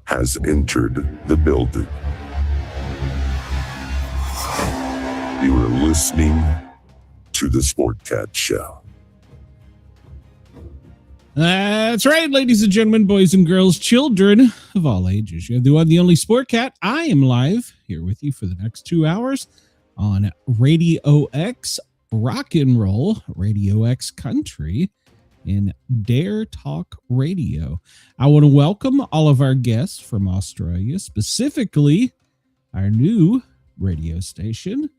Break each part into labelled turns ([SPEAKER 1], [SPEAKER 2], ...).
[SPEAKER 1] has entered the building. You are listening to the Sportcat Show.
[SPEAKER 2] That's right, ladies and gentlemen, boys and girls, children of all ages. You have the one, the only Sportcat. I am live here with you for the next 2 hours on Radio X Rock and Roll, Radio X Country, and Dare Talk Radio. I want to welcome all of our guests from Australia, specifically our new radio station,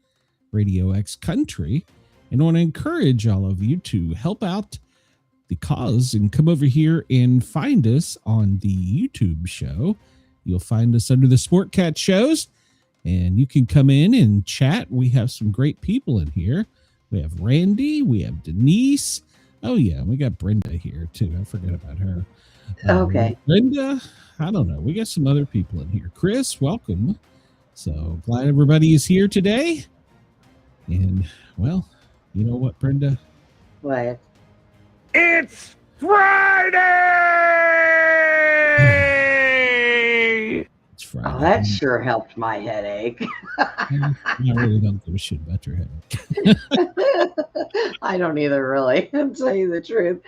[SPEAKER 2] Radio X Country, and I want to encourage all of you to help out the cause and come over here and find us on the YouTube show. You'll find us under the Sportcat shows, and you can come in and chat. We have some great people in here. We have Randy, we have Denise. Oh yeah, we got Brenda here too. I forgot about her.
[SPEAKER 3] Okay.
[SPEAKER 2] Brenda, I don't know. We got some other people in here. Chris, welcome. So glad everybody is here today. And well, you know what, Brenda?
[SPEAKER 3] What?
[SPEAKER 4] It's Friday!
[SPEAKER 2] It's Friday.
[SPEAKER 3] Oh, that sure helped my headache.
[SPEAKER 2] I really don't give a shit about your headache.
[SPEAKER 3] I don't either, really. I'll tell you the truth.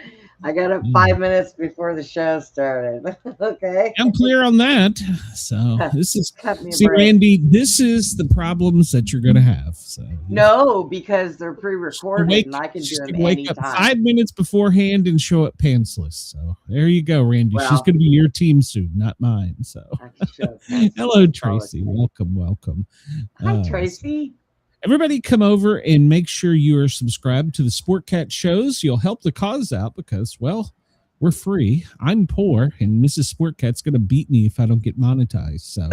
[SPEAKER 3] I got up 5 minutes before the show started. Okay.
[SPEAKER 2] I'm clear on that. So this is, see, Randy, this is the problems that you're going to have. So
[SPEAKER 3] no, because they're pre-recorded and I can do them
[SPEAKER 2] wake up
[SPEAKER 3] anytime.
[SPEAKER 2] 5 minutes beforehand and show up pantsless. So there you go, Randy.
[SPEAKER 3] Well,
[SPEAKER 2] she's going to be your team soon, not mine. So hello, Tracy. Welcome.
[SPEAKER 3] Hi, Tracy.
[SPEAKER 2] Everybody come over and make sure you are subscribed to the Sportcat shows. You'll help the cause out because, well, we're free. I'm poor, and Mrs. Sportcat's going to beat me if I don't get monetized. So,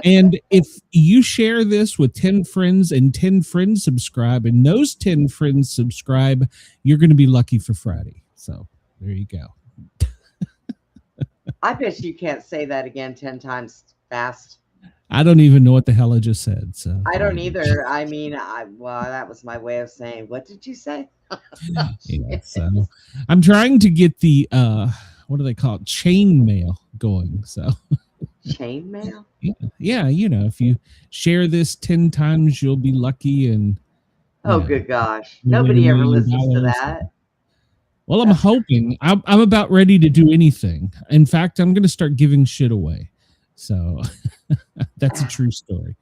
[SPEAKER 2] And if you share this with 10 friends and 10 friends subscribe, and those 10 friends subscribe, you're going to be lucky for Friday. So there you go.
[SPEAKER 3] I bet you can't say that again 10 times fast.
[SPEAKER 2] I don't even know what the hell I just said. So
[SPEAKER 3] I don't either. I mean, that was my way of saying, what did you say?
[SPEAKER 2] Yeah, so I'm trying to get the what do they call it? Chain mail going. So
[SPEAKER 3] chain mail?
[SPEAKER 2] Yeah, you know, if you share this 10 times, you'll be lucky. And
[SPEAKER 3] good gosh. Nobody ever listens to that.
[SPEAKER 2] Well, I'm hoping. I'm about ready to do anything. In fact, I'm going to start giving shit away. So that's a true story.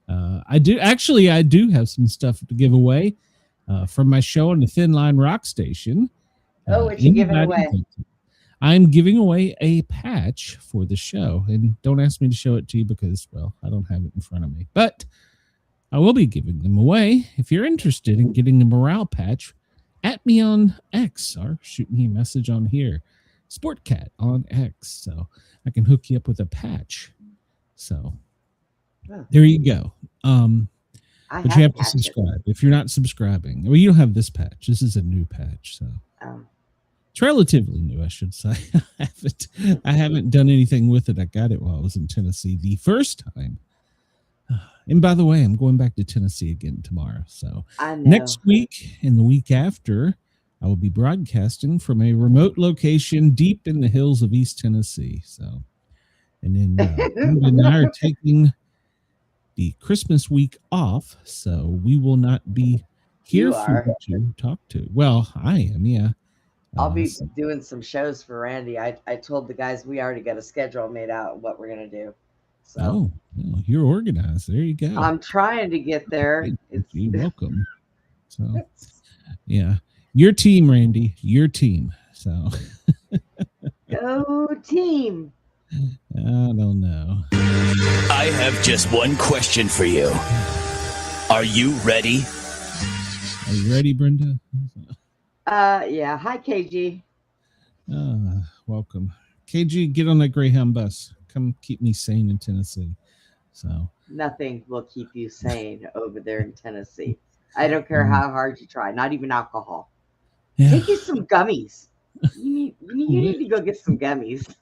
[SPEAKER 2] I do have some stuff to give away from my show on the Thin Line Rock Station.
[SPEAKER 3] What you giving away?
[SPEAKER 2] I'm giving away a patch for the show, and don't ask me to show it to you because, well, I don't have it in front of me, but I will be giving them away. If you're interested in getting the morale patch, at me on X or shoot me a message on here. Sportcat on X, so I can hook you up with a patch. So there you go. But you have to subscribe if you're not subscribing. Well, you don't have this patch. This is a new patch, so it's relatively new, I should say. I haven't done anything with it. I got it while I was in Tennessee the first time. And by the way, I'm going back to Tennessee again tomorrow. So next week and the week after, I will be broadcasting from a remote location deep in the hills of East Tennessee. So, and then Brenda and I are taking the Christmas week off, so we will not be here for you to talk to. Well, I am, yeah.
[SPEAKER 3] I'll be doing some shows for Randy. I told the guys we already got a schedule made out what we're gonna do. So
[SPEAKER 2] you're organized. There you go.
[SPEAKER 3] I'm trying to get there.
[SPEAKER 2] You're welcome. So, yeah. Your team, Randy. Your team. So,
[SPEAKER 3] go team.
[SPEAKER 2] I don't know.
[SPEAKER 5] I have just one question for you. Are you ready?
[SPEAKER 2] Are you ready, Brenda?
[SPEAKER 3] Yeah. Hi, KG.
[SPEAKER 2] Welcome. KG, get on that Greyhound bus. Come keep me sane in Tennessee. So
[SPEAKER 3] nothing will keep you sane over there in Tennessee. I don't care how hard you try. Not even alcohol. Yeah. Take you some gummies. You need to go get some gummies.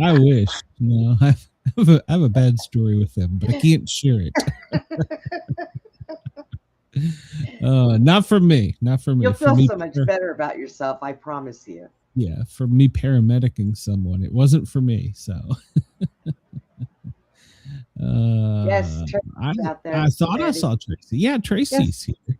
[SPEAKER 2] I wish. No, I have a bad story with them, but I can't share it. Not for me. Not for me.
[SPEAKER 3] You'll feel so much better about yourself. I promise you.
[SPEAKER 2] Yeah, for me paramedicing someone. It wasn't for me, so.
[SPEAKER 3] Yes,
[SPEAKER 2] I
[SPEAKER 3] Tracy's out there.
[SPEAKER 2] I thought I saw Tracy. Yeah, Tracy's here.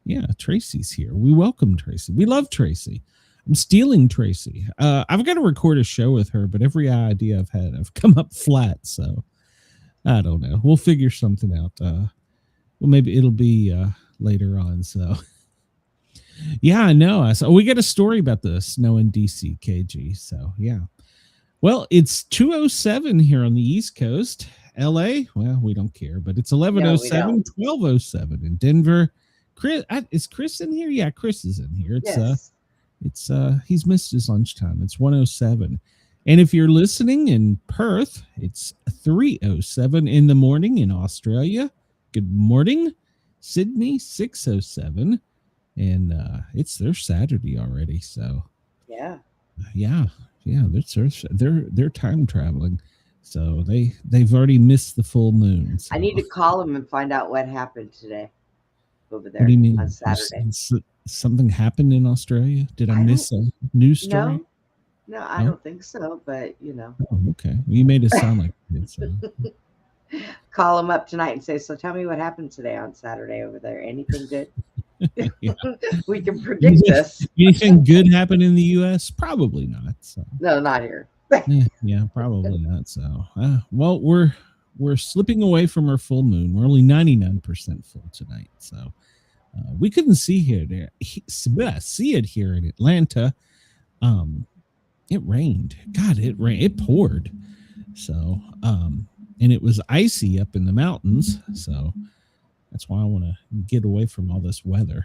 [SPEAKER 2] Yeah, Tracy's here. We welcome Tracy. We love Tracy. I'm stealing Tracy. I've got to record a show with her, but every idea I've had, I've come up flat. So I don't know. We'll figure something out. Well, maybe it'll be later on. So yeah, I know. So we got a story about the snow in DC, KG. So yeah. Well, it's 2:07 here on the East Coast. LA, well, we don't care, but it's 11:07, 12:07 in Denver. Chris, is Chris in here? Yeah, Chris is in here. It's he's missed his lunchtime. It's 1:07. And if you're listening in Perth, it's 3:07 in the morning in Australia. Good morning. Sydney, 6:07. And it's their Saturday already. So
[SPEAKER 3] yeah.
[SPEAKER 2] They're time traveling. So they've already missed the full moon. So.
[SPEAKER 3] I need to call them and find out what happened today over there.
[SPEAKER 2] What do you mean?
[SPEAKER 3] On Saturday?
[SPEAKER 2] Something happened in Australia? Did I miss a news story?
[SPEAKER 3] No, I don't think so. But
[SPEAKER 2] Oh, okay. Well, you made it sound like it. So.
[SPEAKER 3] Call them up tonight and say, so tell me what happened today on Saturday over there. Anything good? We can predict this.
[SPEAKER 2] Anything good happen in the U.S.? Probably not. So.
[SPEAKER 3] No, not here.
[SPEAKER 2] Yeah, probably not. So, well, we're slipping away from our full moon. We're only 99% full tonight. So, we couldn't see it here in Atlanta. It rained. God, it rained. It poured. So, and it was icy up in the mountains. So that's why I want to get away from all this weather.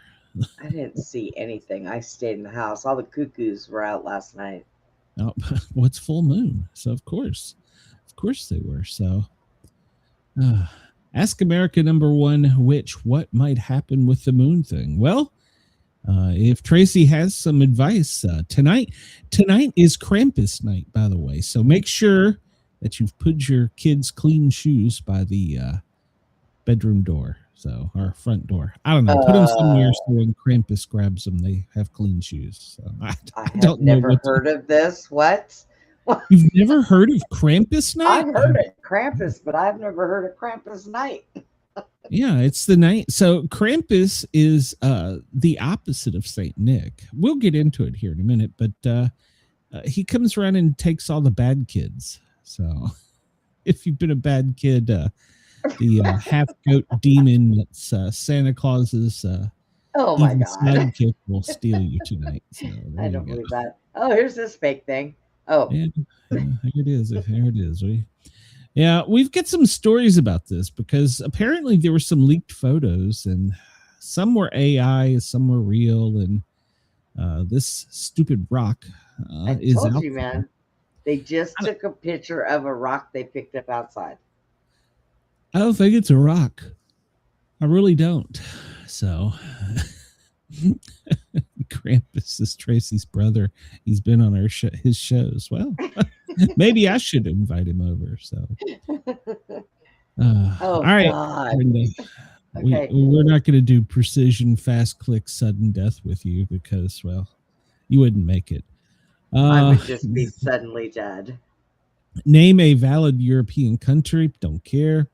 [SPEAKER 3] I didn't see anything. I stayed in the house. All the cuckoos were out last night.
[SPEAKER 2] Oh, well, it's full moon. So of course they were. So, Ask America number one, what might happen with the moon thing? Well, if Tracy has some advice, tonight is Krampus night, by the way. So make sure that you've put your kids' clean shoes by the bedroom door, or front door. I don't know. Put them somewhere so when Krampus grabs them, they have clean shoes. So I
[SPEAKER 3] have never heard of this. What?
[SPEAKER 2] You've never heard of Krampus night?
[SPEAKER 3] I've heard of Krampus, but I've never heard of Krampus night.
[SPEAKER 2] Yeah, it's the night. So Krampus is the opposite of Saint Nick. We'll get into it here in a minute, but he comes around and takes all the bad kids. So if you've been a bad kid, the half-goat demon that's Santa Claus's
[SPEAKER 3] oh my God,
[SPEAKER 2] sidekick will steal you tonight. So
[SPEAKER 3] I don't believe that. Oh, here's this fake thing. Oh,
[SPEAKER 2] yeah, here it is. Here it is. Yeah, we've got some stories about this because apparently there were some leaked photos, and some were AI, some were real, and this stupid rock is out. I told you,
[SPEAKER 3] man. They just took a picture of a rock they picked up outside.
[SPEAKER 2] I don't think it's a rock. I really don't. So, Krampus is Tracy's brother. He's been on his shows. Well, maybe I should invite him over. So, all right, Brenda, okay. We're not going to do precision, fast click, sudden death with you because, well, you wouldn't make it.
[SPEAKER 3] I would just be suddenly dead.
[SPEAKER 2] Name a valid European country. Don't care.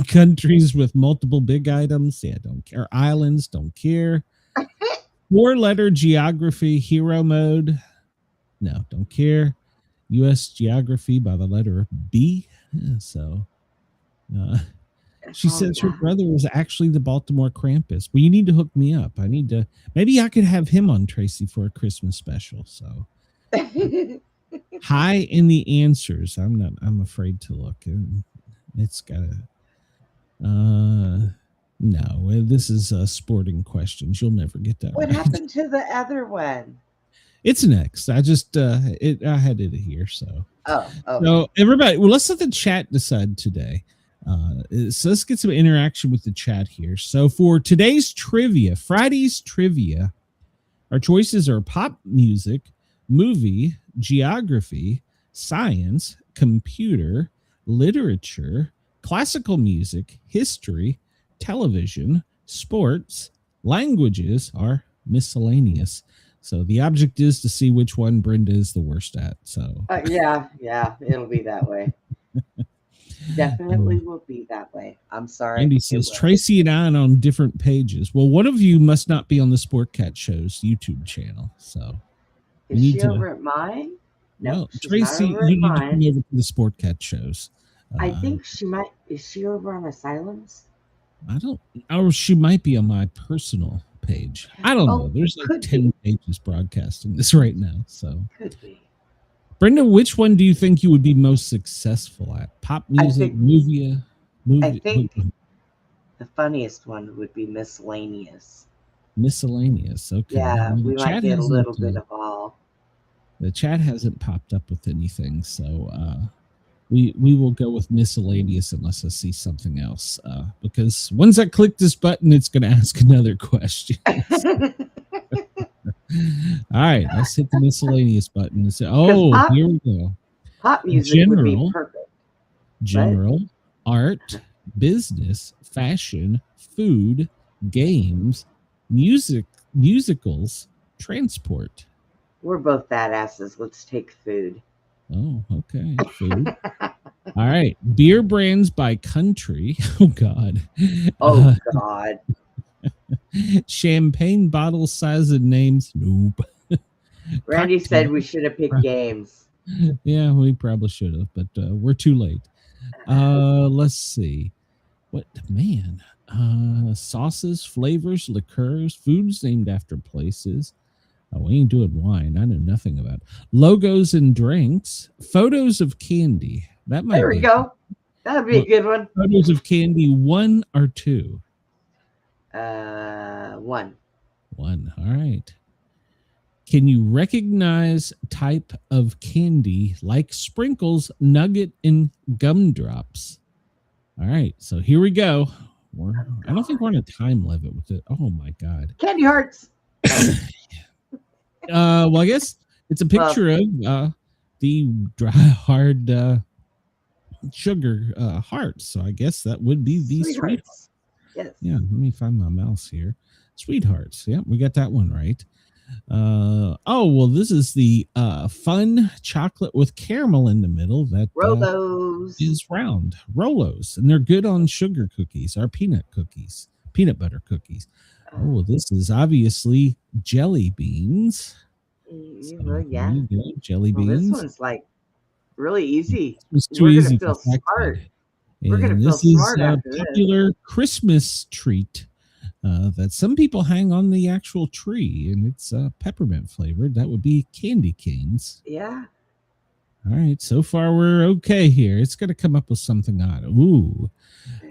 [SPEAKER 2] Countries with multiple big items. Yeah, don't care. Islands. Don't care. 4-letter geography hero mode. No, don't care. U.S. geography by the letter B. Yeah, so she says her brother was actually the Baltimore Krampus. Well, you need to hook me up. Maybe I could have him on Tracy for a Christmas special. So high in the answers. I'm afraid to look. It's got no, this is sporting questions. You'll never get that.
[SPEAKER 3] What happened to the other one?
[SPEAKER 2] It's next. I just I had it here. So
[SPEAKER 3] okay.
[SPEAKER 2] So everybody, well, let's let the chat decide today. So let's get some interaction with the chat here. So for today's trivia, Friday's trivia, our choices are pop music, movie, geography, science, computer, literature, classical music, history, television, sports, languages are miscellaneous. So the object is to see which one Brenda is the worst at. So
[SPEAKER 3] yeah, it'll be that way. Definitely will be that way. I'm sorry.
[SPEAKER 2] Andy says Tracy and I are on different pages. Well, one of you must not be on the Sportcat Show's YouTube channel. So
[SPEAKER 3] is she over at mine? No,
[SPEAKER 2] well, Tracy, you need to come over to the Sportcat Shows.
[SPEAKER 3] I think she might. Is she over on Asylums?
[SPEAKER 2] I don't. Or she might be on my personal page. I don't know. There's like 10 pages broadcasting this right now. So
[SPEAKER 3] could be.
[SPEAKER 2] Brenda, which one do you think you would be most successful at? Pop music, movie?
[SPEAKER 3] I think the funniest one would be miscellaneous.
[SPEAKER 2] Miscellaneous. Okay.
[SPEAKER 3] Yeah, we might get a little bit of all.
[SPEAKER 2] The chat hasn't popped up with anything, so we will go with miscellaneous unless I see something else. Because once I click this button, it's going to ask another question. All right, let's hit the miscellaneous button and say, here we go.
[SPEAKER 3] Pop music would be perfect.
[SPEAKER 2] General, art, business, fashion, food, games, musicals, transport.
[SPEAKER 3] We're both badasses. Let's take food.
[SPEAKER 2] Oh, okay. Food. All right. Beer brands by country. Oh, God.
[SPEAKER 3] Oh, God.
[SPEAKER 2] Champagne bottle size and names. Nope.
[SPEAKER 3] Randy said we should have picked games.
[SPEAKER 2] Yeah, we probably should have, but we're too late. Let's see. What, man? Sauces, flavors, liqueurs, foods named after places. Oh, we ain't doing wine. I know nothing about logos and drinks. Photos of candy. That might.
[SPEAKER 3] There we go. That'd be a good one.
[SPEAKER 2] Photos of candy, 1 or 2.
[SPEAKER 3] 1.
[SPEAKER 2] 1. All right. Can you recognize type of candy like sprinkles, nugget, and gumdrops? All right. So here we go. I don't think we're on a time limit with it. Oh my God.
[SPEAKER 3] Candy hearts.
[SPEAKER 2] Well, I guess it's a picture of the dry, hard sugar hearts. So I guess that would be the sweethearts.
[SPEAKER 3] Yes.
[SPEAKER 2] Yeah. Let me find my mouse here. Sweethearts. Yeah, we got that one right. Well, this is the fun chocolate with caramel in the middle that
[SPEAKER 3] Rolos
[SPEAKER 2] is round. Rolos, and they're good on sugar cookies or peanut butter cookies. Oh, this is obviously jelly beans.
[SPEAKER 3] Yeah,
[SPEAKER 2] jelly beans.
[SPEAKER 3] This one's like really easy.
[SPEAKER 2] It's too easy.
[SPEAKER 3] We're gonna feel smart.
[SPEAKER 2] And
[SPEAKER 3] we're gonna feel smart after this.
[SPEAKER 2] Popular Christmas treat that some people hang on the actual tree, and it's peppermint flavored. That would be candy canes.
[SPEAKER 3] Yeah.
[SPEAKER 2] All right. So far, we're okay here. It's going to come up with something odd. Ooh.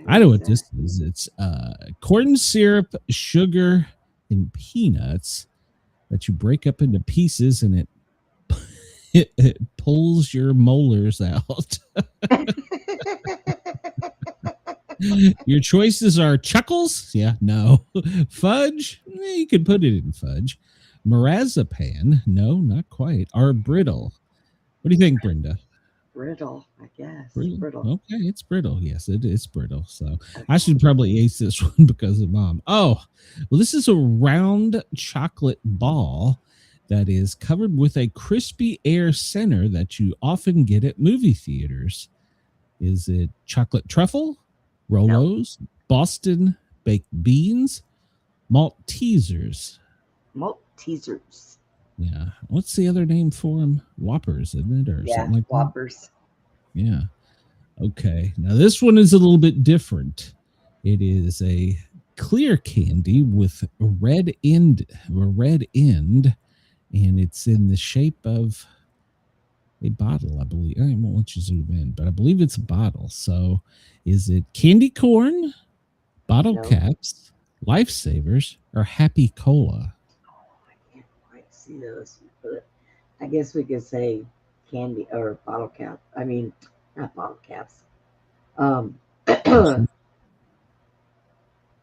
[SPEAKER 2] I know what this is. It's corn syrup, sugar, and peanuts that you break up into pieces, and it pulls your molars out. Your choices are chuckles. Yeah, no. Fudge. You could put it in fudge. Marzipan. No, not quite. Or brittle. What do you think, Brenda?
[SPEAKER 3] Brittle, I guess.
[SPEAKER 2] Brittle. Okay, it's brittle. Yes, it is brittle. So I should probably ace this one because of Mom. Oh, well, this is a round chocolate ball that is covered with a crispy air center that you often get at movie theaters. Is it chocolate truffle, Rolos, Boston baked beans, Maltesers?
[SPEAKER 3] Maltesers.
[SPEAKER 2] Yeah. What's the other name for them? Whoppers, isn't it? Or something like
[SPEAKER 3] Whoppers.
[SPEAKER 2] That? Yeah. Okay. Now this one is a little bit different. It is a clear candy with a red end, and it's in the shape of a bottle, I believe. I won't let you zoom in, but I believe it's a bottle. So is it candy corn, bottle caps, lifesavers, or happy cola?
[SPEAKER 3] See those, but I guess we could say candy or bottle cap. I mean, not bottle caps.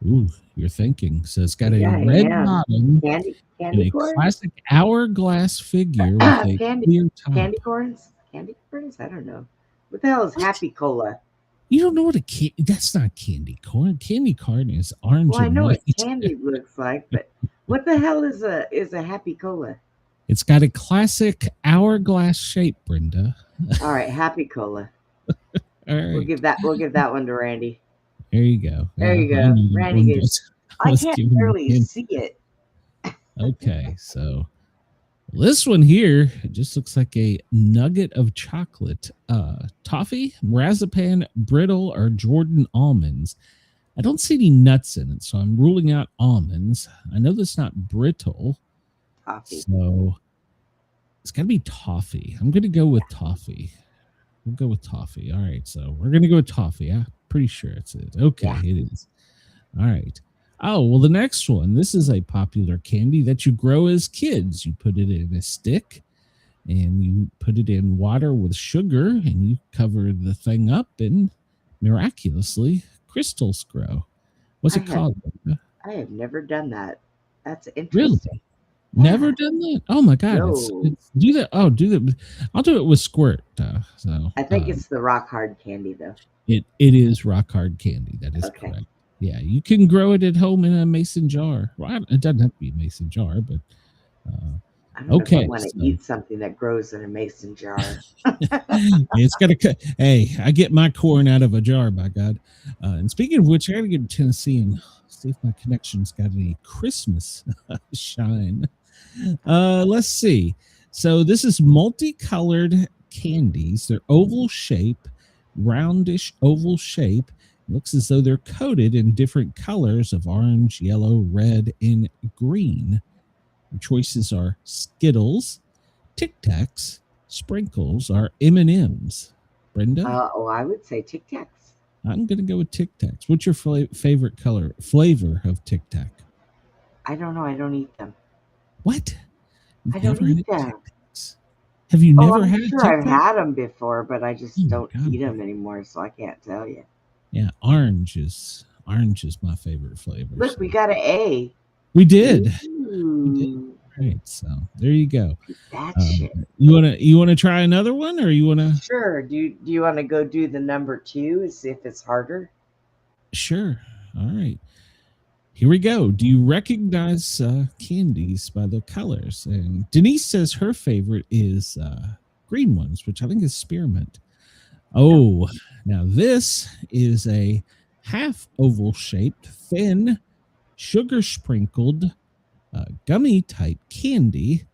[SPEAKER 2] Ooh, you're thinking. So it's got a red bottom,
[SPEAKER 3] candy
[SPEAKER 2] and a
[SPEAKER 3] corn?
[SPEAKER 2] classic hourglass figure with a clear top.
[SPEAKER 3] Candy corns? Candy corns? I don't know. What the hell is happy cola?
[SPEAKER 2] You don't know what that's not candy corn. Candy corn is orange.
[SPEAKER 3] Well, I know
[SPEAKER 2] white.
[SPEAKER 3] what candy looks like, but What the hell is a Happy Cola?
[SPEAKER 2] It's got a classic hourglass shape, Brenda.
[SPEAKER 3] All right, Happy Cola.
[SPEAKER 2] All right.
[SPEAKER 3] We'll give that one to Randy.
[SPEAKER 2] There you go.
[SPEAKER 3] There you go. Randy gets. I can't barely see it.
[SPEAKER 2] Okay, so this one here, it just looks like a nugget of chocolate. Toffee, marzipan, brittle, or Jordan almonds. I don't see any nuts in it, so I'm ruling out almonds. I know that's not brittle.
[SPEAKER 3] Toffee.
[SPEAKER 2] So it's got to be toffee. I'm going to go with toffee. We'll go with toffee. All right, so we're going to go with toffee. I'm pretty sure it's it. Okay, yeah. It is. All right. Oh, well, the next one. This is a popular candy that you grow as kids. You put it in a stick, and you put it in water with sugar, and you cover the thing up, and miraculously, crystals grow. What's it called?
[SPEAKER 3] I have never done that. That's interesting.
[SPEAKER 2] Really? Never done that? Oh my God!
[SPEAKER 3] No.
[SPEAKER 2] It's, do that. Oh, do that. I'll do it with squirt. So
[SPEAKER 3] I think it's the rock hard candy, though.
[SPEAKER 2] It is rock hard candy. That is correct. Yeah, you can grow it at home in a mason jar. Well, it doesn't have to be a mason jar, but
[SPEAKER 3] I don't know if I want to eat something that grows in a mason jar.
[SPEAKER 2] It's got to. Hey, I get my corn out of a jar, by God. And speaking of which, I got to get to Tennessee and see if my connection's got any Christmas shine. Let's see. So this is multicolored candies. They're oval shape, roundish oval shape. It looks as though they're coated in different colors of orange, yellow, red, and green. The choices are Skittles, Tic Tacs, Sprinkles, or M&Ms. Brenda?
[SPEAKER 3] I would say Tic Tacs.
[SPEAKER 2] I'm going to go with Tic Tacs. What's your favorite flavor of Tic Tac?
[SPEAKER 3] I don't know. I don't eat them.
[SPEAKER 2] What?
[SPEAKER 3] I don't eat them.
[SPEAKER 2] Have you never had
[SPEAKER 3] Tic Tacs? I've had them before, but I just don't eat them anymore, so I can't tell you.
[SPEAKER 2] Yeah, orange is my favorite flavor.
[SPEAKER 3] Look, we got an A.
[SPEAKER 2] We did. Right, so there you go.
[SPEAKER 3] That shit.
[SPEAKER 2] You wanna try another one, or you wanna?
[SPEAKER 3] Sure. Do you want to go do the number 2 and see if it's harder?
[SPEAKER 2] Sure. All right. Here we go. Do you recognize candies by the colors? And Denise says her favorite is green ones, which I think is spearmint. Oh, now this is a half oval shaped, thin, sugar sprinkled, gummy type candy.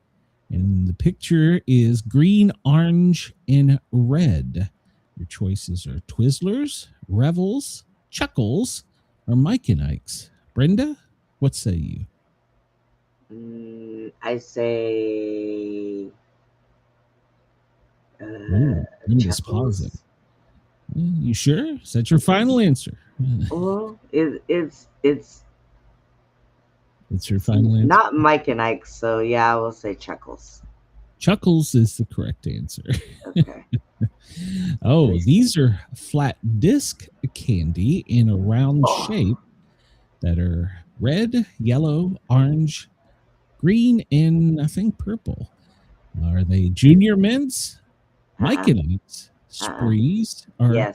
[SPEAKER 2] And the picture is green, orange, and red. Your choices are Twizzlers, Revels, Chuckles, or Mike and Ike's. Brenda, what say you?
[SPEAKER 3] I say
[SPEAKER 2] I'm just pausing. You sure? Is that your final answer?
[SPEAKER 3] Well, it's
[SPEAKER 2] your final answer.
[SPEAKER 3] Not Mike and Ike, so yeah, I will say Chuckles.
[SPEAKER 2] Chuckles is the correct answer.
[SPEAKER 3] Okay.
[SPEAKER 2] Oh, these are flat disc candy in a round shape that are red, yellow, orange, green, and I think purple. Are they Junior Mints, Mike and Ike's, Sprees, or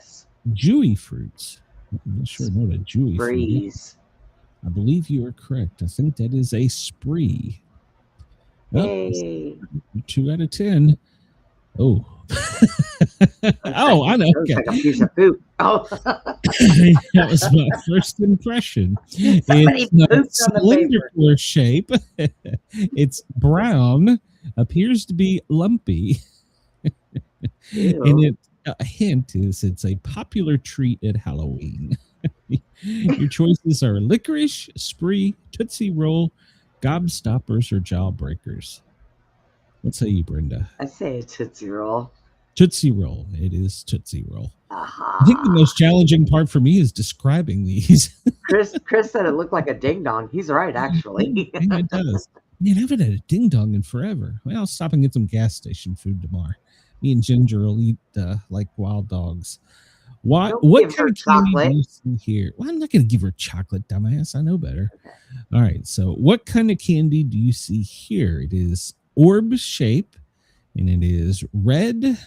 [SPEAKER 2] Jewy Fruits? I'm not sure what a Jewy fruit is. I believe you are correct. I think that is a Spree.
[SPEAKER 3] Hey.
[SPEAKER 2] 2 out of 10. Oh. Oh, I know.
[SPEAKER 3] Okay. Like a piece of poop. Oh.
[SPEAKER 2] That was my first impression. It's a cylindrical shape. It's brown, appears to be lumpy. And a hint is it's a popular treat at Halloween. Your choices are licorice, Spree, Tootsie Roll, Gobstoppers, or Jawbreakers. What say you, Brenda?
[SPEAKER 3] I say Tootsie Roll.
[SPEAKER 2] Tootsie Roll. It is Tootsie Roll. I think the most challenging part for me is describing these.
[SPEAKER 3] Chris said it looked like a ding dong. He's right, actually.
[SPEAKER 2] It does. Man, I haven't had a ding dong in forever. Well, I'll stop and get some gas station food tomorrow. Me and Ginger will eat like wild dogs. What kind of candy do you see here? Well, I'm not going to give her chocolate, dumbass. I know better. Okay. All right. So what kind of candy do you see here? It is orb shape, and it is red,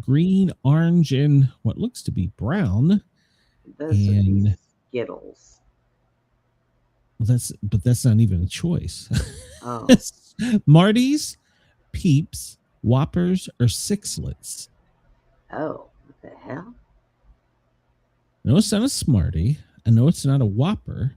[SPEAKER 2] green, orange, and what looks to be brown.
[SPEAKER 3] Those are Skittles.
[SPEAKER 2] Well, that's not even a choice.
[SPEAKER 3] Oh,
[SPEAKER 2] Smarties, Peeps, Whoppers, or Sixlets.
[SPEAKER 3] oh, what the hell?
[SPEAKER 2] No, it's not a Smartie. I know it's not a Whopper.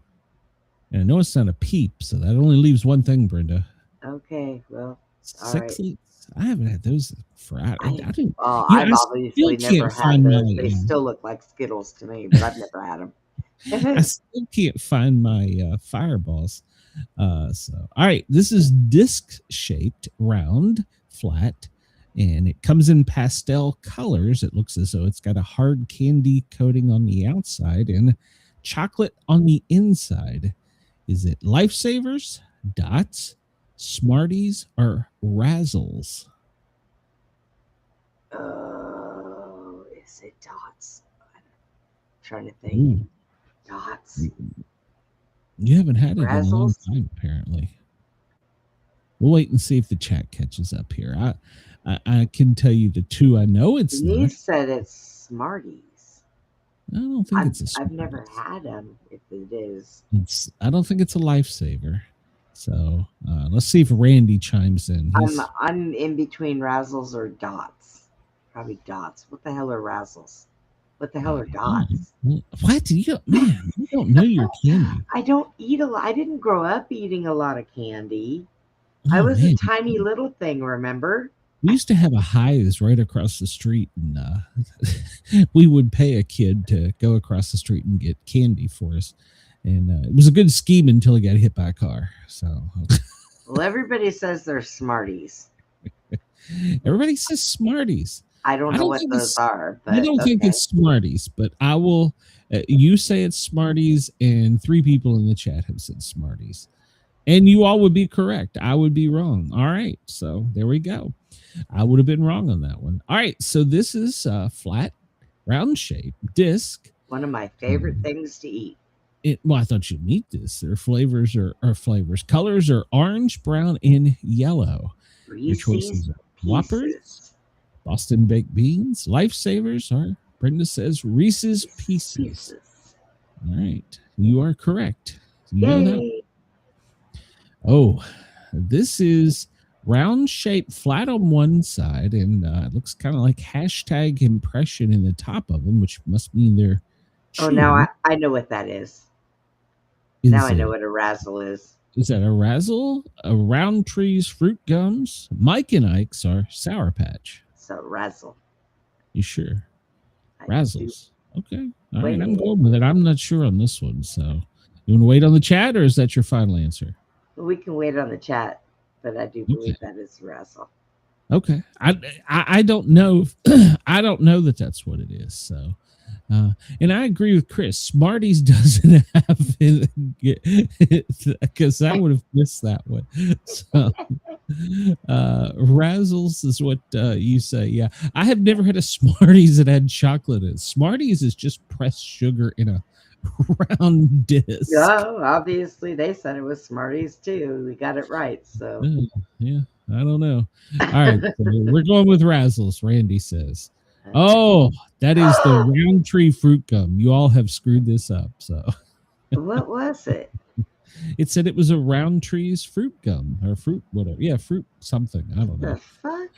[SPEAKER 2] And I know it's not a Peep. So that only leaves one thing, Brenda.
[SPEAKER 3] Okay, well, all right.
[SPEAKER 2] Sixlets. I haven't had those for. I didn't.
[SPEAKER 3] Well,
[SPEAKER 2] Yeah,
[SPEAKER 3] I've
[SPEAKER 2] I
[SPEAKER 3] obviously
[SPEAKER 2] still
[SPEAKER 3] never
[SPEAKER 2] can't
[SPEAKER 3] had
[SPEAKER 2] find
[SPEAKER 3] those.
[SPEAKER 2] my.
[SPEAKER 3] They still look like Skittles to me, but I've never had them.
[SPEAKER 2] I still can't find my fireballs. So, all right, this is disc shaped, round, flat, and it comes in pastel colors. It looks as though it's got a hard candy coating on the outside and chocolate on the inside. Is it Lifesavers, Dots, Smarties, or Razzles?
[SPEAKER 3] Oh, is it Dots? I'm trying to think.
[SPEAKER 2] Ooh,
[SPEAKER 3] Dots.
[SPEAKER 2] you haven't had it in a long
[SPEAKER 3] Razzles?
[SPEAKER 2] time, apparently. We'll wait and see if the chat catches up here. I can tell you the two I know it's not.
[SPEAKER 3] Denise said it's Smarties.
[SPEAKER 2] I don't think it's a
[SPEAKER 3] I've
[SPEAKER 2] Smarties.
[SPEAKER 3] never had them. If it is,
[SPEAKER 2] I don't think it's a Lifesaver. So let's see if Randy chimes in.
[SPEAKER 3] I'm in between Razzles or Dots. Probably Dots. What the hell are Razzles? What the hell are Dots?
[SPEAKER 2] What? You don't know your candy.
[SPEAKER 3] I don't eat a lot. I didn't grow up eating a lot of candy.
[SPEAKER 2] Oh,
[SPEAKER 3] I was
[SPEAKER 2] man.
[SPEAKER 3] a tiny little thing, remember?
[SPEAKER 2] We used to have a Highs right across the street, and we would pay a kid to go across the street and get candy for us. And it was a good scheme until he got hit by a car. So
[SPEAKER 3] Well, everybody says they're Smarties.
[SPEAKER 2] everybody says Smarties.
[SPEAKER 3] I don't know what those are, but
[SPEAKER 2] I don't think it's Smarties, but I will. You say it's Smarties, and 3 people in the chat have said Smarties. And you all would be correct. I would be wrong. All right. So there we go. I would have been wrong on that one. All right. So this is flat, round shape, disc.
[SPEAKER 3] one of my favorite things to eat.
[SPEAKER 2] Well, I thought you'd meet this. Their flavors are flavors. Colors are orange, brown, and yellow. Your choices are Whoppers, Boston baked beans, Lifesavers, or Brenda says Reese's Pieces. All right. You are correct. You know that?
[SPEAKER 3] Yay!
[SPEAKER 2] Oh, this is round shape, flat on one side, and it looks kind of like hashtag impression in the top of them, which must mean they're
[SPEAKER 3] Oh, now I know what that is. Now I know what a Razzle is.
[SPEAKER 2] Is that a Razzle, a Roundtree's Fruit Gums, Mike and Ike's, or Sour Patch?
[SPEAKER 3] So Razzle.
[SPEAKER 2] You sure?
[SPEAKER 3] I
[SPEAKER 2] Razzles. Okay. All
[SPEAKER 3] Wait.
[SPEAKER 2] right. I'm going with it. I'm not sure on this one. So you want to wait on the chat, or is that your final answer?
[SPEAKER 3] We can wait on the chat, but I do believe that is Razzle.
[SPEAKER 2] Okay. I don't know. I don't know that that's what it is. So, and I agree with Chris. Smarties doesn't have it because I would have missed that one. So, Razzles is what you say. Yeah. I have never had a Smarties that had chocolate in it. Smarties is just pressed sugar in a round disc.
[SPEAKER 3] Oh, obviously they said it was Smarties too. We got it right. So
[SPEAKER 2] yeah, I don't know. All right, so we're going with Razzles. Randy says, "Oh, that is the Roundtree fruit gum." You all have screwed this up. So,
[SPEAKER 3] what was it?
[SPEAKER 2] It said it was a Roundtree's fruit gum or fruit whatever. Yeah, fruit something. I don't know.
[SPEAKER 3] The fuck?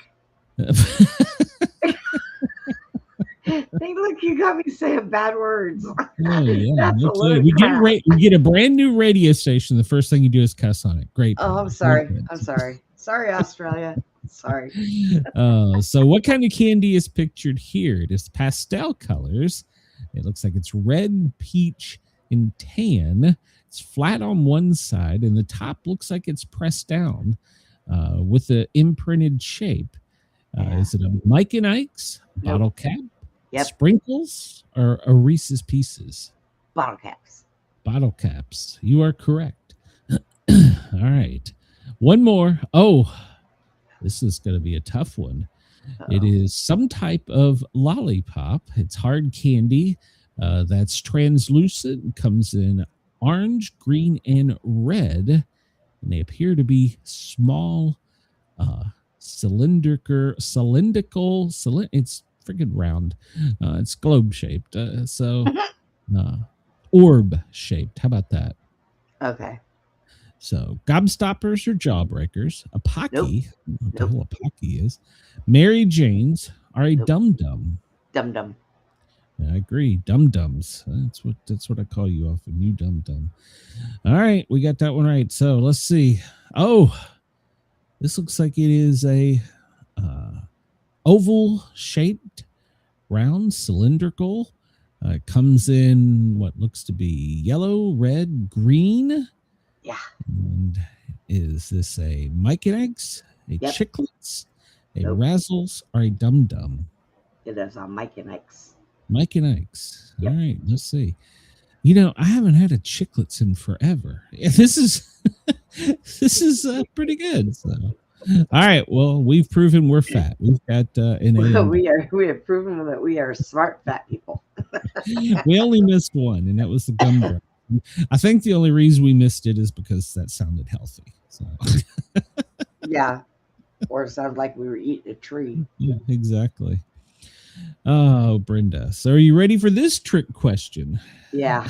[SPEAKER 3] Hey, look, you got me saying bad words.
[SPEAKER 2] Oh, yeah.
[SPEAKER 3] That's a
[SPEAKER 2] Okay.
[SPEAKER 3] load of
[SPEAKER 2] We
[SPEAKER 3] crap.
[SPEAKER 2] get a brand new radio station. The first thing you do is cuss on it. Great.
[SPEAKER 3] Oh, I'm sorry. I'm sorry. Sorry, Australia. Sorry.
[SPEAKER 2] So what kind of candy is pictured here? It is pastel colors. It looks like it's red, peach, and tan. It's flat on one side, and the top looks like it's pressed down with the imprinted shape. Is it a Mike and Ike's bottle cap?
[SPEAKER 3] Yep.
[SPEAKER 2] Sprinkles or a Reese's Pieces?
[SPEAKER 3] Bottle caps.
[SPEAKER 2] Bottle caps. You are correct. All right. One more. Oh, this is going to be a tough one. It is some type of lollipop. It's hard candy that's translucent, comes in orange, green, and red. And they appear to be small, cylindrical. It's freaking round. It's globe shaped. Orb shaped. How about that?
[SPEAKER 3] Okay.
[SPEAKER 2] So, gobstoppers or jawbreakers, a pocky, what the
[SPEAKER 3] Nope.
[SPEAKER 2] hell a pocky is, Mary Janes are a
[SPEAKER 3] Nope.
[SPEAKER 2] dum-dum.
[SPEAKER 3] Dum-dum.
[SPEAKER 2] I agree. Dum-dums. That's what I call you often. You dum-dum. All right, we got that one right. So let's see. Oh, this looks like it is a oval shaped, round, cylindrical. Comes in what looks to be yellow, red, green.
[SPEAKER 3] Yeah.
[SPEAKER 2] And is this a Mike and Eggs, a
[SPEAKER 3] Yep.
[SPEAKER 2] Chiclets, a
[SPEAKER 3] Nope.
[SPEAKER 2] Razzles, or a Dum Dum?
[SPEAKER 3] It is on Mike and X.
[SPEAKER 2] Mike and Eggs.
[SPEAKER 3] Yep.
[SPEAKER 2] All right, let's see. You know, I haven't had a Chiclets in forever. This is pretty good. So, all right. Well, we've proven we're fat. We've got an A.
[SPEAKER 3] We have proven that we are smart fat people.
[SPEAKER 2] We only missed one, and that was the gum drop. I think the only reason we missed it is because that sounded healthy. So
[SPEAKER 3] Yeah. Or it sounded like we were eating a tree.
[SPEAKER 2] yeah, exactly. Oh, Brenda. So are you ready for this trick question?
[SPEAKER 3] Yeah.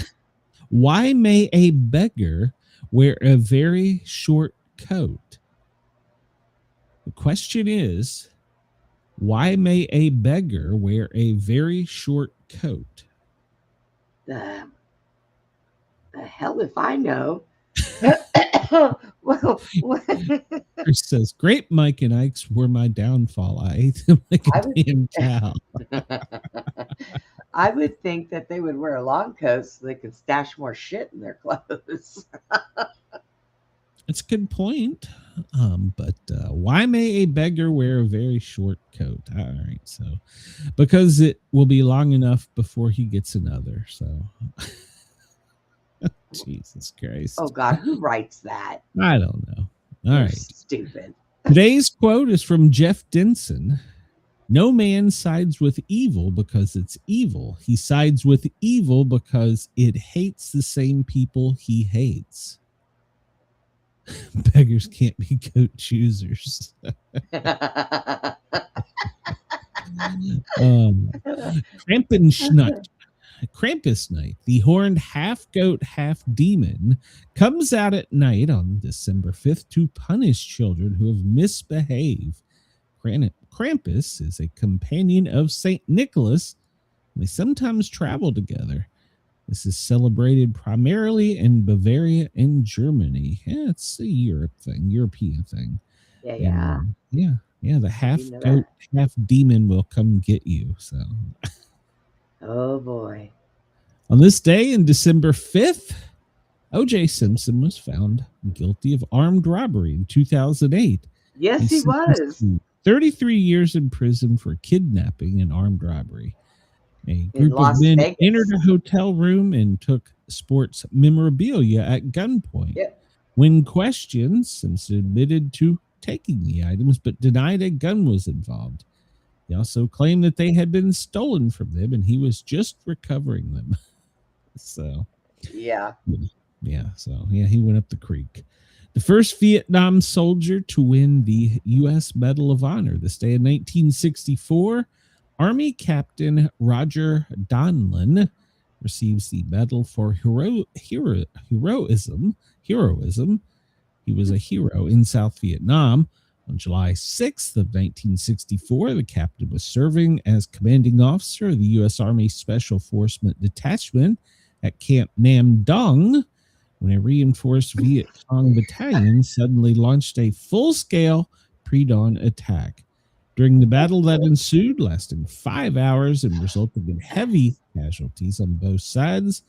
[SPEAKER 2] Why may a beggar wear a very short coat? The question is, why may a beggar wear a very short coat?
[SPEAKER 3] The hell if I know. Well,
[SPEAKER 2] Chris says, great Mike and Ike's were my downfall. I ate them like a damn cow.
[SPEAKER 3] I would think that they would wear long coats so they could stash more shit in their clothes.
[SPEAKER 2] That's a good point. But why may a beggar wear a very short coat? All right, so because it will be long enough before he gets another. So Jesus Christ.
[SPEAKER 3] Oh God, who writes that?
[SPEAKER 2] I don't know. All
[SPEAKER 3] They're
[SPEAKER 2] right.
[SPEAKER 3] stupid.
[SPEAKER 2] Today's quote is from Jeff Denson. No man sides with evil because it's evil. He sides with evil because it hates the same people he hates. Beggars can't be coat choosers. Krampus night, the horned half goat, half demon, comes out at night on December 5th to punish children who have misbehaved. Krampus is a companion of St. Nicholas. They sometimes travel together. This is celebrated primarily in Bavaria and Germany. Yeah, it's a European thing.
[SPEAKER 3] Yeah.
[SPEAKER 2] Yeah. The half goat, half demon will come get you. So.
[SPEAKER 3] Oh boy.
[SPEAKER 2] On this day, in December 5th, O.J. Simpson was found guilty of armed robbery in 2008.
[SPEAKER 3] Yes, he was.
[SPEAKER 2] 33 years in prison for kidnapping and armed robbery. A group of men entered a hotel room and took sports memorabilia at gunpoint.
[SPEAKER 3] Yep.
[SPEAKER 2] When questioned, Simpson admitted to taking the items but denied a gun was involved. He also claimed that they had been stolen from them and he was just recovering them. So,
[SPEAKER 3] yeah.
[SPEAKER 2] So he went up the creek. The first Vietnam soldier to win the U.S. Medal of Honor this day in 1964, Army Captain Roger Donlin receives the Medal for heroism. He was a hero in South Vietnam. On July 6th of 1964, the captain was serving as commanding officer of the U.S. Army Special Forces Detachment at Camp Nam Dong when a reinforced Viet Cong battalion suddenly launched a full-scale pre-dawn attack. During the battle that ensued, lasting 5 hours and resulting in heavy casualties on both sides,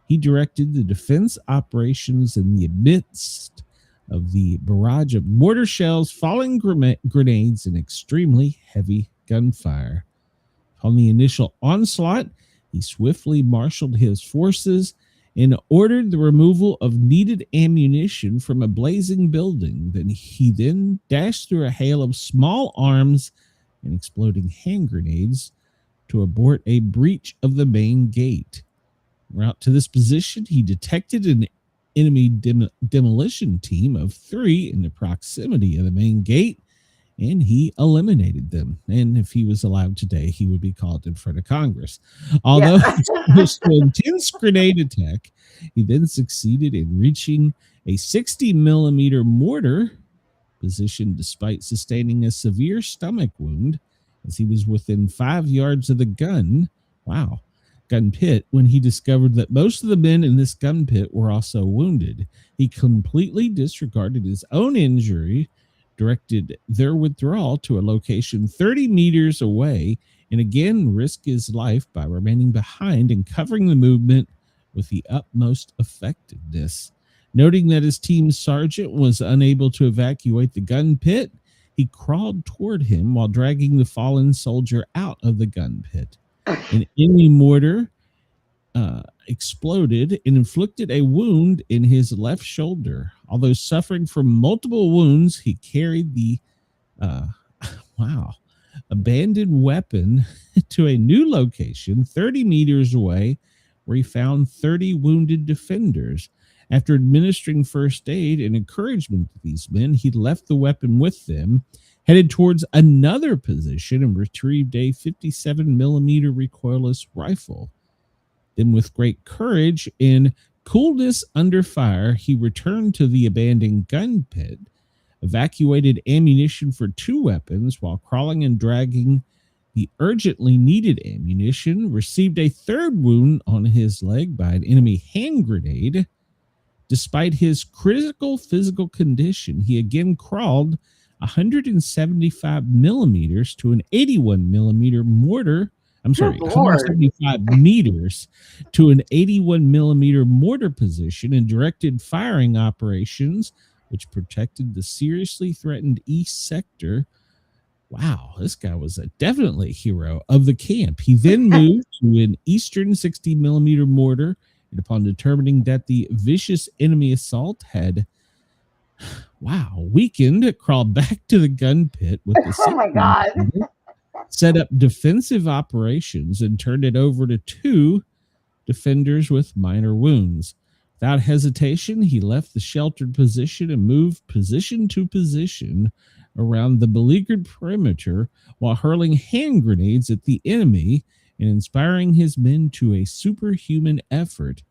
[SPEAKER 2] he directed the defense operations in the midst of the barrage of mortar shells, falling grenades, and extremely heavy gunfire. On the initial onslaught, he swiftly marshaled his forces and ordered the removal of needed ammunition from a blazing building. He then dashed through a hail of small arms and exploding hand grenades to abort a breach of the main gate. Route to this position, he detected an enemy demolition team of 3 in the proximity of the main gate, and he eliminated them. And if he was allowed today, he would be called in front of Congress. Although it was an intense grenade attack, He then succeeded in reaching a 60 millimeter mortar position despite sustaining a severe stomach wound as he was within 5 yards of the gun pit when he discovered that most of the men in this gun pit were also wounded. He completely disregarded his own injury, directed their withdrawal to a location 30 meters away, and again risked his life by remaining behind and covering the movement with the utmost effectiveness. Noting that his team sergeant was unable to evacuate the gun pit, he crawled toward him while dragging the fallen soldier out of the gun pit. An enemy mortar exploded and inflicted a wound in his left shoulder. Although suffering from multiple wounds, he carried the abandoned weapon to a new location 30 meters away, where he found 30 wounded defenders. After administering first aid and encouragement to these men, he left the weapon with them, headed towards another position, and retrieved a 57 millimeter recoilless rifle. Then, with great courage and coolness under fire, he returned to the abandoned gun pit, evacuated ammunition for 2 weapons while crawling and dragging the urgently needed ammunition, received a 3rd wound on his leg by an enemy hand grenade. Despite his critical physical condition, he again crawled 175 millimeters to an 81 millimeter mortar. 175 meters to an 81 millimeter mortar position and directed firing operations, which protected the seriously threatened east sector. Wow, this guy was definitely a hero of the camp. He then moved to an eastern 60 millimeter mortar, and upon determining that the vicious enemy assault had weakened, crawled back to the gun pit with the
[SPEAKER 3] oh my god,
[SPEAKER 2] set up defensive operations and turned it over to 2 defenders with minor wounds. Without hesitation, he left the sheltered position and moved position to position around the beleaguered perimeter while hurling hand grenades at the enemy and inspiring his men to a superhuman effort.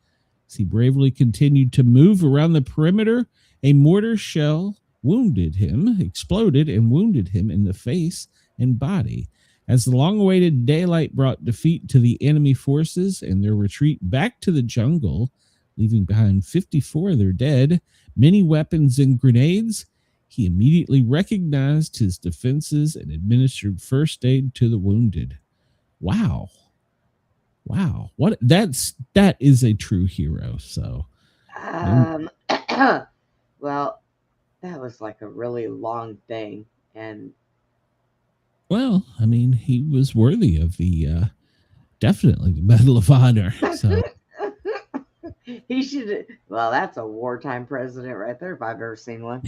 [SPEAKER 2] As he bravely continued to move around the perimeter, a mortar shell exploded and wounded him in the face and body. As the long-awaited daylight brought defeat to the enemy forces and their retreat back to the jungle, leaving behind 54 of their dead, many weapons and grenades, he immediately recognized his defenses and administered first aid to the wounded. Wow. That is a true hero. So,
[SPEAKER 3] well, that was like a really long thing, and
[SPEAKER 2] well, I mean, he was worthy of the definitely the Medal of Honor. So
[SPEAKER 3] he should. Well, that's a wartime president right there, if I've ever seen one.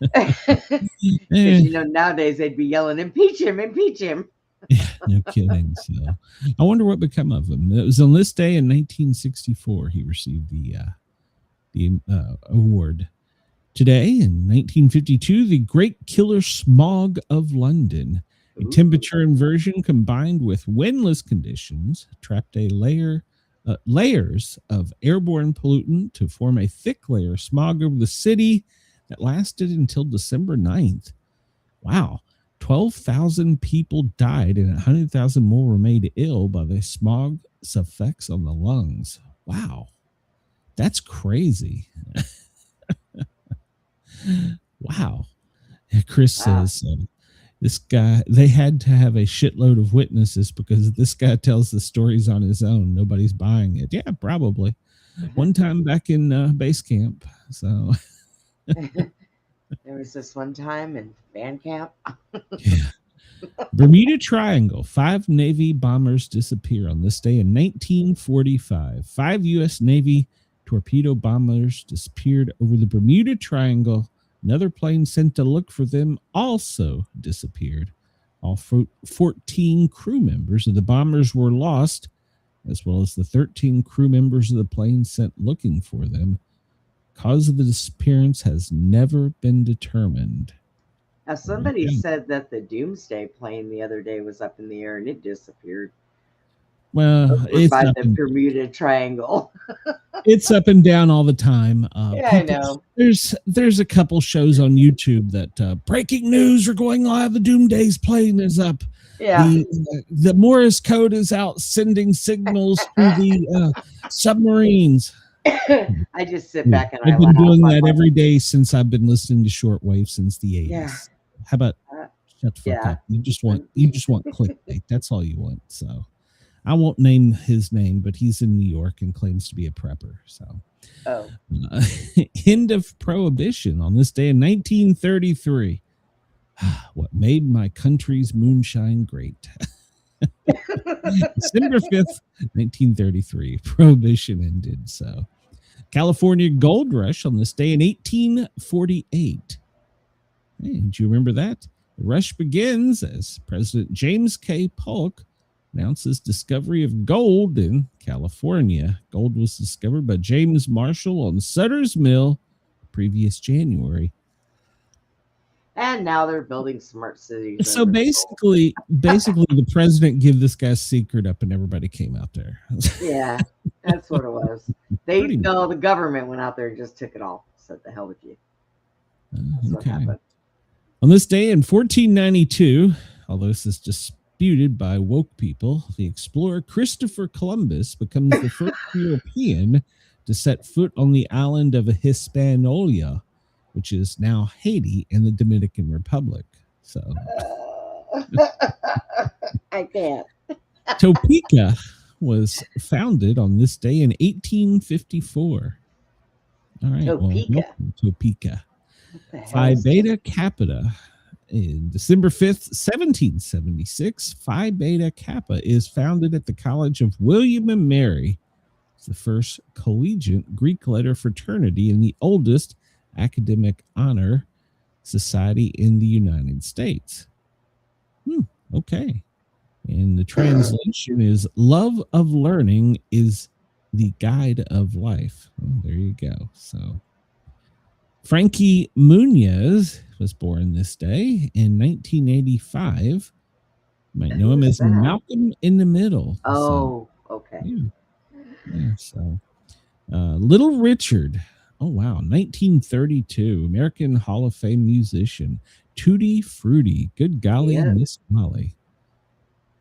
[SPEAKER 3] Because nowadays they'd be yelling, "Impeach him! Impeach him!"
[SPEAKER 2] Yeah, no kidding. So I wonder what became of him. It was on this day in 1964 he received the award. Today in 1952, the Great Killer Smog of London. A temperature inversion combined with windless conditions trapped layers of airborne pollutant to form a thick layer of smog over the city that lasted until December 9th. Wow. 12,000 people died and 100,000 more were made ill by the smog's effects on the lungs. Wow. That's crazy. Wow. Chris says, this guy, they had to have a shitload of witnesses because this guy tells the stories on his own. Nobody's buying it. Yeah, probably. One time back in base camp. So
[SPEAKER 3] there was this one time in band camp.
[SPEAKER 2] Yeah. Bermuda Triangle. 5 Navy bombers disappear on this day in 1945. 5 U.S. Navy torpedo bombers disappeared over the Bermuda Triangle. Another plane sent to look for them also disappeared. All 14 crew members of the bombers were lost, as well as the 13 crew members of the plane sent looking for them. Cause of the disappearance has never been determined.
[SPEAKER 3] Now, somebody said that the Doomsday plane the other day was up in the air and it disappeared.
[SPEAKER 2] Well, it's
[SPEAKER 3] by
[SPEAKER 2] not
[SPEAKER 3] the Bermuda Triangle.
[SPEAKER 2] It's up and down all the time.
[SPEAKER 3] Yeah, I know.
[SPEAKER 2] There's a couple shows on YouTube that breaking news are going live. The Doomsday's plane is up.
[SPEAKER 3] Yeah.
[SPEAKER 2] The Morse code is out sending signals to the submarines.
[SPEAKER 3] I just sit back and
[SPEAKER 2] I've been doing that every day since I've been listening to shortwave since the 80s.
[SPEAKER 3] Yeah.
[SPEAKER 2] How about shut the fuck
[SPEAKER 3] yeah.
[SPEAKER 2] up? You just want clickbait. That's all you want. So I won't name his name, but he's in New York and claims to be a prepper. So end of prohibition on this day in 1933. What made my country's moonshine great. December 5th, 1933, prohibition ended. So California gold rush on this day in 1848. Hey, do you remember that? The rush begins as President James K. Polk announces discovery of gold in California. Gold was discovered by James Marshall on Sutter's Mill the previous January.
[SPEAKER 3] And now they're building smart cities.
[SPEAKER 2] So basically the president gave this guy a secret up and everybody came out there.
[SPEAKER 3] Yeah, that's what it was. The government went out there and just took it all. Said the hell with you. That's what happened.
[SPEAKER 2] On this day in 1492, although this is disputed by woke people, the explorer Christopher Columbus becomes the first European to set foot on the island of Hispaniola, which is now Haiti and the Dominican Republic. So
[SPEAKER 3] I can't.
[SPEAKER 2] Topeka was founded on this day in 1854. All right. Topeka. Phi Beta Kappa. In December 5th, 1776, Phi Beta Kappa is founded at the College of William and Mary. It's the first collegiate Greek letter fraternity and the oldest academic honor society in the United States. Okay. And the translation is love of learning is the guide of life. Oh, there you go. So Frankie Muniz was born this day in 1985. You might know him as Malcolm in the Middle.
[SPEAKER 3] Oh, okay.
[SPEAKER 2] Yeah. So Little Richard. Oh, wow. 1932. American Hall of Fame musician. Tutti Frutti. Good golly, Miss Molly.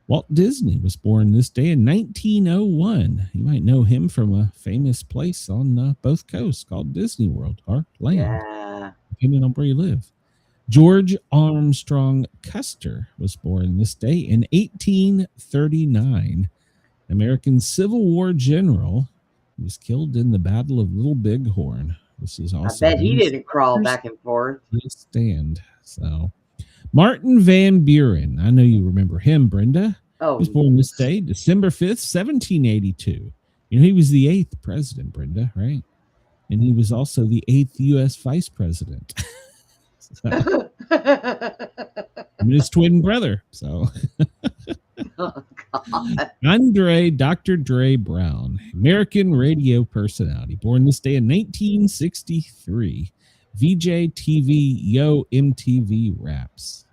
[SPEAKER 2] Walt Disney was born this day in 1901. You might know him from a famous place on both coasts called Disney World or Land, depending on where you live. George Armstrong Custer was born this day in 1839. American Civil War general. He was killed in the Battle of Little Bighorn. This is also.
[SPEAKER 3] I bet he didn't crawl back and forth.
[SPEAKER 2] Stand. So, Martin Van Buren. I know you remember him, Brenda.
[SPEAKER 3] Oh,
[SPEAKER 2] he was born this day, December 5th, 1782. You know, he was the 8th president, Brenda, right? And he was also the 8th U.S. vice president. So, I'm his twin brother. So.
[SPEAKER 3] Oh, God.
[SPEAKER 2] Dr. Dre Brown, American radio personality, born this day in 1963. VJ TV, Yo MTV Raps.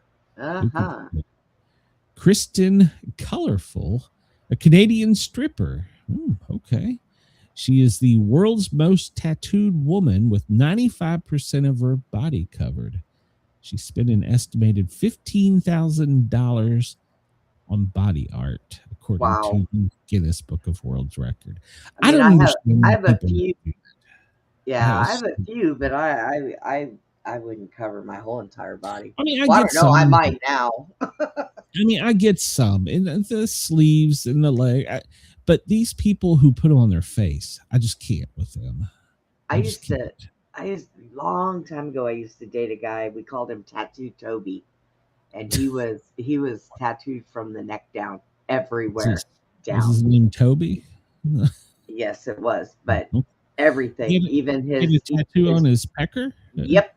[SPEAKER 2] Kristen Colorful, a Canadian stripper. Okay. She is the world's most tattooed woman with 95% of her body covered. She spent an estimated $15,000 on body art, according to the Guinness Book of World Record. I don't understand.
[SPEAKER 3] I have a few. Yeah, I have a few, but I wouldn't cover my whole entire body.
[SPEAKER 2] I mean,
[SPEAKER 3] I don't know. I might now.
[SPEAKER 2] I mean, I get some in the sleeves and the leg, but these people who put them on their face, I just can't with them.
[SPEAKER 3] I used a long time ago. I used to date a guy. We called him Tattoo Toby. And he was tattooed from the neck down everywhere.
[SPEAKER 2] Was his name Toby?
[SPEAKER 3] Yes, it was. But everything, even his
[SPEAKER 2] tattoo on his pecker.
[SPEAKER 3] Yep,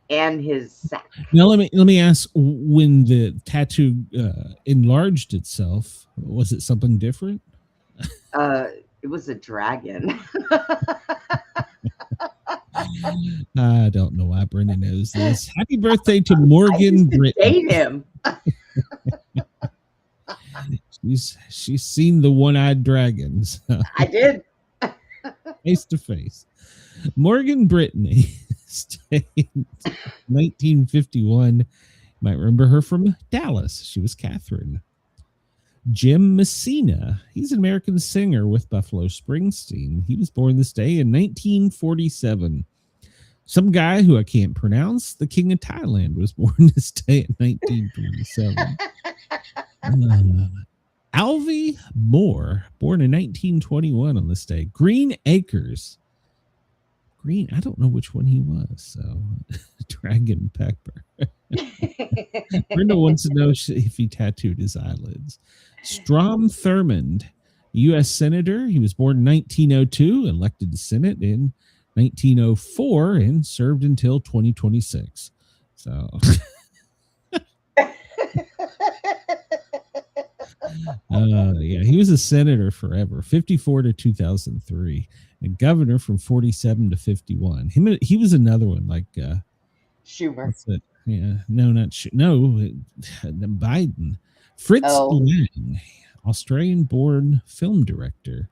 [SPEAKER 3] and his sack.
[SPEAKER 2] Now let me ask: when the tattoo enlarged itself, was it something different?
[SPEAKER 3] It was a dragon.
[SPEAKER 2] I don't know why Brenda knows this. Happy birthday to Morgan Britton.
[SPEAKER 3] Date him.
[SPEAKER 2] She's seen the one-eyed dragons.
[SPEAKER 3] I did.
[SPEAKER 2] face to face. Morgan Brittany, stayed 1951. You might remember her from Dallas. She was Catherine. Jim Messina, he's an American singer with Buffalo Springsteen. He was born this day in 1947. Some guy who I can't pronounce, the King of Thailand, was born this day in 1947. Alvy Moore, born in 1921 on this day. Green Acres. Green, I don't know which one he was, so Dragon Pepper. Brenda wants to know if he tattooed his eyelids. Strom Thurmond, U.S. Senator. He was born in 1902, elected to Senate in 1904, and served until 2026. So, yeah, he was a senator forever, 54 to 2003, and governor from 47 to 51. He was another one like
[SPEAKER 3] Schumer.
[SPEAKER 2] Yeah, no, not Biden. Fritz Lang, Australian-born film director.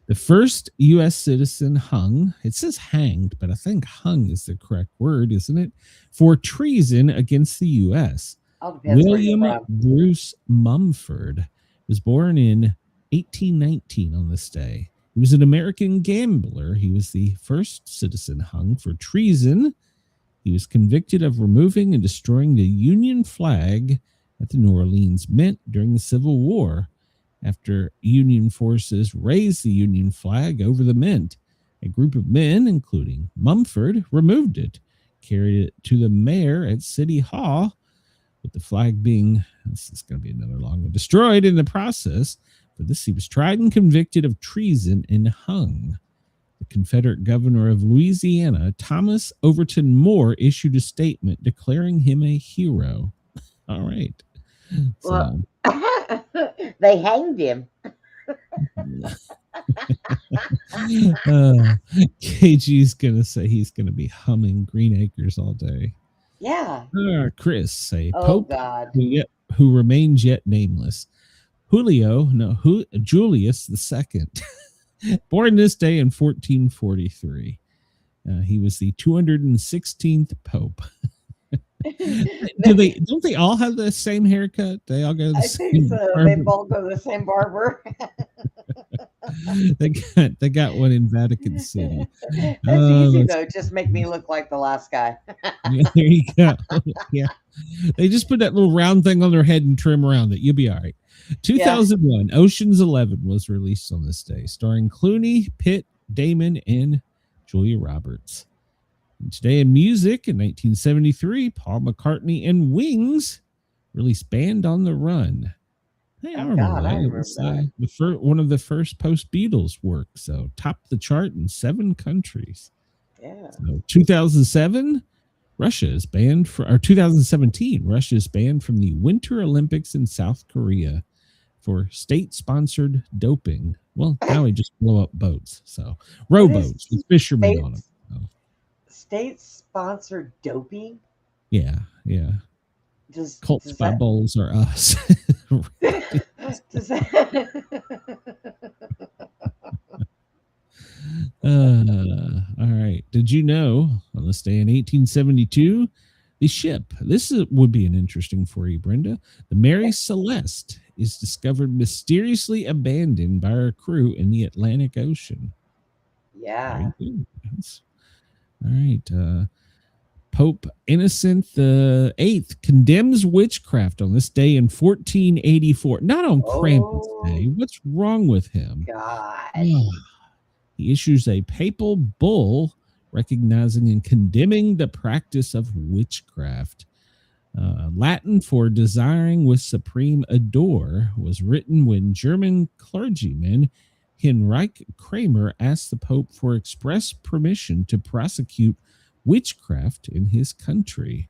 [SPEAKER 2] The first U.S. citizen hung, it says hanged, but I think hung is the correct word, isn't it? For treason against the U.S. William Bruce Mumford was born in 1819 on this day. He was an American gambler. He was the first citizen hung for treason. He was convicted of removing and destroying the Union flag at the New Orleans Mint during the Civil War. After Union forces raised the Union flag over the Mint, a group of men, including Mumford, removed it, carried it to the mayor at City Hall, with the flag being, this is going to be another long one, destroyed in the process. For this, he was tried and convicted of treason and hung. The Confederate governor of Louisiana, Thomas Overton Moore, issued a statement declaring him a hero. All right.
[SPEAKER 3] Well, they hanged him.
[SPEAKER 2] KG's going to say he's going to be humming Green Acres all day.
[SPEAKER 3] Yeah.
[SPEAKER 2] Chris, a
[SPEAKER 3] Oh,
[SPEAKER 2] pope
[SPEAKER 3] God.
[SPEAKER 2] who remains yet nameless. Julius II, born this day in 1443. He was the 216th pope. Don't they all have the same haircut? They all go to the same barber.
[SPEAKER 3] They both go to the same barber.
[SPEAKER 2] they got one in Vatican City.
[SPEAKER 3] That's easy though. Just make me look like the last guy.
[SPEAKER 2] Yeah, there you go. Yeah, they just put that little round thing on their head and trim around it. You'll be all right. 2001, yeah. Ocean's 11 was released on this day, starring Clooney, Pitt, Damon, and Julia Roberts. And today in music, in 1973, Paul McCartney and Wings released Band on the Run. Hey, I remember that. It was one of the first post-Beatles work, so topped the chart in 7 countries.
[SPEAKER 3] Yeah.
[SPEAKER 2] So 2007, Russia is banned for, or 2017, Russia is banned from the Winter Olympics in South Korea for state-sponsored doping. Well, now we just blow up boats, so rowboats with fishermen on them. So.
[SPEAKER 3] State-sponsored doping?
[SPEAKER 2] Yeah. Colts by Bowls are us.
[SPEAKER 3] All
[SPEAKER 2] right. Did you know on this day in 1872, the ship, would be an interesting for you, Brenda. The Mary Celeste is discovered mysteriously abandoned by her crew in the Atlantic Ocean.
[SPEAKER 3] Yeah.
[SPEAKER 2] All right. Pope Innocent VIII condemns witchcraft on this day in 1484. Not on Krampus Day. What's wrong with him?
[SPEAKER 3] God.
[SPEAKER 2] He issues a papal bull recognizing and condemning the practice of witchcraft. Latin for desiring with supreme adore was written when German clergyman Heinrich Kramer asked the Pope for express permission to prosecute witchcraft in his country.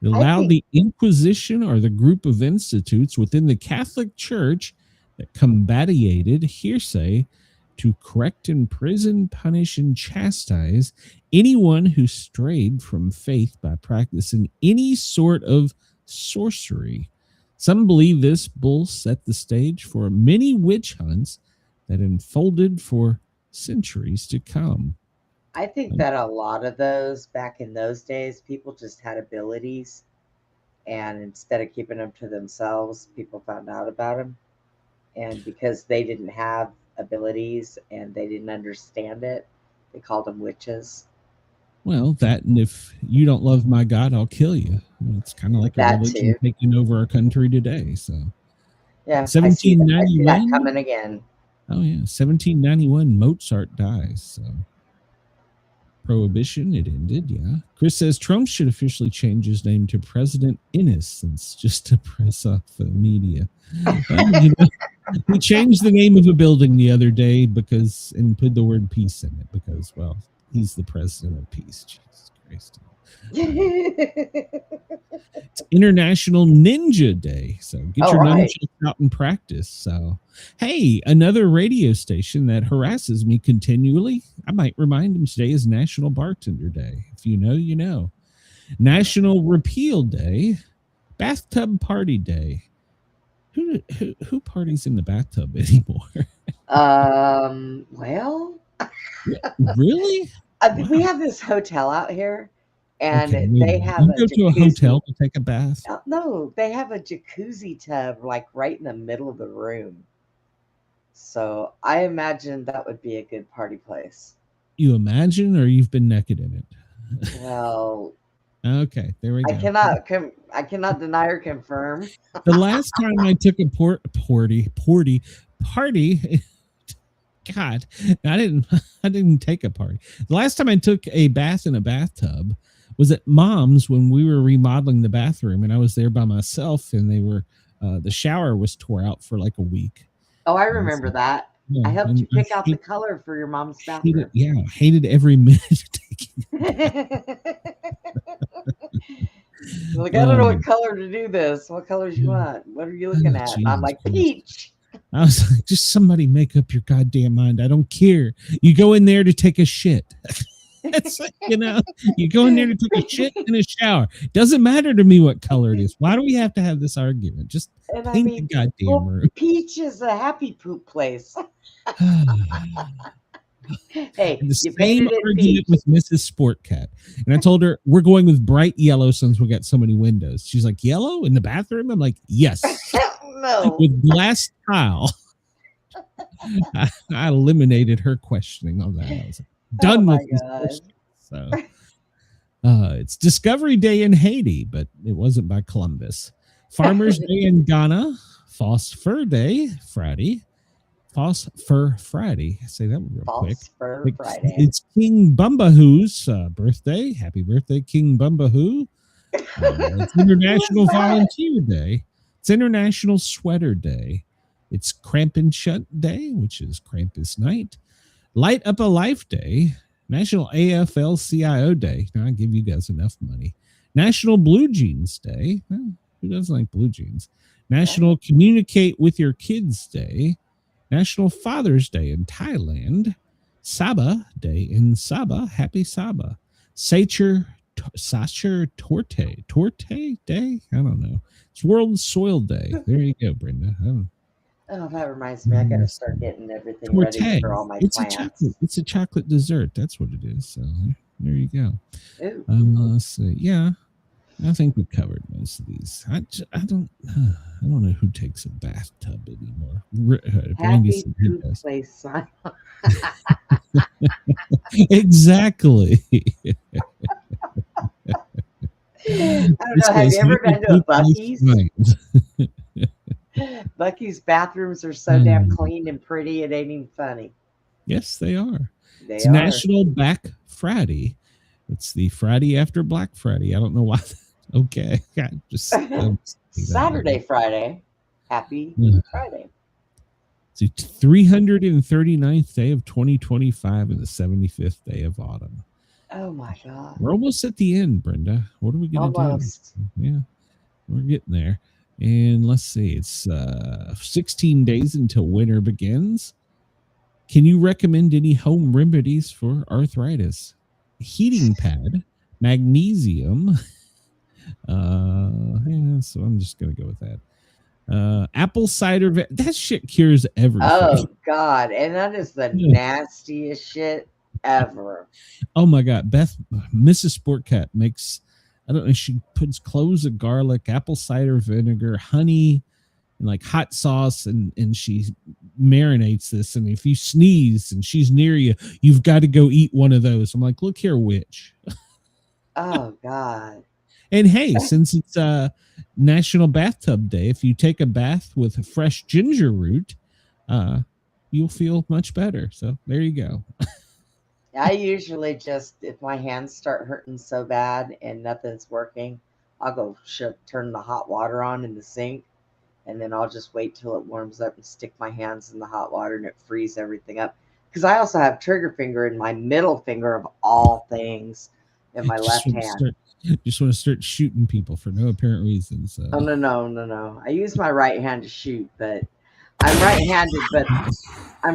[SPEAKER 2] It allowed the Inquisition, or the group of institutes within the Catholic Church that combated heresy, to correct, imprison, punish, and chastise anyone who strayed from faith by practicing any sort of sorcery. Some believe this bull set the stage for many witch hunts that unfolded for centuries to come.
[SPEAKER 3] I think that a lot of those back in those days, people just had abilities, and instead of keeping them to themselves, people found out about them. And because they didn't have abilities and they didn't understand it, they called them witches.
[SPEAKER 2] Well, that, and if you don't love my God, I'll kill you. It's kind of like a
[SPEAKER 3] That
[SPEAKER 2] religion
[SPEAKER 3] too.
[SPEAKER 2] taking over our country today. So,
[SPEAKER 3] Yeah, I see that
[SPEAKER 2] 1791.
[SPEAKER 3] coming again.
[SPEAKER 2] Oh yeah, 1791. Mozart dies. So, Prohibition, it ended. Yeah. Chris says Trump should officially change his name to President Innocence just to press off the media. He changed the name of a building the other day and put the word peace in it because, well, he's the president of peace. Jesus Christ. It's International Ninja Day. So get your nunchucks out and practice. So, hey, another radio station that harasses me continually. I might remind him today is National Bartender Day. If you know, you know. National Repeal Day. Bathtub Party Day. Who parties in the bathtub anymore?
[SPEAKER 3] Well,
[SPEAKER 2] really?
[SPEAKER 3] We have this hotel out here, and they have
[SPEAKER 2] you go to a hotel to take a bath.
[SPEAKER 3] No, they have a jacuzzi tub like right in the middle of the room. So I imagine that would be a good party place.
[SPEAKER 2] You imagine, or you've been naked in it?
[SPEAKER 3] Well,
[SPEAKER 2] okay, there we go.
[SPEAKER 3] I cannot deny or confirm.
[SPEAKER 2] The last time I took a party. God, I didn't take a party. The last time I took a bath in a bathtub was at Mom's when we were remodeling the bathroom, and I was there by myself, and the shower was tore out for like a week.
[SPEAKER 3] Oh, I remember that. Yeah, I helped you pick out the color for your mom's bathroom.
[SPEAKER 2] I hated every minute of taking
[SPEAKER 3] Like, I don't know what color to do this. What colors you want? What are you looking at? And I'm like, peach.
[SPEAKER 2] I was like, just somebody make up your goddamn mind. I don't care. You go in there to take a shit. It's like, you go in there to take a shit in a shower. Doesn't matter to me what color it is. Why do we have to have this argument? Just paint the goddamn room.
[SPEAKER 3] Peach is a happy poop place. Hey,
[SPEAKER 2] the same argument with Mrs. Sportcat. And I told her, we're going with bright yellow since we got so many windows. She's like, yellow in the bathroom? I'm like, yes.
[SPEAKER 3] No.
[SPEAKER 2] With glass tile. I eliminated her questioning on that. I was like, done with this question. So it's Discovery Day in Haiti, but it wasn't by Columbus. Farmers Day in Ghana. Phosphor Day Friday. Phosphor Friday. Say that real quick.
[SPEAKER 3] Phosphor Friday.
[SPEAKER 2] It's King Bumbahoo's birthday. Happy birthday, King Bumbahoo. It's International Volunteer Day. It's International Sweater Day. It's Krampus Day, which is Krampus night. Light Up a Life Day. National AFL-CIO Day. Now, I give you guys enough money. National Blue Jeans Day. Well, who doesn't like blue jeans? National Communicate with Your Kids Day. National Father's Day in Thailand. Sabah Day in Sabah. Happy Sabah. Sacher Torte Day? I don't know. It's World Soil Day. There you go, Brenda.
[SPEAKER 3] Oh, that reminds me. I got to start getting everything ready for all my plants.
[SPEAKER 2] It's a chocolate dessert. That's what it is. So there you go. Let's see. Yeah, I think we covered most of these. I don't know who takes a bathtub anymore.
[SPEAKER 3] Happy poop place, son.
[SPEAKER 2] Exactly.
[SPEAKER 3] I don't know. Have you ever been to a Buc-ee's? Buc-ee's bathrooms are so damn clean and pretty, it ain't even funny.
[SPEAKER 2] Yes, they are. It's National Black Friday. It's the Friday after Black Friday. I don't know why. Okay. Just
[SPEAKER 3] Saturday, Friday. Happy Friday.
[SPEAKER 2] It's the 339th day of 2025 and the 75th day of autumn.
[SPEAKER 3] Oh my God.
[SPEAKER 2] We're almost at the end, Brenda. What are we going to do? Yeah, we're getting there. And let's see, it's 16 days until winter begins. Can you recommend any home remedies for arthritis? Heating pad, magnesium. So I'm just going to go with that. Apple cider. That shit cures everything.
[SPEAKER 3] Oh God, and that is the nastiest shit ever.
[SPEAKER 2] Oh my God, Mrs. Sportcat makes. I don't know. She puts cloves of garlic, apple cider vinegar, honey, and like hot sauce, and she marinates this. And if you sneeze and she's near you, you've got to go eat one of those. I'm like, look here, witch.
[SPEAKER 3] Oh God.
[SPEAKER 2] And hey, since it's National Bathtub Day, if you take a bath with a fresh ginger root, you'll feel much better. So there you go.
[SPEAKER 3] I usually just, if my hands start hurting so bad and nothing's working, I'll go turn the hot water on in the sink, and then I'll just wait till it warms up and stick my hands in the hot water, and it frees everything up. Because I also have trigger finger in my middle finger of all things in my left hand.
[SPEAKER 2] Just want to start shooting people for no apparent reason. So.
[SPEAKER 3] Oh, no. I use my right hand to shoot, but I'm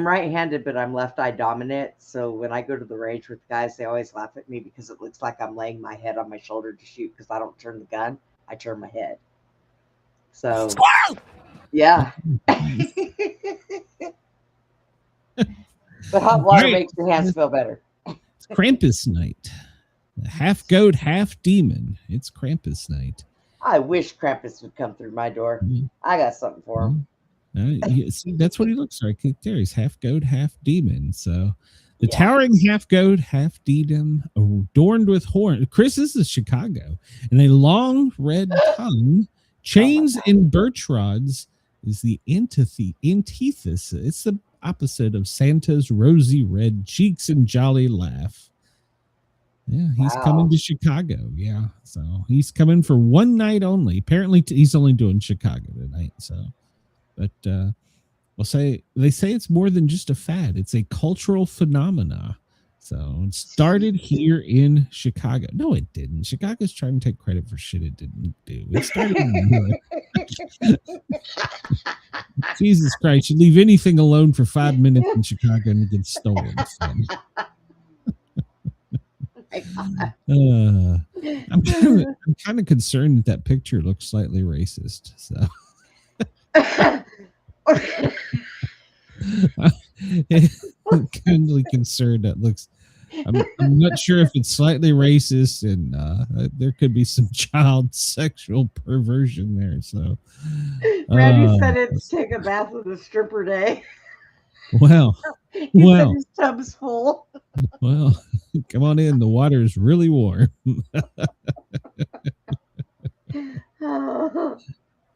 [SPEAKER 3] right-handed, but I'm left-eye dominant. So when I go to the range with guys, they always laugh at me because it looks like I'm laying my head on my shoulder to shoot, because I don't turn the gun. I turn my head. So, yeah. But hot water makes your hands feel better.
[SPEAKER 2] It's Krampus night. Half goat, half demon. It's Krampus night.
[SPEAKER 3] I wish Krampus would come through my door. I got something for him.
[SPEAKER 2] See, that's what he looks like there. He's half goat, half demon. So the towering half goat, half demon, adorned with horn. Chris, this is Chicago, and a long red tongue, chains and birch rods is the antithesis. It's the opposite of Santa's rosy red cheeks and jolly laugh. Yeah, he's coming to Chicago. Yeah, so he's coming for one night only. Apparently, he's only doing Chicago tonight. So, but they say it's more than just a fad. It's a cultural phenomena. So it started here in Chicago. No, it didn't. Chicago's trying to take credit for shit it didn't do. It started in Jesus Christ! You leave anything alone for 5 minutes in Chicago and it gets stolen. So. I'm kind of concerned that picture looks slightly racist. So I'm kind of concerned that looks. I'm not sure if it's slightly racist, and there could be some child sexual perversion there. So
[SPEAKER 3] Randy said it's take a bath with a stripper day.
[SPEAKER 2] Well,
[SPEAKER 3] Said his tub's full.
[SPEAKER 2] Well, come on in. The water is really warm.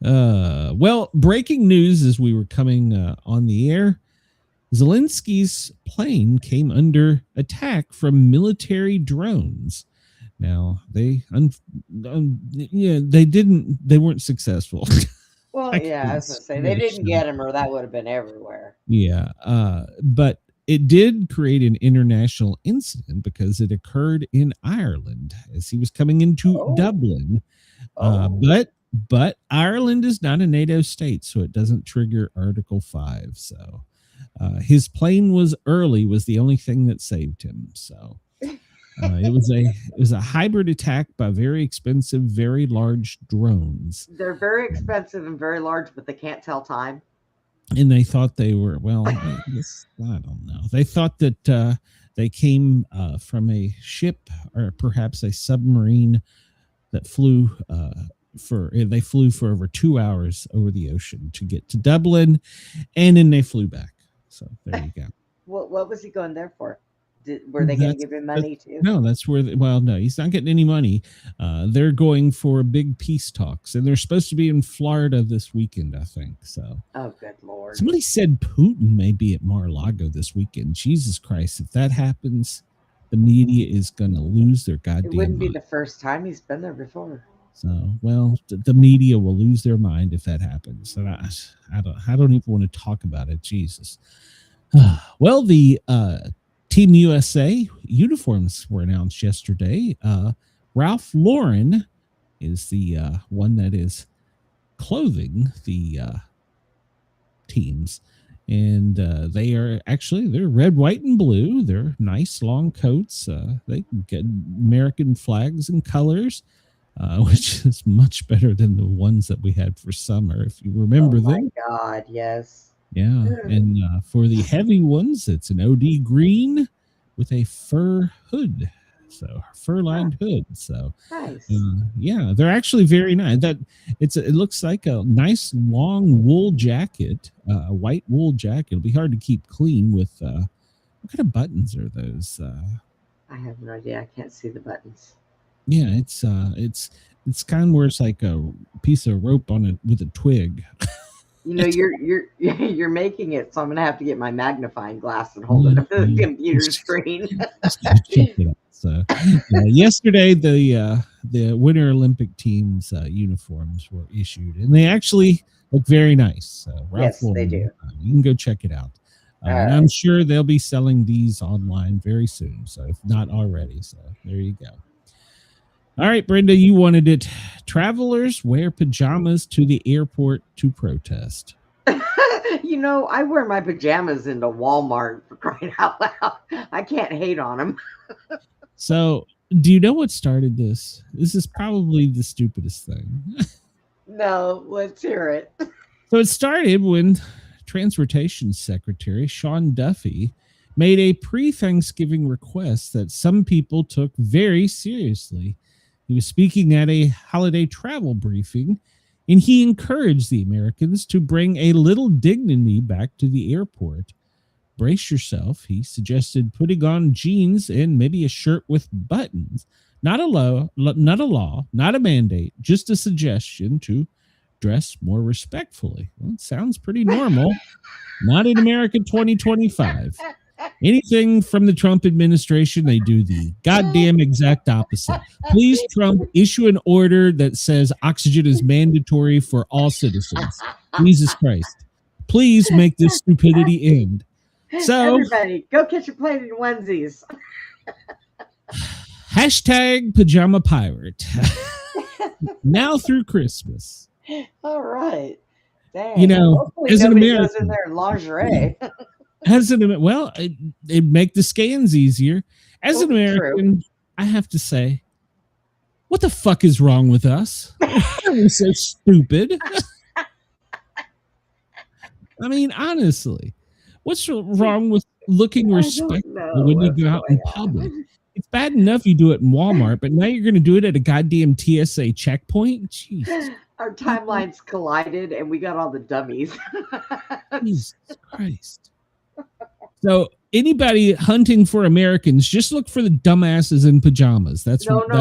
[SPEAKER 2] Well, breaking news as we were coming on the air. Zelensky's plane came under attack from military drones. Now they weren't successful.
[SPEAKER 3] Well, I was gonna say they didn't get him, or that would have been everywhere.
[SPEAKER 2] Yeah, but it did create an international incident because it occurred in Ireland as he was coming into Dublin. But Ireland is not a NATO state, so it doesn't trigger Article 5. So his plane was the only thing that saved him. So it was a hybrid attack by very expensive, very large drones.
[SPEAKER 3] They're very expensive and very large, but they can't tell time.
[SPEAKER 2] And they thought they were, I don't know. They thought that they came from a ship or perhaps a submarine that flew for over 2 hours over the ocean to get to Dublin, and then they flew back. So there you go.
[SPEAKER 3] What was he going there for? Were they going to give him money too?
[SPEAKER 2] No, that's where. No, he's not getting any money. They're going for big peace talks, and they're supposed to be in Florida this weekend, I think. So.
[SPEAKER 3] Oh, good Lord!
[SPEAKER 2] Somebody said Putin may be at Mar-a-Lago this weekend. Jesus Christ! If that happens, the media is going to lose their goddamn.
[SPEAKER 3] It wouldn't
[SPEAKER 2] mind.
[SPEAKER 3] be the first time he's been there before.
[SPEAKER 2] So, the media will lose their mind if that happens. So I don't even want to talk about it. Jesus. Well, the Team USA uniforms were announced yesterday. Ralph Lauren is the one that is clothing the teams. And they're red, white, and blue. They're nice long coats. They get American flags and colors. which is much better than the ones that we had for summer, if you remember
[SPEAKER 3] Oh my
[SPEAKER 2] them.
[SPEAKER 3] God, yes.
[SPEAKER 2] Yeah, and for the heavy ones, it's an OD green with a fur hood, so fur-lined hood. So
[SPEAKER 3] Nice.
[SPEAKER 2] yeah, they're actually very nice. It looks like a nice long wool jacket, a white wool jacket. It'll be hard to keep clean with. What kind of buttons are those?
[SPEAKER 3] I have no idea. I can't see the buttons.
[SPEAKER 2] Yeah, it's kind of where it's like a piece of rope on it with a twig.
[SPEAKER 3] You know, you're making it, so I'm gonna have to get my magnifying glass and hold it up to the computer screen.
[SPEAKER 2] Just go check it out. So yesterday the Winter Olympic team's uniforms were issued, and they actually look very nice. So Ralph
[SPEAKER 3] Yes, they
[SPEAKER 2] Lauren,
[SPEAKER 3] do.
[SPEAKER 2] You can go check it out. And I'm sure they'll be selling these online very soon. So if not already, so there you go. All right, Brenda, you wanted it. Travelers wear pajamas to the airport to protest.
[SPEAKER 3] You know, I wear my pajamas into Walmart, for crying out loud. I can't hate on them.
[SPEAKER 2] So, do you know what started this? This is probably the stupidest thing.
[SPEAKER 3] No, let's hear it.
[SPEAKER 2] So, it started when Transportation Secretary Sean Duffy made a pre-Thanksgiving request that some people took very seriously. He was speaking at a holiday travel briefing, and he encouraged the Americans to bring a little dignity back to the airport. Brace yourself, he suggested putting on jeans and maybe a shirt with buttons. Not a law, not a mandate, just a suggestion to dress more respectfully. Well, it sounds pretty normal. Not in America 2025. Anything from the Trump administration, they do the goddamn exact opposite. Please, Trump, issue an order that says oxygen is mandatory for all citizens. Jesus Christ. Please make this stupidity end. So,
[SPEAKER 3] everybody, go catch a plane in onesies.
[SPEAKER 2] hashtag Pajama Pirate. Now through Christmas.
[SPEAKER 3] All right. Dang.
[SPEAKER 2] You know,
[SPEAKER 3] hopefully
[SPEAKER 2] as an
[SPEAKER 3] nobody goes
[SPEAKER 2] American,
[SPEAKER 3] in there in lingerie.
[SPEAKER 2] well, it make the scans easier. As an American, I have to say, what the fuck is wrong with us? We're so stupid. I mean, honestly, what's wrong with looking respectful when you go out in public? It's bad enough you do it in Walmart, but now you're going to do it at a goddamn TSA checkpoint? Jesus.
[SPEAKER 3] Our timelines collided and we got all the dummies.
[SPEAKER 2] Jesus Christ. So anybody hunting for Americans, just look for the dumbasses in pajamas. That's
[SPEAKER 3] not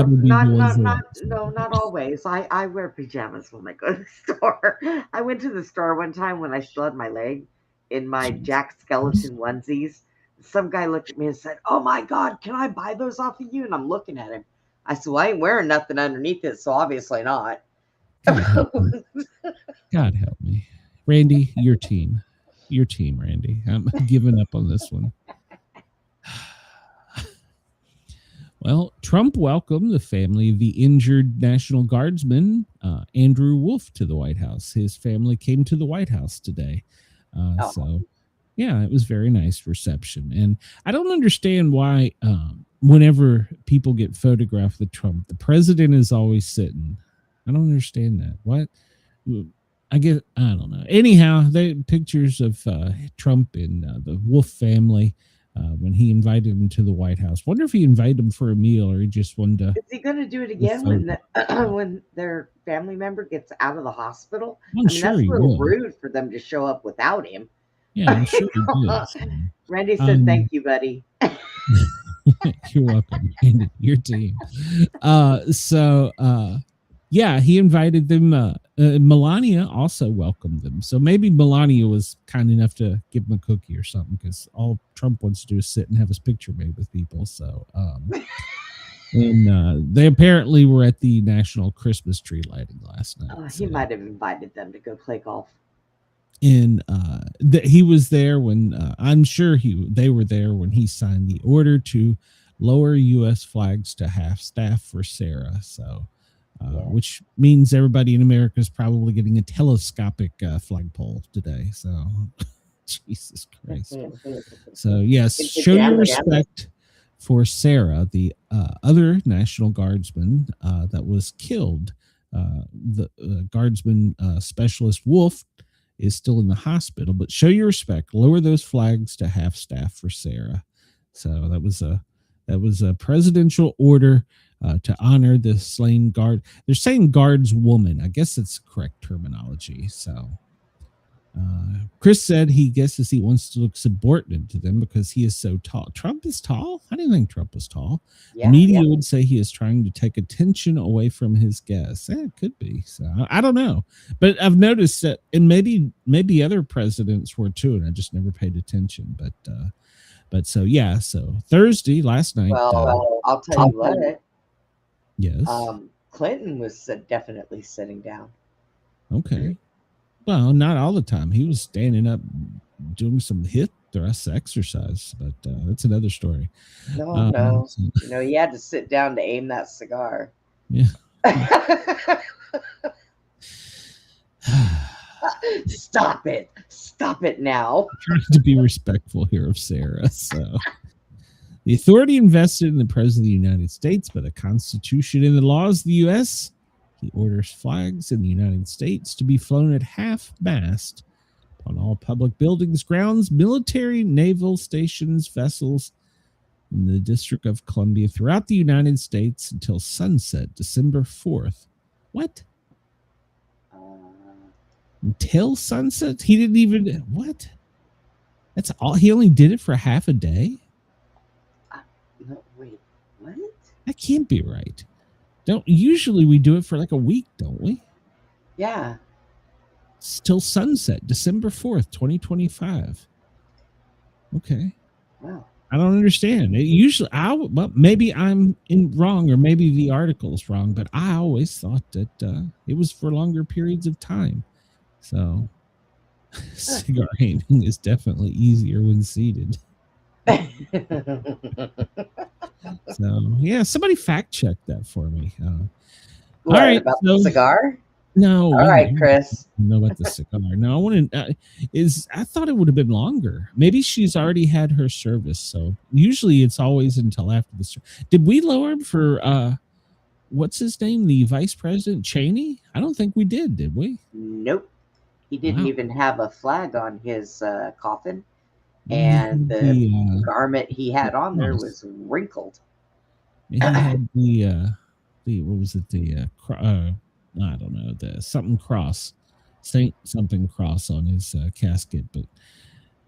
[SPEAKER 3] always. I wear pajamas when I go to the store. I went to the store one time when I still had my leg in my Jack Skeleton onesies. Some guy looked at me and said, "Oh my God, can I buy those off of you?" And I'm looking at him. I said, "Well, I ain't wearing nothing underneath it, so obviously not."
[SPEAKER 2] God help me. Randy, your team, Randy. I'm giving up on this one. Well, Trump welcomed the family of the injured National Guardsman, Andrew Wolf, to the White House. His family came to the White House today. So, yeah, it was very nice reception. And I don't understand why whenever people get photographed with Trump, the president is always sitting. I don't understand that. What? I don't know. Anyhow, the pictures of Trump and the Wolf family when he invited him to the White House. Wonder if he invited him for a meal or he just wanted to.
[SPEAKER 3] Is he going to do it again when their family member gets out of the hospital?
[SPEAKER 2] Sure
[SPEAKER 3] that's a little rude for them to show up without him.
[SPEAKER 2] Yeah, I'm sure he did.
[SPEAKER 3] Randy said, "Thank you, buddy."
[SPEAKER 2] You're welcome, Randy. Your team. Yeah, he invited them. Melania also welcomed them. So maybe Melania was kind enough to give him a cookie or something, because all Trump wants to do is sit and have his picture made with people. So, and they apparently were at the National Christmas Tree lighting last night.
[SPEAKER 3] He might have invited them to go play golf.
[SPEAKER 2] And he was there when I'm sure they were there when he signed the order to lower U.S. flags to half staff for Sarah. So. Which means everybody in America is probably getting a telescopic flagpole today. So, Jesus Christ. So, yes, show your respect for Sarah, the other National Guardsman that was killed. The Guardsman Specialist Wolf is still in the hospital, but show your respect. Lower those flags to half staff for Sarah. So that was a presidential order to honor the slain guard. They're saying guardswoman. I guess that's correct terminology. So Chris said he guesses he wants to look subordinate to them because he is so tall. Trump is tall? I didn't think Trump was tall.
[SPEAKER 3] Yeah,
[SPEAKER 2] Media would say he is trying to take attention away from his guests. It could be. So I don't know. But I've noticed that, and maybe other presidents were too, and I just never paid attention. But so yeah, so Thursday last night.
[SPEAKER 3] Well, I'll tell you what.
[SPEAKER 2] Yes.
[SPEAKER 3] Clinton was definitely sitting down.
[SPEAKER 2] Okay. Well, not all the time. He was standing up doing some hip thrust exercise, but that's another story.
[SPEAKER 3] No. He had to sit down to aim that cigar.
[SPEAKER 2] Yeah.
[SPEAKER 3] Stop it now.
[SPEAKER 2] I'm trying to be respectful here of Sarah. So the authority invested in the President of the United States by the Constitution and the laws of the U.S. He orders flags in the United States to be flown at half-mast on all public buildings, grounds, military, naval stations, vessels in the District of Columbia throughout the United States until sunset, December 4th. What? Until sunset? He didn't even... What? That's all? He only did it for half a day?
[SPEAKER 3] No, wait, what?
[SPEAKER 2] That can't be right. Usually we do it for like a week, don't we?
[SPEAKER 3] Yeah.
[SPEAKER 2] It's till sunset, December 4th, 2025. Okay.
[SPEAKER 3] Wow.
[SPEAKER 2] I don't understand. Maybe I'm wrong, or maybe the article is wrong, but I always thought that it was for longer periods of time. So cigar aiming is definitely easier when seated. So yeah, somebody fact check that for me.
[SPEAKER 3] What,
[SPEAKER 2] all right,
[SPEAKER 3] about the cigar?
[SPEAKER 2] No.
[SPEAKER 3] All right, Chris.
[SPEAKER 2] I know about the cigar. No, I want to. I thought it would have been longer. Maybe she's already had her service. So usually it's always until after the service. Did we lower him for what's his name? The vice president Cheney? I don't think we did we?
[SPEAKER 3] Nope. He didn't
[SPEAKER 2] Wow.
[SPEAKER 3] even have a flag on his coffin. And the garment he had on there was wrinkled.
[SPEAKER 2] He had the what was it? I don't know, the something cross, Saint something cross on his casket. But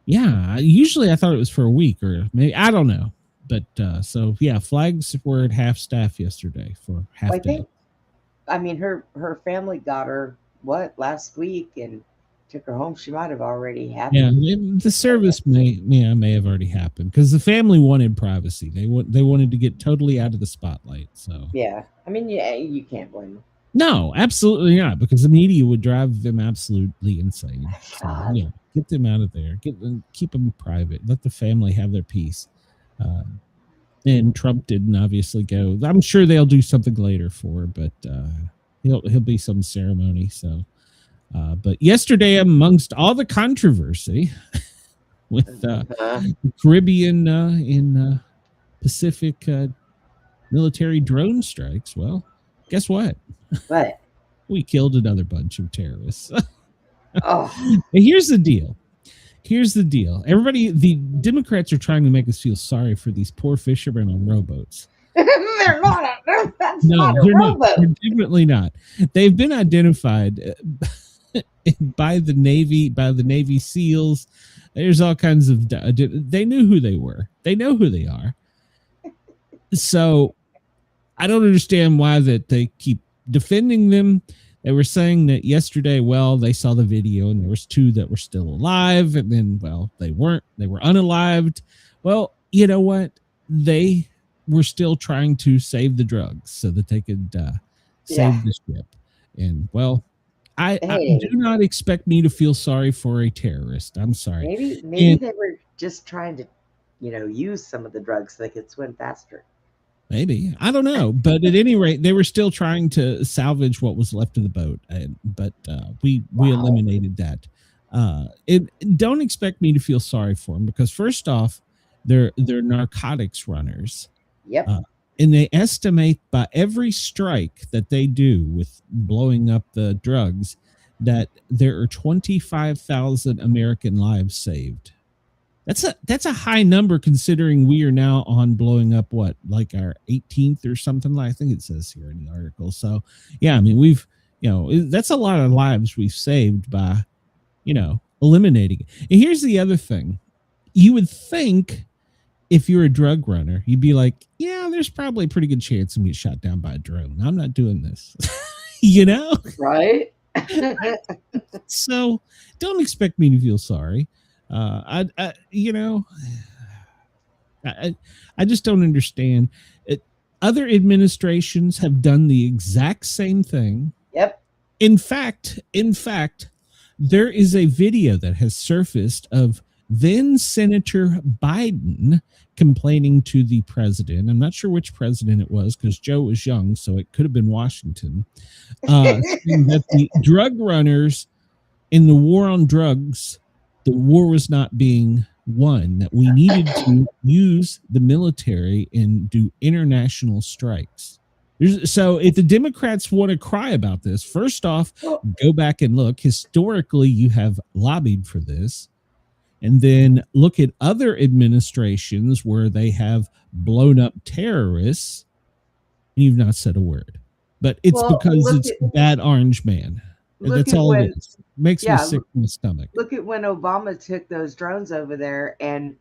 [SPEAKER 2] yeah, usually I thought it was for a week, or maybe I don't know. But so yeah, flags were at half staff yesterday for half day.
[SPEAKER 3] I mean, her family got her last week and took her home. She might have already had
[SPEAKER 2] the service may have already happened because the family wanted privacy. They wanted to get totally out of the spotlight. So
[SPEAKER 3] yeah, I mean, you can't blame them.
[SPEAKER 2] No, absolutely not, because the media would drive them absolutely insane. So, yeah, get them out of there. Keep them private. Let the family have their peace. And Trump didn't obviously go. I'm sure they'll do something later for her, but he'll be some ceremony. So. But yesterday, amongst all the controversy with the Caribbean in Pacific military drone strikes, well, guess what?
[SPEAKER 3] What?
[SPEAKER 2] We killed another bunch of terrorists.
[SPEAKER 3] Oh.
[SPEAKER 2] And here's the deal. Everybody, the Democrats are trying to make us feel sorry for these poor fishermen on rowboats.
[SPEAKER 3] They're not. That's
[SPEAKER 2] no,
[SPEAKER 3] not a
[SPEAKER 2] they're
[SPEAKER 3] rowboat.
[SPEAKER 2] not. They're definitely not. They've been identified by the Navy SEALs. There's all kinds of. They knew who they were. They know who they are. So I don't understand why that they keep defending them. They were saying that yesterday, well, they saw the video and there was 2 that were still alive, and then, well, they weren't. They were unalived. Well, you know what? They were still trying to save the drugs so that they could save the ship. And, well, I do not expect me to feel sorry for a terrorist. I'm sorry.
[SPEAKER 3] Maybe they were just trying to, use some of the drugs so they could swim faster.
[SPEAKER 2] Maybe. I don't know. But at any rate, they were still trying to salvage what was left of the boat. But we eliminated that. Don't expect me to feel sorry for them, because first off, They're narcotics runners.
[SPEAKER 3] Yep.
[SPEAKER 2] And they estimate by every strike that they do with blowing up the drugs that there are 25,000 American lives saved. That's a high number considering we are now on blowing up what, like our 18th or something, like I think it says here in the article. So yeah, I mean, we've, that's a lot of lives we've saved by, eliminating it. And here's the other thing. You would think if you're a drug runner, you'd be like, yeah, there's probably a pretty good chance I'm going to get shot down by a drone. I'm not doing this,
[SPEAKER 3] Right.
[SPEAKER 2] So don't expect me to feel sorry. I just don't understand it. Other administrations have done the exact same thing.
[SPEAKER 3] Yep.
[SPEAKER 2] In fact, there is a video that has surfaced of then Senator Biden complaining to the president. I'm not sure which president it was because Joe was young, so it could have been Washington. Saying that the drug runners in the war on drugs, the war was not being won, that we needed to use the military and do international strikes. So if the Democrats want to cry about this, first off, go back and look. Historically, you have lobbied for this. And then look at other administrations where they have blown up terrorists, and you've not said a word. But it's because it's bad orange man. That's all it is. Makes me sick in the stomach.
[SPEAKER 3] Look at when Obama took those drones over there and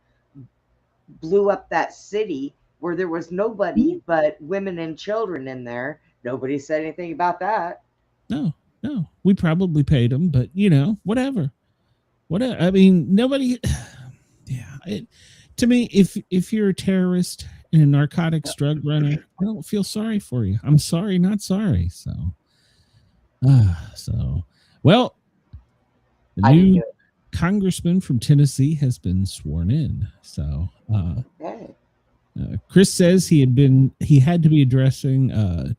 [SPEAKER 3] blew up that city where there was nobody but women and children in there. Nobody said anything about that.
[SPEAKER 2] No. We probably paid them, but whatever. I mean, nobody. Yeah. To me, if you're a terrorist and a narcotics drug runner, I don't feel sorry for you. I'm sorry, not sorry. So, well, the new congressman from Tennessee has been sworn in. So, Chris says he had to be addressing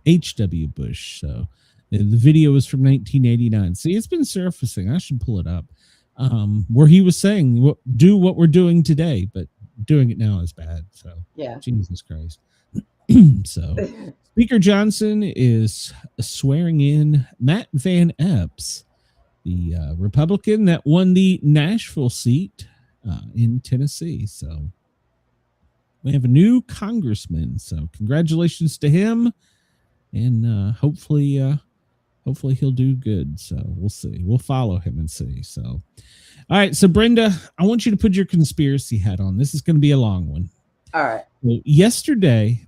[SPEAKER 2] H.W. Bush. So the video was from 1989. See, it's been surfacing. I should pull it up. Where he was saying, do what we're doing today, but doing it now is bad. So
[SPEAKER 3] yeah,
[SPEAKER 2] Jesus Christ. So Speaker Johnson is swearing in Matt Van Epps, the Republican that won the Nashville seat in Tennessee. So we have a new congressman. So congratulations to him, and hopefully he'll do good. So we'll see. We'll follow him and see. So, all right. So Brenda, I want you to put your conspiracy hat on. This is going to be a long one.
[SPEAKER 3] All right.
[SPEAKER 2] So yesterday,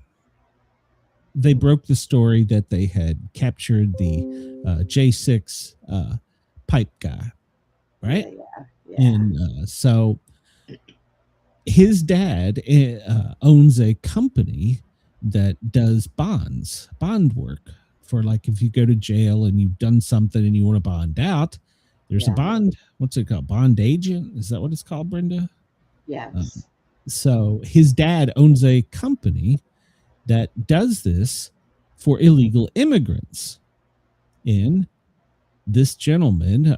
[SPEAKER 2] they broke the story that they had captured the J6 pipe guy, right?
[SPEAKER 3] Yeah.
[SPEAKER 2] And so his dad owns a company that does bond work for, like, if you go to jail and you've done something and you want to bond out, there's a bond. What's it called? Bond agent? Is that what it's called, Brenda?
[SPEAKER 3] Yes.
[SPEAKER 2] So his dad owns a company that does this for illegal immigrants. And this gentleman,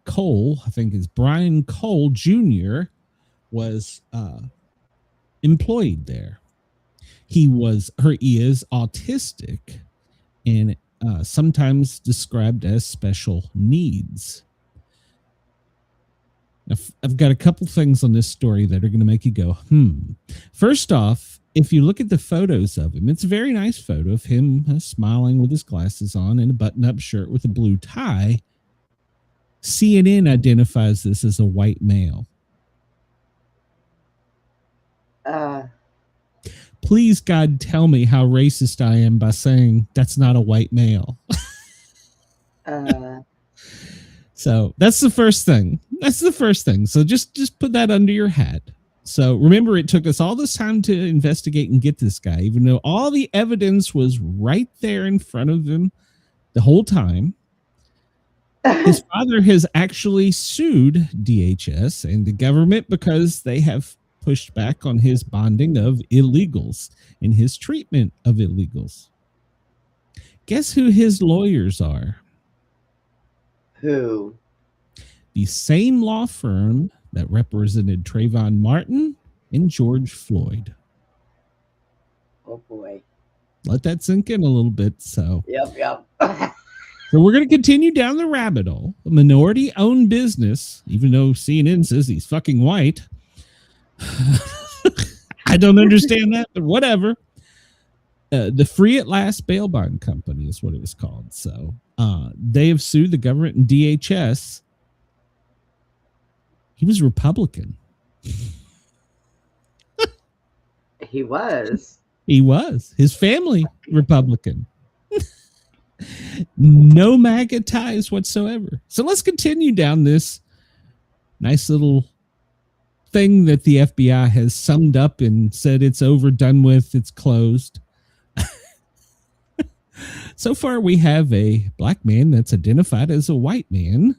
[SPEAKER 2] Cole, I think is Brian Cole Jr., was employed there. He is autistic and sometimes described as special needs. I've got a couple things on this story that are going to make you go, First off, if you look at the photos of him, it's a very nice photo of him smiling with his glasses on and a button-up shirt with a blue tie. CNN identifies this as a white male. Please, God, tell me how racist I am by saying that's not a white male. So that's the first thing. So just put that under your hat. So remember, it took us all this time to investigate and get this guy, even though all the evidence was right there in front of him the whole time. His father has actually sued DHS and the government because they have pushed back on his bonding of illegals and his treatment of illegals. Guess who his lawyers are?
[SPEAKER 3] Who?
[SPEAKER 2] The same law firm that represented Trayvon Martin and George Floyd.
[SPEAKER 3] Oh boy.
[SPEAKER 2] Let that sink in a little bit. So
[SPEAKER 3] Yep.
[SPEAKER 2] So we're going to continue down the rabbit hole. A minority-owned business, even though CNN says he's fucking white. I don't understand that, but whatever. The Free at Last Bail Bond Company is what it was called. So they have sued the government and DHS. He was Republican.
[SPEAKER 3] He was.
[SPEAKER 2] He was. His family, Republican. No MAGA ties whatsoever. So let's continue down this nice little thing that the FBI has summed up and said it's over, done with, it's closed. So far, we have a black man that's identified as a white man.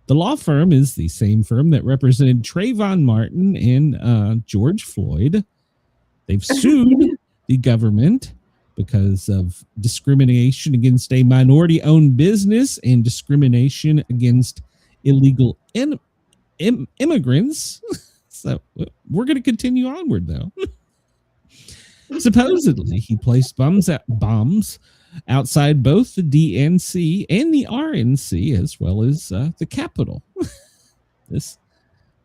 [SPEAKER 2] The law firm is the same firm that represented Trayvon Martin and George Floyd. They've sued the government because of discrimination against a minority-owned business and discrimination against illegal immigrants. So we're going to continue onward, though. Supposedly, he placed bombs outside both the DNC and the RNC, as well as the Capitol. This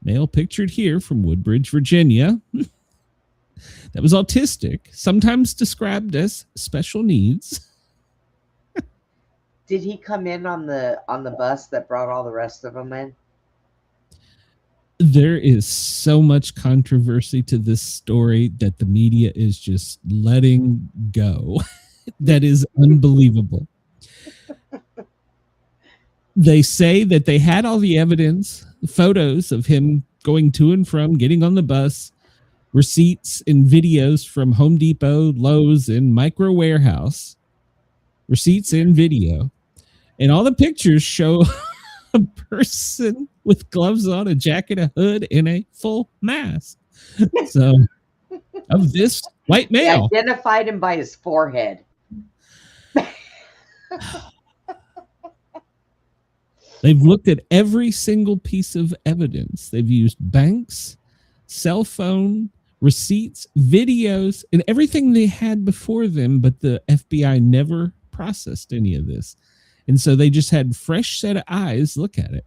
[SPEAKER 2] male pictured here from Woodbridge, Virginia, that was autistic, sometimes described as special needs.
[SPEAKER 3] Did he come in on the bus that brought all the rest of them in?
[SPEAKER 2] There is so much controversy to this story that the media is just letting go. That is unbelievable. They say that they had all the evidence, photos of him going to and from, getting on the bus, receipts and videos from Home Depot, Lowe's, and Micro Warehouse. Receipts and video. And all the pictures show a person with gloves on, a jacket, a hood, and a full mask. So, of this white male.
[SPEAKER 3] They identified him by his forehead.
[SPEAKER 2] They've looked at every single piece of evidence. They've used banks, cell phone, receipts, videos, and everything they had before them, but the FBI never processed any of this. And so they just had fresh set of eyes look at it.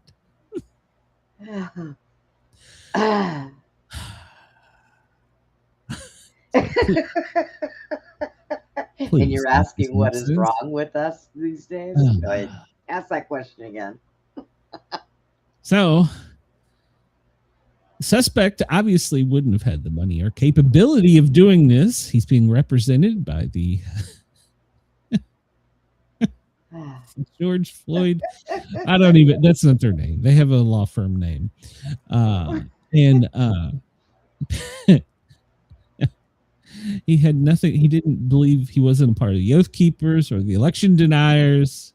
[SPEAKER 3] Please, and you're asking what is wrong with us these days? Go ahead. Ask that question again.
[SPEAKER 2] So, suspect obviously wouldn't have had the money or capability of doing this. He's being represented by the George Floyd. I don't even, that's not their name. They have a law firm name. He had nothing. He didn't believe, he wasn't a part of the Oath Keepers or the election deniers.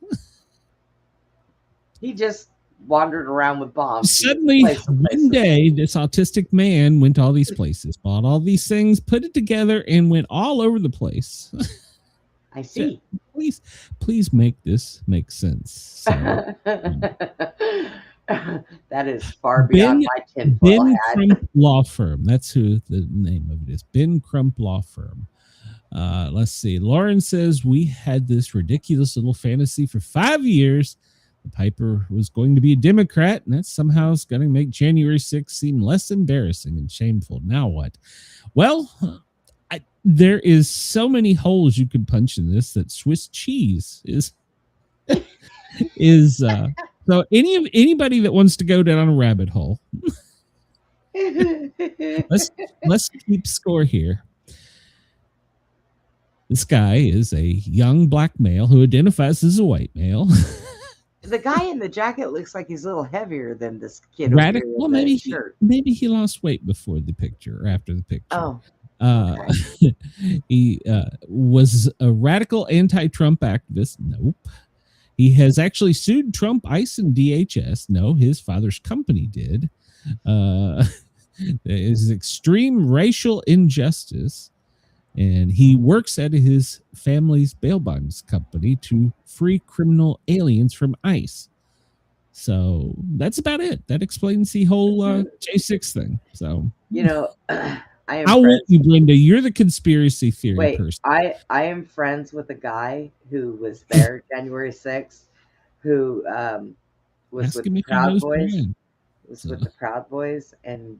[SPEAKER 3] He just wandered around with bombs.
[SPEAKER 2] Suddenly, one day, this autistic man went to all these places, bought all these things, put it together, and went all over the place.
[SPEAKER 3] I see.
[SPEAKER 2] Please make this make sense. So,
[SPEAKER 3] that is far beyond my tinfoil
[SPEAKER 2] Ben
[SPEAKER 3] hat.
[SPEAKER 2] Crump Law Firm. That's who the name of it is. Ben Crump Law Firm. Let's see. Lauren says, we had this ridiculous little fantasy for 5 years. The Piper was going to be a Democrat, and that somehow is going to make January 6th seem less embarrassing and shameful. Now what? Well, there is so many holes you could punch in this that Swiss cheese is so anybody that wants to go down a rabbit hole, let's keep score here. This guy is a young black male who identifies as a white male.
[SPEAKER 3] The guy in the jacket looks like he's a little heavier than this kid.
[SPEAKER 2] Radical. Well, maybe he lost weight before the picture or after the picture.
[SPEAKER 3] Oh. Okay.
[SPEAKER 2] He was a radical anti-Trump activist. Nope. He has actually sued Trump, ICE, and DHS. No, his father's company did. There is extreme racial injustice, and he works at his family's bail bonds company to free criminal aliens from ICE. So that's about it. That explains the whole J6 thing. So,
[SPEAKER 3] you know, am
[SPEAKER 2] How will
[SPEAKER 3] friends.
[SPEAKER 2] you, Brenda? You're the conspiracy theory
[SPEAKER 3] Wait,
[SPEAKER 2] person.
[SPEAKER 3] I am friends with a guy who was there January 6th, who was
[SPEAKER 2] Ask
[SPEAKER 3] with
[SPEAKER 2] him
[SPEAKER 3] the
[SPEAKER 2] if he
[SPEAKER 3] Proud
[SPEAKER 2] knows
[SPEAKER 3] Boys.
[SPEAKER 2] Brian.
[SPEAKER 3] Was
[SPEAKER 2] So.
[SPEAKER 3] with the Proud Boys, and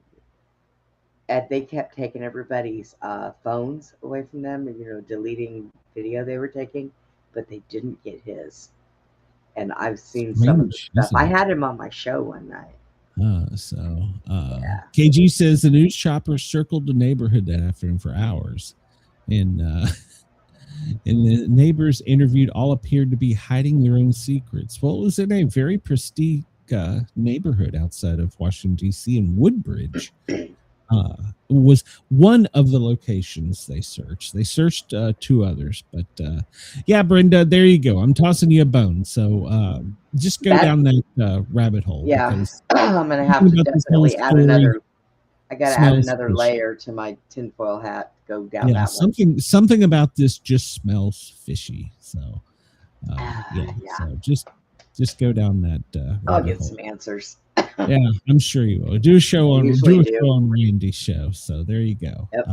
[SPEAKER 3] they kept taking everybody's phones away from them, and deleting video they were taking, but they didn't get his. And I've seen some of the
[SPEAKER 2] Strange,
[SPEAKER 3] stuff.
[SPEAKER 2] isn't
[SPEAKER 3] I
[SPEAKER 2] it?
[SPEAKER 3] had him on my show one night.
[SPEAKER 2] KG says the news chopper circled the neighborhood that afternoon for hours, and the neighbors interviewed all appeared to be hiding their own secrets. Well, it was in a very prestige neighborhood outside of Washington D.C. in Woodbridge. Was one of the locations they searched. They searched 2 others, but yeah, Brenda, there you go. I'm tossing you a bone. So just go down that rabbit hole.
[SPEAKER 3] Yeah,
[SPEAKER 2] Because
[SPEAKER 3] I'm gonna have to definitely add another. I got to add another layer to my tinfoil hat. Go down that one.
[SPEAKER 2] Something about this just smells fishy. So yeah. So just go down that.
[SPEAKER 3] I'll get
[SPEAKER 2] hole.
[SPEAKER 3] some answers.
[SPEAKER 2] Yeah, I'm sure you will. Do a show on Randy's show. So there you go.
[SPEAKER 3] Yep.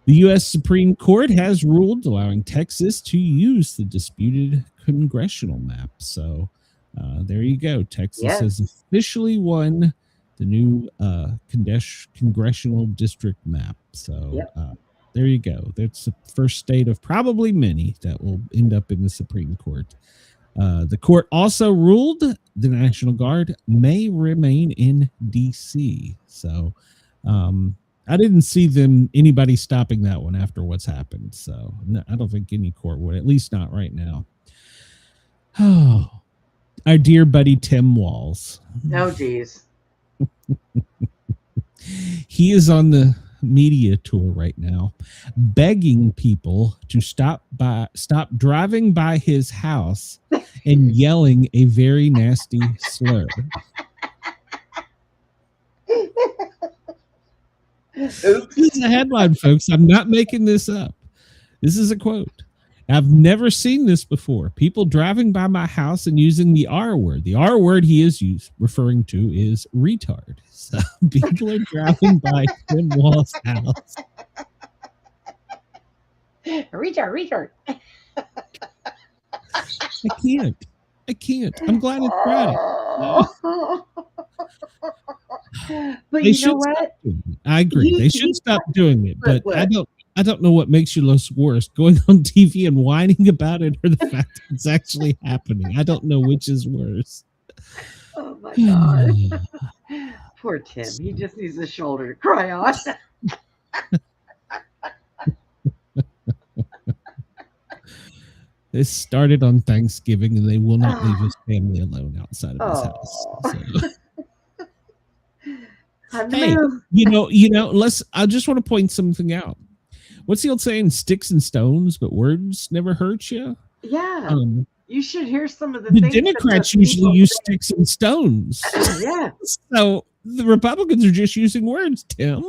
[SPEAKER 2] The U.S. Supreme Court has ruled allowing Texas to use the disputed congressional map. So there you go. Texas has officially won the new congressional district map. So there you go. That's the first state of probably many that will end up in the Supreme Court. The court also ruled the National Guard may remain in D.C. So I didn't see anybody stopping that one after what's happened. So no, I don't think any court would, at least not right now. Oh, our dear buddy Tim Walz.
[SPEAKER 3] Oh, geez.
[SPEAKER 2] He is on the media tour right now, begging people to stop driving by his house and yelling a very nasty slur.
[SPEAKER 3] Oops.
[SPEAKER 2] This is a headline, folks. I'm not making this up. This is a quote. I've never seen this before. People driving by my house and using the R word. The R word he is referring to is retard. So people are driving by Tim Walz's house.
[SPEAKER 3] Retard.
[SPEAKER 2] I can't. I'm glad it's Friday.
[SPEAKER 3] But
[SPEAKER 2] They
[SPEAKER 3] you know what?
[SPEAKER 2] I agree. They should stop doing it. But I don't know what makes you less worse, going on TV and whining about it or the fact that it's actually happening. I don't know which is worse.
[SPEAKER 3] Oh my God. Poor Tim. He just needs a shoulder to cry on.
[SPEAKER 2] This started on Thanksgiving, and they will not leave his family alone outside of his house. So. Hey, I just want to point something out. What's the old saying? Sticks and stones, but words never hurt you.
[SPEAKER 3] Yeah. You should hear some of the
[SPEAKER 2] things.
[SPEAKER 3] The
[SPEAKER 2] Democrats usually use sticks and stones.
[SPEAKER 3] Yeah.
[SPEAKER 2] So the Republicans are just using words, Tim.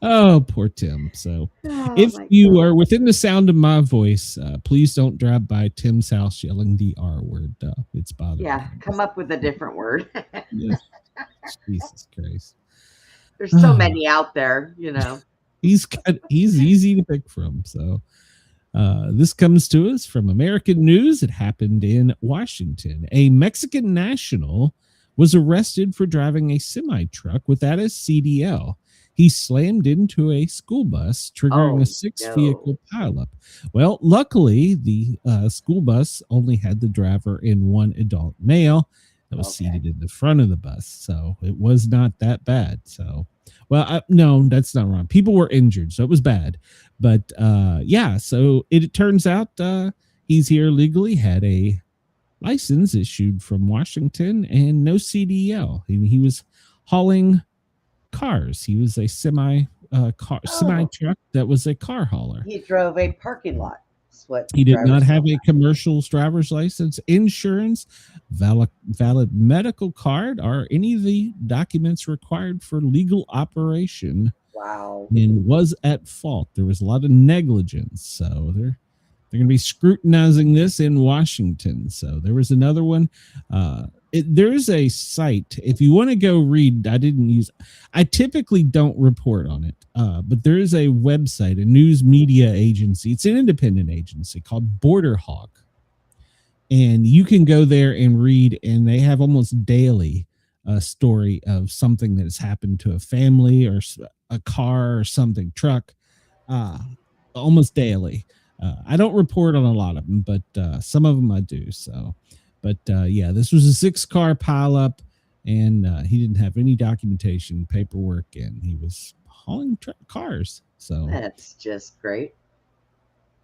[SPEAKER 2] Oh, poor Tim. So if you are within the sound of my voice, please don't drive by Tim's house yelling the R word. It's bothering me.
[SPEAKER 3] Come up with a different word.
[SPEAKER 2] Yes. Jesus Christ.
[SPEAKER 3] There's so many out there,
[SPEAKER 2] He's easy to pick from. So this comes to us from American News. It happened in Washington. A Mexican national was arrested for driving a semi-truck without a CDL. He slammed into a school bus, triggering a 6-vehicle pileup. Well, luckily, the school bus only had the driver and one adult male that was seated in the front of the bus. So it was not that bad. So, no, that's not wrong. People were injured, so it was bad. But, so it turns out he's here legally, had a license issued from Washington and no CDL. He was hauling cars. He was a semi truck that was a car hauler.
[SPEAKER 3] He drove a parking lot.
[SPEAKER 2] He did not have a commercial driver's license, insurance, valid medical card, or any of the documents required for legal operation.
[SPEAKER 3] Wow.
[SPEAKER 2] And was at fault. There was a lot of negligence. So they're going to be scrutinizing this in Washington. So there was another one. there's a site if you want to go read. I typically don't report on it, but there is a website, a news media agency. It's an independent agency called Border Hawk, and you can go there and read, and they have almost daily a story of something that has happened to a family or a car or something, truck, almost daily. I don't report on a lot of them, but some of them I do. So, but yeah, this was a 6-car pileup, and he didn't have any documentation, paperwork, and he was hauling cars. So
[SPEAKER 3] That's just great.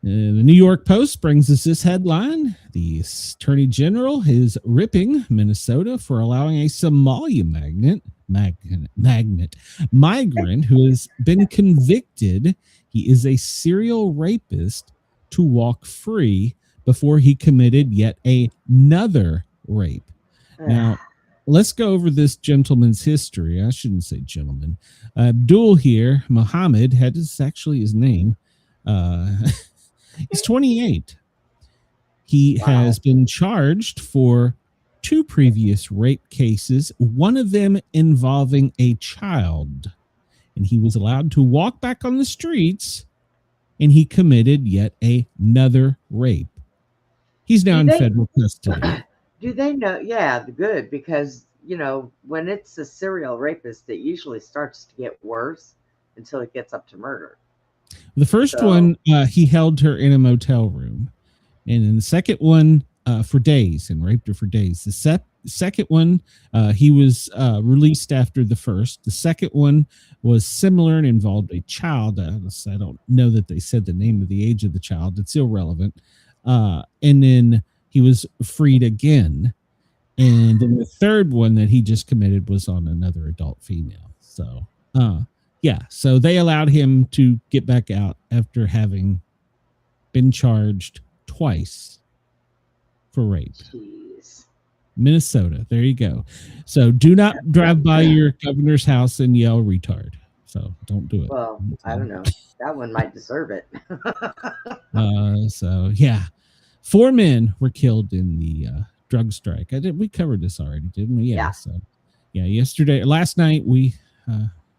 [SPEAKER 2] the New York Post brings us this headline. The Attorney General is ripping Minnesota for allowing a Somalia migrant who has been convicted. He is a serial rapist to walk free before he committed yet another rape. Now, let's go over this gentleman's history. I shouldn't say gentleman. Abdul here, Muhammad, is actually his name. He's 28. He has been charged for 2 previous rape cases, one of them involving a child. And he was allowed to walk back on the streets, and he committed yet another rape. He's now in federal custody.
[SPEAKER 3] Do they know? Yeah, good, because, when it's a serial rapist, it usually starts to get worse until it gets up to murder.
[SPEAKER 2] The first one, he held her in a motel room. And in the second one, for days, and raped her for days. The second one, he was released after the first. The second one was similar and involved a child. I don't know that they said the name of the age of the child. It's irrelevant. And then he was freed again. And then the third one that he just committed was on another adult female. So, yeah. So they allowed him to get back out after having been charged twice for rape.
[SPEAKER 3] Jeez.
[SPEAKER 2] Minnesota. There you go. So do not drive by your governor's house and yell retard. So don't do it.
[SPEAKER 3] Well, I don't know. That one might deserve it.
[SPEAKER 2] So yeah, 4 men were killed in the drug strike. We covered this already, didn't we? Yeah. So yeah, last night we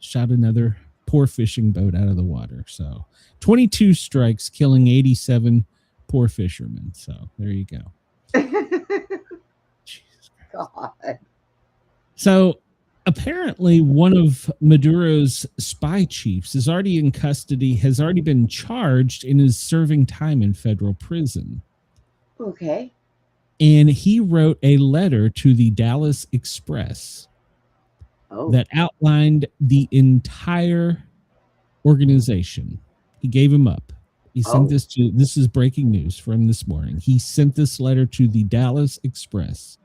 [SPEAKER 2] shot another poor fishing boat out of the water. So 22 strikes, killing 87 poor fishermen. So there you go. Jesus Christ.
[SPEAKER 3] God.
[SPEAKER 2] So apparently one of Maduro's spy chiefs is already in custody, has already been charged, and is serving time in federal prison.
[SPEAKER 3] Okay.
[SPEAKER 2] And he wrote a letter to the Dallas Express that outlined the entire organization. He gave him up. He sent this is breaking news from this morning. He sent this letter to the Dallas Express.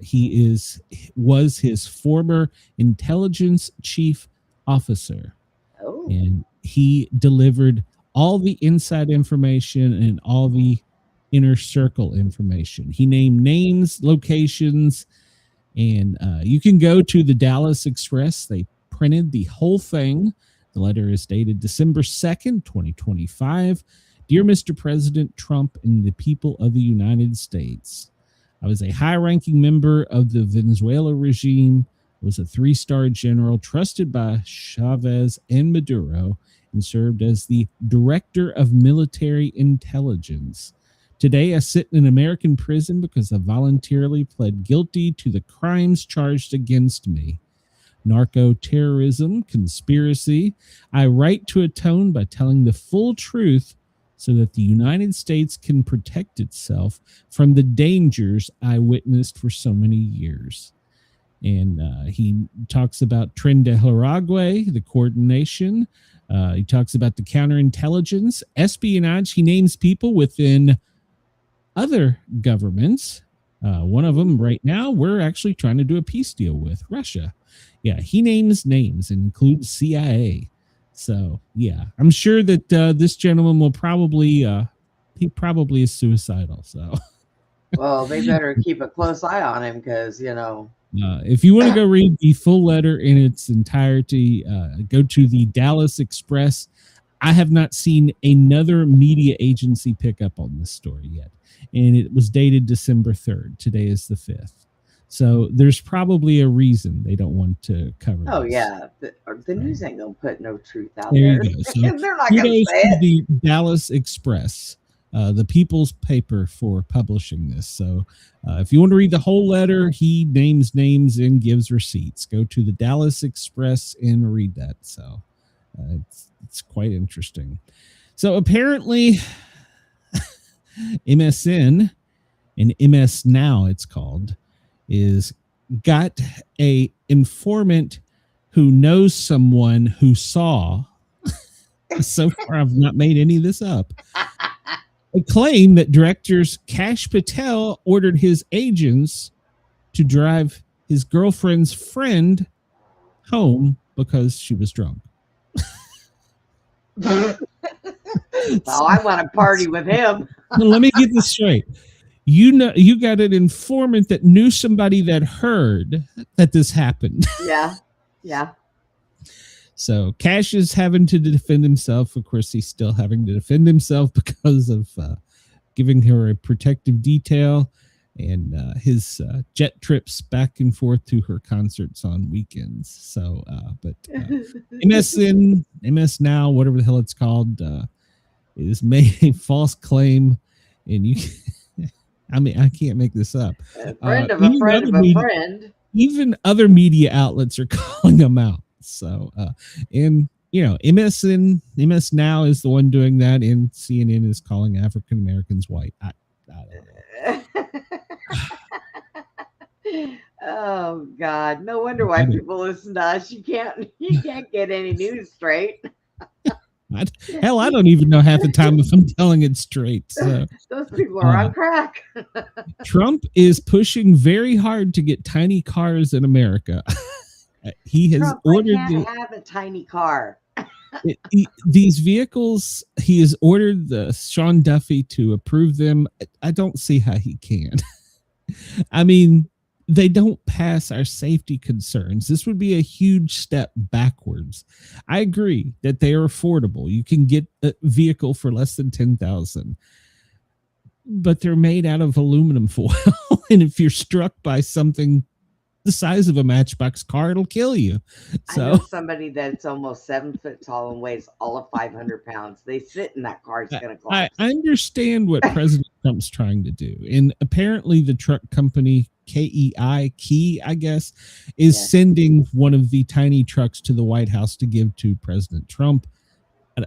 [SPEAKER 2] He was his former intelligence chief officer. And he delivered all the inside information and all the inner circle information. He named names, locations, and you can go to the Dallas Express. They printed the whole thing. The letter is dated December 2nd, 2025. Dear Mr. President Trump and the people of the United States, I was a high-ranking member of the Venezuela regime, was a 3-star general trusted by Chavez and Maduro, and served as the director of military intelligence. Today, I sit in an American prison because I voluntarily pled guilty to the crimes charged against me. Narco-terrorism, conspiracy. I write to atone by telling the full truth so that the United States can protect itself from the dangers I witnessed for so many years. And he talks about Tren de Aragua, the coordination. He talks about the counterintelligence, espionage. He names people within other governments. One of them right now, we're actually trying to do a peace deal with Russia. Yeah, he names names and includes CIA. So, yeah, I'm sure that this gentleman will probably, he probably is suicidal. So,
[SPEAKER 3] well, they better keep a close eye on him because,
[SPEAKER 2] if you want to go read the full letter in its entirety, go to the Dallas Express. I have not seen another media agency pick up on this story yet. And it was dated December 3rd. Today is the 5th. So there's probably a reason they don't want to cover
[SPEAKER 3] Oh
[SPEAKER 2] this.
[SPEAKER 3] yeah, the news ain't gonna put no truth out
[SPEAKER 2] There
[SPEAKER 3] there.
[SPEAKER 2] you go. So
[SPEAKER 3] They're not gonna
[SPEAKER 2] kudos
[SPEAKER 3] say
[SPEAKER 2] to
[SPEAKER 3] it.
[SPEAKER 2] the Dallas Express, the People's paper, for publishing this. So if you want to read the whole letter, he names names and gives receipts. Go to the Dallas Express and read that. So it's quite interesting. So apparently MSN and MS Now, it's called, is got a informant who knows someone who saw. So far, I've not made any of this up. A claim that directors Kash Patel ordered his agents to drive his girlfriend's friend home because she was drunk.
[SPEAKER 3] Oh, I want to party with him.
[SPEAKER 2] Now, let me get this straight. You know, you got an informant that knew somebody that heard that this happened.
[SPEAKER 3] Yeah.
[SPEAKER 2] So Cash is having to defend himself. Of course, he's still having to defend himself because of giving her a protective detail and his jet trips back and forth to her concerts on weekends. So, but MS Now, whatever the hell it's called, is made a false claim, and you. I mean, I can't make this up.
[SPEAKER 3] A friend of a friend of a friend.
[SPEAKER 2] Even other media outlets are calling them out. So, and you know, MS Now is the one doing that, and CNN is calling African Americans white. I don't know.
[SPEAKER 3] Oh God! No wonder why people listen to us. You can't get any news straight.
[SPEAKER 2] Hell, I don't even know half the time if I'm telling it straight. So,
[SPEAKER 3] those people are on crack.
[SPEAKER 2] Trump is pushing very hard to get tiny cars in America. He has ordered.
[SPEAKER 3] I can't have a tiny car.
[SPEAKER 2] These vehicles, he has ordered the Sean Duffy to approve them. I don't see how he can. I mean, they don't pass our safety concerns. This would be a huge step backwards. I agree that they are affordable. You can get a vehicle for less than $10,000, but they're made out of aluminum foil. And if you're struck by something the size of a matchbox car, it'll kill you. So
[SPEAKER 3] I know somebody that's almost 7 foot tall and weighs all of 500 pounds. They sit in that car. It's going to collapse.
[SPEAKER 2] I understand what President Trump's trying to do. And apparently the truck company Key, I guess, is sending one of the tiny trucks to the White House to give to President Trump.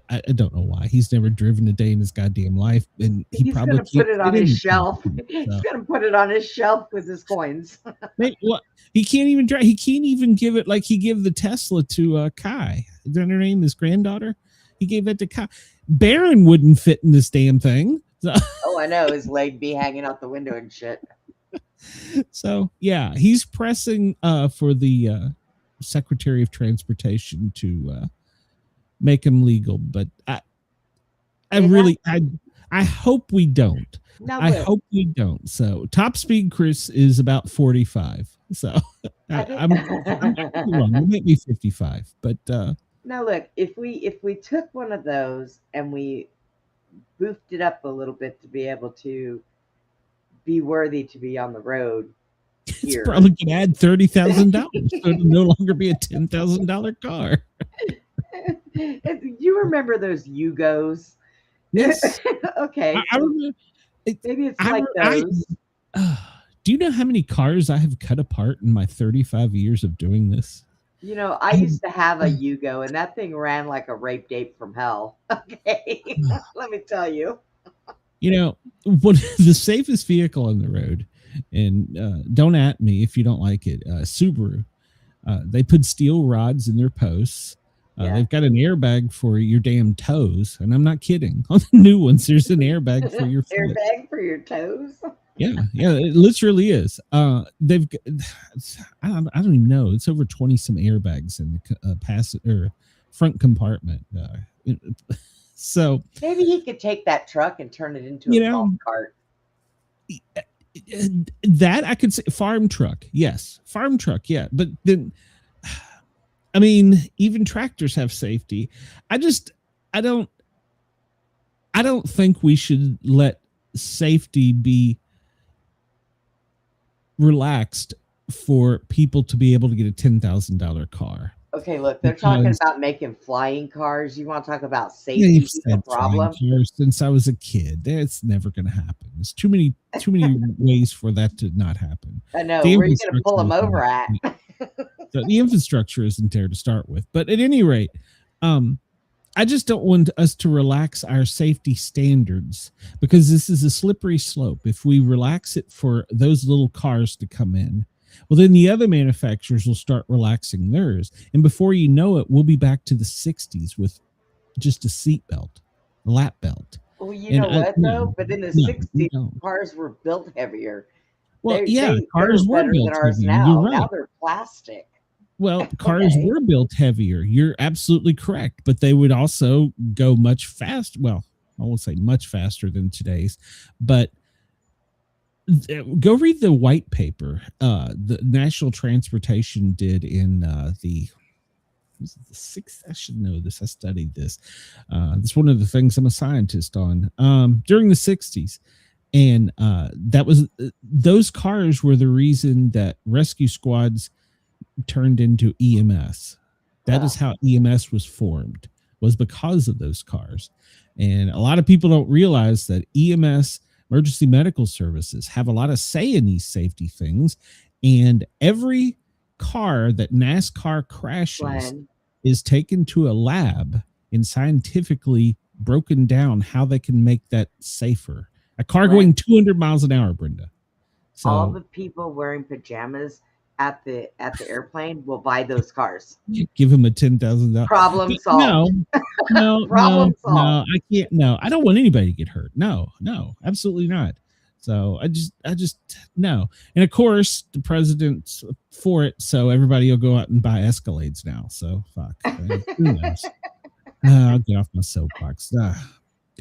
[SPEAKER 2] I don't know why. He's never driven a day in his goddamn life, and he's probably
[SPEAKER 3] going to put it on his shelf. He's going to put it on his shelf with his coins.
[SPEAKER 2] He can't even drive. He can't even give it like he gave the Tesla to Kai. Is that her name? His granddaughter. He gave it to Kai. Barron wouldn't fit in this damn thing. So.
[SPEAKER 3] Oh, I know. His leg be hanging out the window and shit.
[SPEAKER 2] So yeah, he's pressing for the Secretary of Transportation to make them legal, but I hope we don't. I hope we don't. So top speed Chris is about 45. So I'm wrong. It might be 55, but
[SPEAKER 3] now look, if we took one of those and we boofed it up a little bit to be able to be worthy to be on the road.
[SPEAKER 2] It's probably can add $30,000, so it'll no longer be a $10,000 car.
[SPEAKER 3] Do you remember those Yugos?
[SPEAKER 2] Yes.
[SPEAKER 3] Okay.
[SPEAKER 2] I remember.
[SPEAKER 3] Maybe it's like those.
[SPEAKER 2] Do you know how many cars I have cut apart in my 35 years of doing this?
[SPEAKER 3] You know, I used to have a Yugo, and that thing ran like a rape date from hell. Okay, let me tell you.
[SPEAKER 2] You know, what the safest vehicle on the road, and don't at me if you don't like it, Subaru. They put steel rods in their posts. They've got an airbag for your damn toes, and I'm not kidding. On the new ones, there's an airbag for your foot.
[SPEAKER 3] Airbag for your toes.
[SPEAKER 2] Yeah, it literally is. They've, I don't even know. It's over 20 some airbags in the front compartment. So
[SPEAKER 3] maybe he could take that truck and turn it into a golf cart.
[SPEAKER 2] That I could say farm truck, yes, farm truck, yeah. But then, I mean, even tractors have safety. I don't think we should let safety be relaxed for people to be able to get a $10,000 car.
[SPEAKER 3] Okay, look, they're talking about making flying cars. You want to talk about safety?
[SPEAKER 2] They've
[SPEAKER 3] Is the
[SPEAKER 2] said flying
[SPEAKER 3] problem?
[SPEAKER 2] cars since I was a kid. It's never going to happen. There's too many ways for that to not happen.
[SPEAKER 3] I know.
[SPEAKER 2] The
[SPEAKER 3] Where are you going to pull them
[SPEAKER 2] infrastructure
[SPEAKER 3] over
[SPEAKER 2] isn't
[SPEAKER 3] at?
[SPEAKER 2] So the infrastructure isn't there to start with. But at any rate, I just don't want us to relax our safety standards because this is a slippery slope. If we relax it for those little cars to come in, well, then the other manufacturers will start relaxing theirs. And before you know it, we'll be back to the 60s with just a seat belt, a lap belt.
[SPEAKER 3] Well, you know what, though? But in the 60s, cars were built heavier.
[SPEAKER 2] Well, cars were built
[SPEAKER 3] than ours
[SPEAKER 2] heavier.
[SPEAKER 3] now.
[SPEAKER 2] You're right.
[SPEAKER 3] Now they're plastic.
[SPEAKER 2] Well, cars were built heavier. You're absolutely correct. But they would also go much faster. Well, I won't say much faster than today's, but go read the white paper the National Transportation did in the sixth. I should know this. I studied this. It's one of the things I'm a scientist on during the 60s. And that was those cars were the reason that rescue squads turned into EMS. That is how EMS was formed, was because of those cars. And a lot of people don't realize that EMS, emergency medical services, have a lot of say in these safety things. And every car that NASCAR crashes is taken to a lab and scientifically broken down how they can make that safer. A car going 200 miles an hour, Brenda. So
[SPEAKER 3] all the people wearing pajamas at the airplane will buy those cars.
[SPEAKER 2] Give him a $10,000
[SPEAKER 3] problem solved.
[SPEAKER 2] No,
[SPEAKER 3] problem solved.
[SPEAKER 2] No, I can't. No, I don't want anybody to get hurt. No, absolutely not. So I just no. And of course, the president's for it, so everybody will go out and buy Escalades now. So fuck. Who knows? I'll get off my soapbox.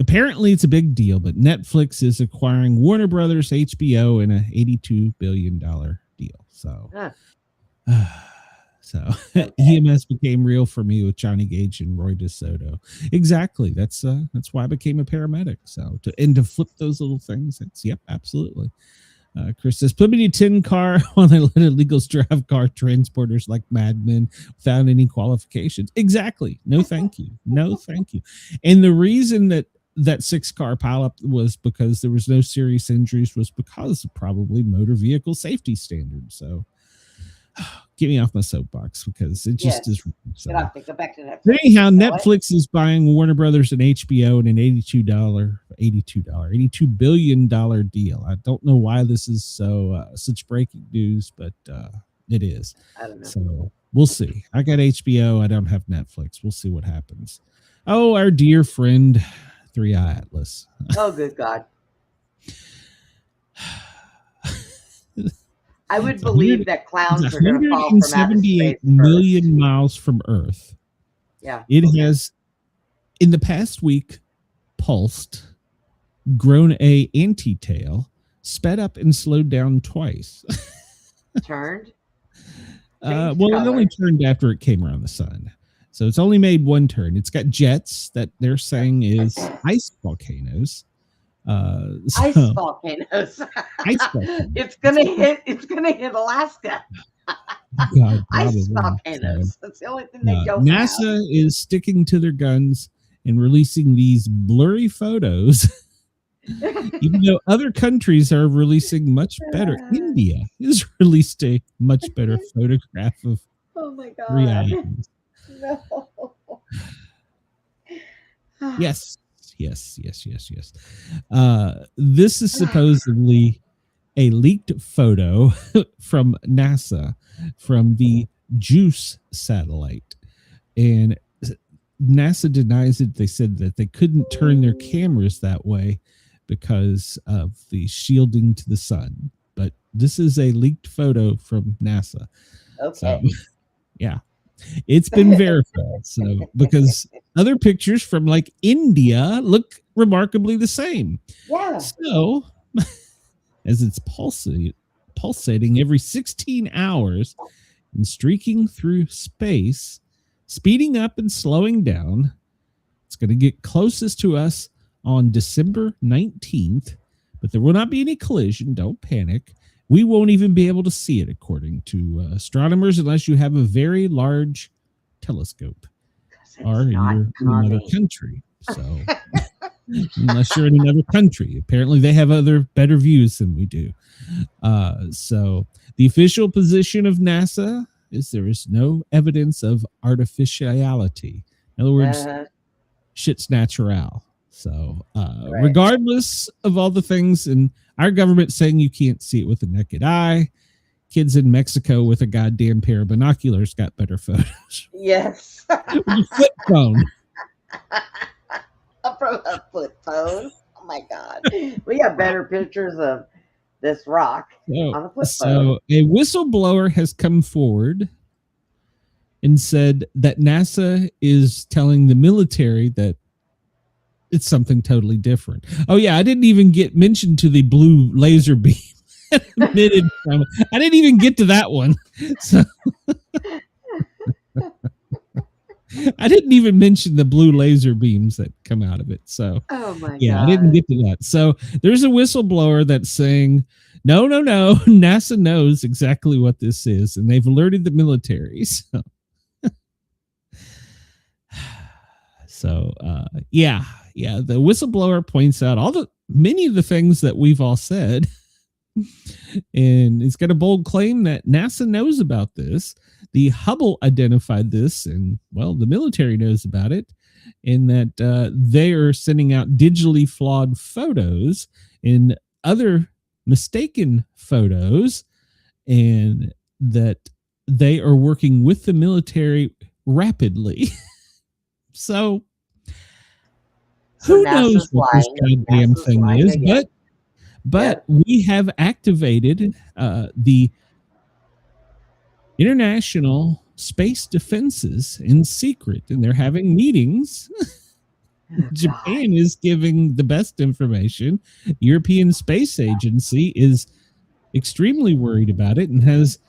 [SPEAKER 2] Apparently, it's a big deal, but Netflix is acquiring Warner Brothers, HBO, in a $82 billion deal. So, EMS became real for me with Johnny Gage and Roy DeSoto. Exactly. That's why I became a paramedic. So to flip those little things, absolutely. Chris says, put me in a tin car while they let illegals drive car transporters like madmen without any qualifications. Exactly. No, thank you. No, thank you. And the reason that 6-car pileup was because there was no serious injuries was because of probably motor vehicle safety standards. So get me off my soapbox because it just is. So.
[SPEAKER 3] Get off, go back to Netflix.
[SPEAKER 2] Anyhow, Netflix is buying Warner Brothers and HBO in an $82 billion deal. I don't know why this is so such breaking news, but it is.
[SPEAKER 3] I don't know.
[SPEAKER 2] So we'll see. I got HBO. I don't have Netflix. We'll see what happens. Oh, our dear friend, 3-Eye Atlas.
[SPEAKER 3] Oh, good God. I would believe that clowns are going to fall from outer space
[SPEAKER 2] 178 million miles from Earth.
[SPEAKER 3] Yeah.
[SPEAKER 2] It has, in the past week, pulsed, grown a anti-tail, sped up and slowed down twice.
[SPEAKER 3] Turned?
[SPEAKER 2] Well, it only turned after it came around the sun. So it's only made one turn. It's got jets that they're saying is ice volcanoes.
[SPEAKER 3] Ice volcanoes. It's gonna hit Alaska.
[SPEAKER 2] God,
[SPEAKER 3] ice volcanoes. That's the only thing they don't
[SPEAKER 2] NASA
[SPEAKER 3] have.
[SPEAKER 2] is sticking to their guns and releasing these blurry photos. Even though other countries are releasing much better. India has released a much better photograph of reality.
[SPEAKER 3] No.
[SPEAKER 2] Yes. This is supposedly a leaked photo from NASA from the JUICE satellite. And NASA denies it. They said that they couldn't turn their cameras that way because of the shielding to the sun. But this is a leaked photo from NASA.
[SPEAKER 3] Okay.
[SPEAKER 2] So, yeah. It's been verified. So because other pictures from like India look remarkably the same.
[SPEAKER 3] Yeah.
[SPEAKER 2] So as it's pulsating every 16 hours and streaking through space, speeding up and slowing down, it's going to get closest to us on December 19th, but there will not be any collision. Don't panic. we won't even be able to see it, according to astronomers, unless you have a very large telescope or you're in another country. So unless you're in another country, apparently they have other better views than we do. So the official position of NASA is there is no evidence of artificiality. In other words, shit's natural. So regardless of all the things, and our government saying you can't see it with the naked eye, kids in Mexico with a goddamn pair of binoculars got better photos.
[SPEAKER 3] Yes.
[SPEAKER 2] With a flip phone.
[SPEAKER 3] From a flip phone. Oh my God. We got better pictures of this rock on a flip phone.
[SPEAKER 2] So a whistleblower has come forward and said that NASA is telling the military that it's something totally different. Oh yeah, I didn't even get mentioned to the blue laser beam. Emitted from, I didn't even get to that one. So I didn't even mention the blue laser beams that come out of it. So
[SPEAKER 3] oh my
[SPEAKER 2] yeah,
[SPEAKER 3] God.
[SPEAKER 2] I didn't get to that. So there's a whistleblower that's saying, no, NASA knows exactly what this is, and they've alerted the military. So yeah, the whistleblower points out many of the things that we've all said. And it's got a bold claim that NASA knows about this. The Hubble identified this, and well, the military knows about it, in that they are sending out digitally flawed photos and other mistaken photos, and that they are working with the military rapidly. So who knows what this goddamn thing is, but we have activated the international space defenses in secret, and they're having meetings. Japan is giving the best information. European Space Agency is extremely worried about it and has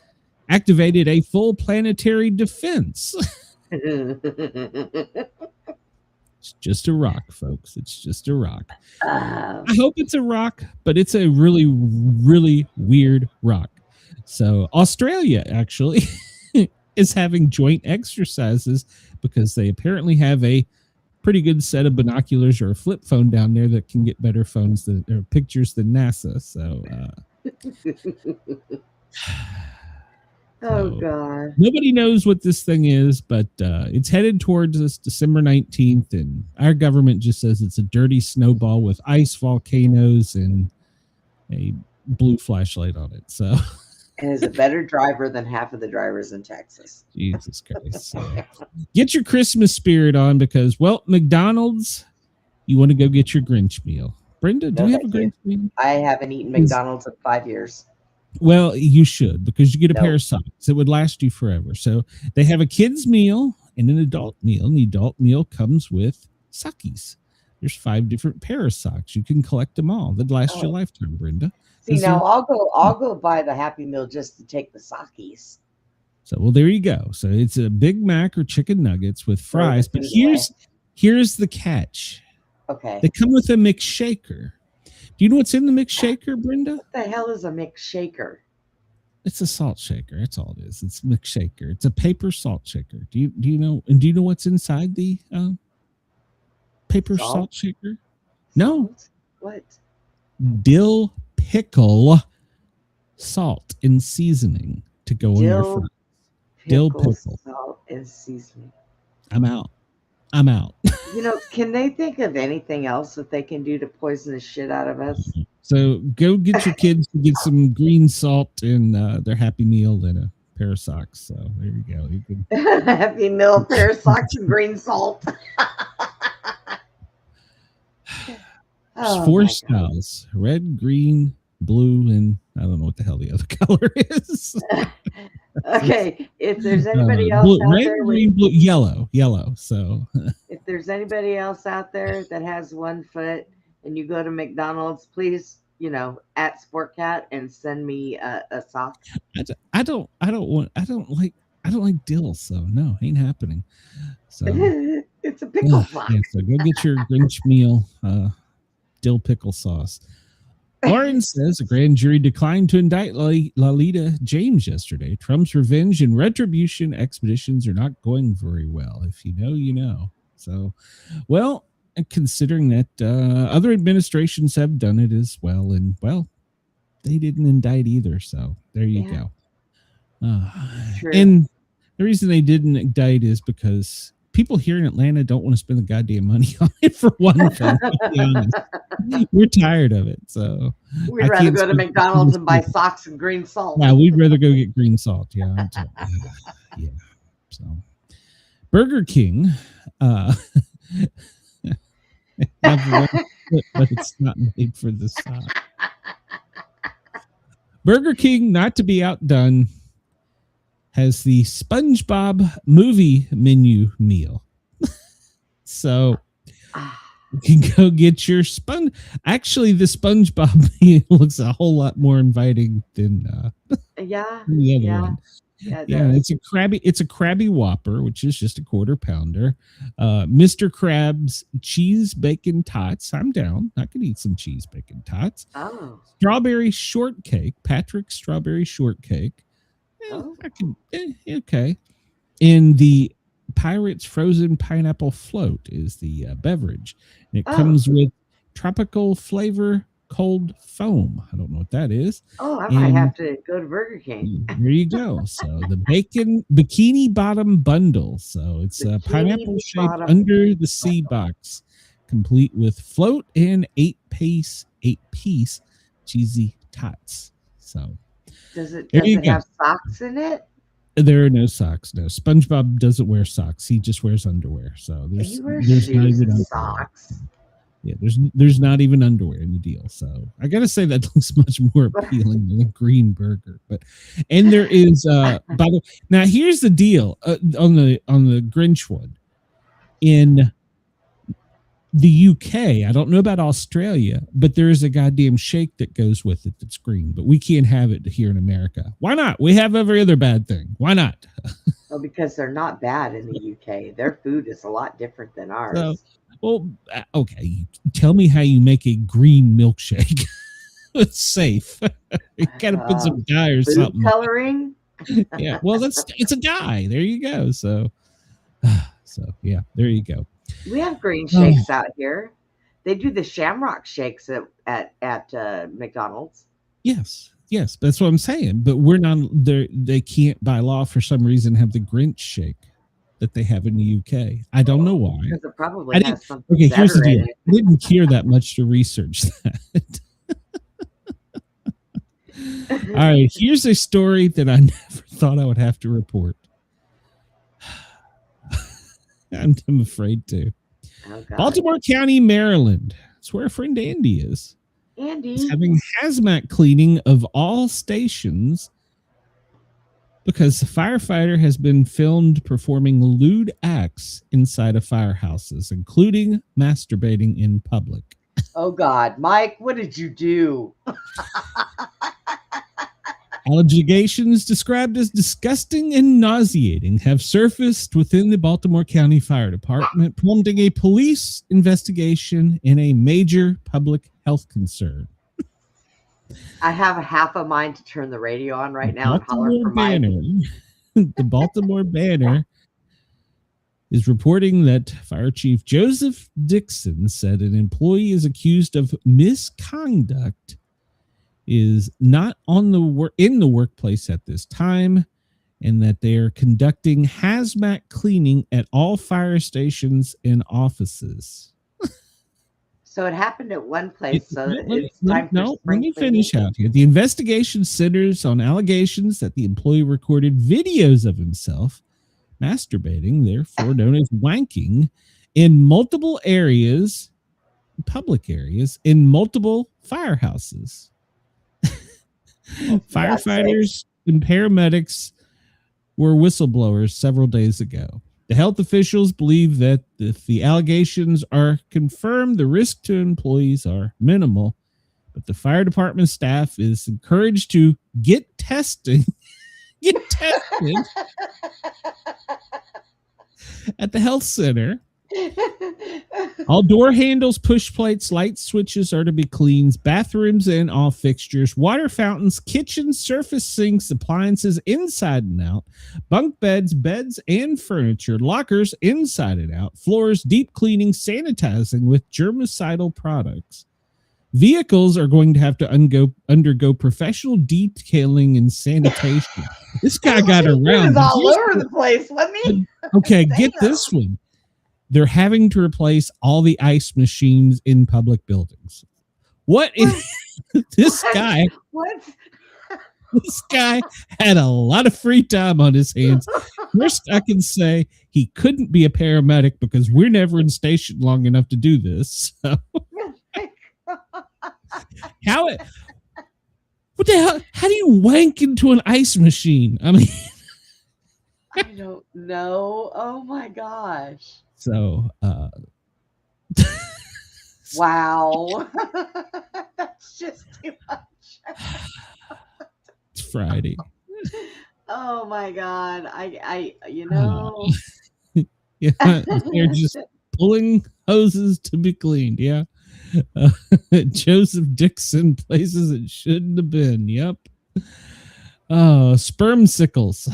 [SPEAKER 2] activated a full planetary defense. It's just a rock, folks. It's just a rock. I hope it's a rock, but it's a really, really weird rock. So Australia actually is having joint exercises because they apparently have a pretty good set of binoculars or a flip phone down there that can get better phones or pictures than NASA. So
[SPEAKER 3] oh God.
[SPEAKER 2] Nobody knows what this thing is, but it's headed towards us December 19th, and our government just says it's a dirty snowball with ice volcanoes and a blue flashlight on it. So
[SPEAKER 3] and is a better driver than half of the drivers in Texas.
[SPEAKER 2] Jesus Christ. So, get your Christmas spirit on because, well, McDonald's, you want to go get your Grinch meal. Brenda, do you have a Grinch meal?
[SPEAKER 3] I haven't eaten McDonald's in 5 years.
[SPEAKER 2] Well, you should, because you get a pair of socks. It would last you forever. So they have a kid's meal and an adult meal, and the adult meal comes with sockies. There's 5 different pair of socks. You can collect them all. They'd last your lifetime, Brenda.
[SPEAKER 3] See, now I'll go buy the Happy Meal just to take the sockies.
[SPEAKER 2] So, well, there you go. So it's a Big Mac or chicken nuggets with fries. But here's the catch.
[SPEAKER 3] Okay.
[SPEAKER 2] They come with a McShaker. Do you know what's in the McShaker, Brenda?
[SPEAKER 3] What the hell is a McShaker?
[SPEAKER 2] It's a salt shaker. That's all it is. It's McShaker. It's a paper salt shaker. Do you know? And do you know what's inside the paper salt shaker? No.
[SPEAKER 3] What?
[SPEAKER 2] Dill pickle salt and seasoning to go in your fries. Dill pickle
[SPEAKER 3] salt and seasoning.
[SPEAKER 2] I'm out.
[SPEAKER 3] You know, can they think of anything else that they can do to poison the shit out of us?
[SPEAKER 2] So go get your kids to get some green salt and their Happy Meal and a pair of socks. So there you go. You can
[SPEAKER 3] Happy Meal, pair of socks, and green salt.
[SPEAKER 2] There's 4 styles: red, green, blue, and I don't know what the hell the other color is.
[SPEAKER 3] Okay, if there's anybody else
[SPEAKER 2] blue,
[SPEAKER 3] out
[SPEAKER 2] red,
[SPEAKER 3] there,
[SPEAKER 2] green, blue, yellow. So
[SPEAKER 3] if there's anybody else out there that has 1 foot and you go to McDonald's, please, at Sportcat and send me a sock.
[SPEAKER 2] I don't like dill. So no, ain't happening. So
[SPEAKER 3] it's a pickle sock.
[SPEAKER 2] Yeah, so go get your Grinch meal, dill pickle sauce. Lauren says a grand jury declined to indict Lolita James yesterday. Trump's revenge and retribution expeditions are not going very well. If you know, you know. So, well, considering that other administrations have done it as well, and well, they didn't indict either. So there you go. And the reason they didn't indict is because people here in Atlanta don't want to spend the goddamn money on it, for one thing. To be honest. We're tired of it. So
[SPEAKER 3] we'd rather go to McDonald's and buy socks and green salt.
[SPEAKER 2] Yeah, we'd rather go get green salt. Yeah. Yeah. So Burger King, but it's not made for this side. Burger King, not to be outdone, has the SpongeBob movie menu meal. So you can go get your Actually, the SpongeBob meal looks a whole lot more inviting than the other one. Yeah, it's a Krabby Whopper, which is just a quarter pounder. Mr. Krabs cheese bacon tots. I'm down. I could eat some cheese bacon tots.
[SPEAKER 3] Oh.
[SPEAKER 2] Strawberry shortcake. Patrick's strawberry shortcake. I can okay. And the Pirates frozen pineapple float is the beverage. And it comes with tropical flavor cold foam. I don't know what that is.
[SPEAKER 3] Oh, I might have to go to Burger King.
[SPEAKER 2] There you go. So the bikini bottom bundle. So it's a pineapple shaped under the sea box, complete with float and 8-piece cheesy tots. So
[SPEAKER 3] does it have socks in it?
[SPEAKER 2] There are no socks. No, SpongeBob doesn't wear socks. He just wears underwear. So there's not even
[SPEAKER 3] socks.
[SPEAKER 2] Yeah, there's not even underwear in the deal. So I gotta say that looks much more appealing than a green burger. And there is now here's the deal on the Grinch one. In the UK, I don't know about Australia, but there is a goddamn shake that goes with it that's green, but we can't have it here in America. Why not? We have every other bad thing. Why not?
[SPEAKER 3] Well, because they're not bad in the UK. Their food is a lot different than ours.
[SPEAKER 2] So, well, okay. Tell me how you make a green milkshake. It's safe. You gotta put some dye or something.
[SPEAKER 3] Coloring.
[SPEAKER 2] Yeah. Well, it's a dye. There you go. So yeah, there you go.
[SPEAKER 3] We have green shakes out here. They do the shamrock shakes at McDonald's.
[SPEAKER 2] Yes, that's what I'm saying. But we're not there. They can't, by law, for some reason, have the Grinch shake that they have in the UK. I don't know why.
[SPEAKER 3] Because it probably has something.
[SPEAKER 2] Okay, here's the deal. I didn't care that much to research that. All right, here's a story that I never thought I would have to report. I'm afraid to.
[SPEAKER 3] Oh,
[SPEAKER 2] Baltimore County, Maryland. That's where our friend Andy is.
[SPEAKER 3] Andy
[SPEAKER 2] is having hazmat cleaning of all stations because the firefighter has been filmed performing lewd acts inside of firehouses, including masturbating in public.
[SPEAKER 3] Oh, God. Mike, what did you do?
[SPEAKER 2] Allegations described as disgusting and nauseating have surfaced within the Baltimore County Fire Department, prompting a police investigation in a major public health concern.
[SPEAKER 3] I have a half a mind to turn the radio on right now and holler for Mike.
[SPEAKER 2] The Baltimore Banner is reporting that Fire Chief Joseph Dixon said an employee is accused of misconduct, is not in the workplace at this time, and that they are conducting hazmat cleaning at all fire stations and offices.
[SPEAKER 3] So it happened at one place. Let me
[SPEAKER 2] finish out here. The investigation centers on allegations that the employee recorded videos of himself masturbating, therefore known as wanking, in multiple areas, public areas, in multiple firehouses. Firefighters and paramedics were whistleblowers several days ago. The health officials believe that if the allegations are confirmed, the risk to employees are minimal, but the fire department staff is encouraged to get tested at the health center All door handles, push plates, light switches are to be cleaned. Bathrooms and all fixtures, water fountains, kitchen, surface sinks, appliances inside and out, bunk beds, beds and furniture, lockers inside and out, floors, deep cleaning, sanitizing with germicidal products. Vehicles are going to have to undergo professional detailing and sanitation. This guy got around.
[SPEAKER 3] It's all over the place. Let me.
[SPEAKER 2] Okay, get this one. They're having to replace all the ice machines in public buildings. What is this guy?
[SPEAKER 3] What?
[SPEAKER 2] This guy had a lot of free time on his hands. First, I can say he couldn't be a paramedic because we're never in station long enough to do this. So. What the hell? How do you wank into an ice machine? I mean,
[SPEAKER 3] I don't know. Oh my gosh.
[SPEAKER 2] So,
[SPEAKER 3] wow. That's just too much.
[SPEAKER 2] It's Friday.
[SPEAKER 3] Oh my God. You know.
[SPEAKER 2] Yeah, they're just pulling hoses to be cleaned. Yeah. Joseph Dixon places it shouldn't have been. Yep. Oh, sperm sickles.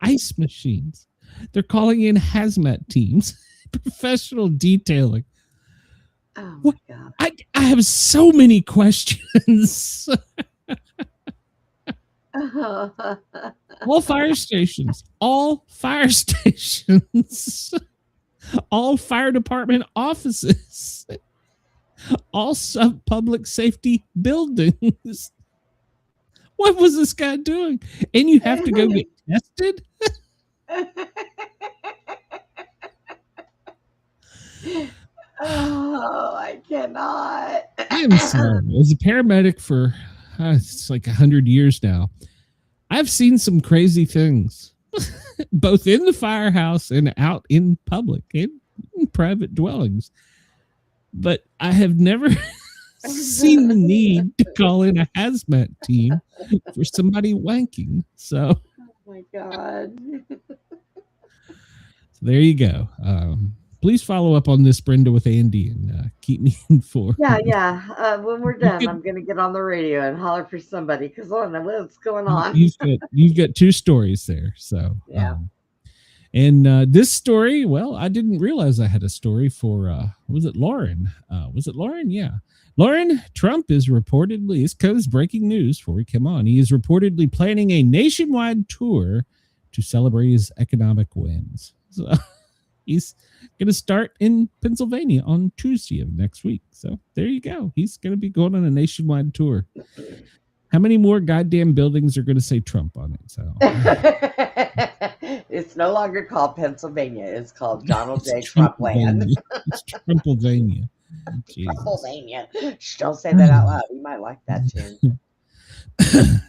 [SPEAKER 2] Ice machines. They're calling in hazmat teams. Professional detailing.
[SPEAKER 3] Oh my God.
[SPEAKER 2] I have so many questions. All fire stations. All fire stations. All fire department offices. All public safety buildings. What was this guy doing? And you have to go get tested?
[SPEAKER 3] Oh, I cannot.
[SPEAKER 2] I'm sorry. As a paramedic for it's like 100 years now, I've seen some crazy things, both in the firehouse and out in public and in private dwellings. But I have never seen the need to call in a hazmat team for somebody wanking. So,
[SPEAKER 3] Oh my God.
[SPEAKER 2] there you go. Please follow up on this, Brenda, with Andy, and keep me informed.
[SPEAKER 3] Yeah. When we're done, I'm going to get on the radio and holler for somebody because I don't know what's going on.
[SPEAKER 2] You've got two stories there. So,
[SPEAKER 3] Yeah.
[SPEAKER 2] And this story, well, I didn't realize I had a story for, was it Lauren? Was it Lauren? Yeah. Lauren, Trump is reportedly, it's because breaking news before we come on, he is reportedly planning a nationwide tour to celebrate his economic wins. So he's going to start in Pennsylvania on Tuesday of next week. So there you go. He's going to be going on a nationwide tour. How many more goddamn buildings are going to say Trump on it? So
[SPEAKER 3] It's no longer called Pennsylvania. It's called Donald J. Trump Land.
[SPEAKER 2] It's Trumpylvania.
[SPEAKER 3] Pennsylvania. Shh, don't say that out loud. We might like that too.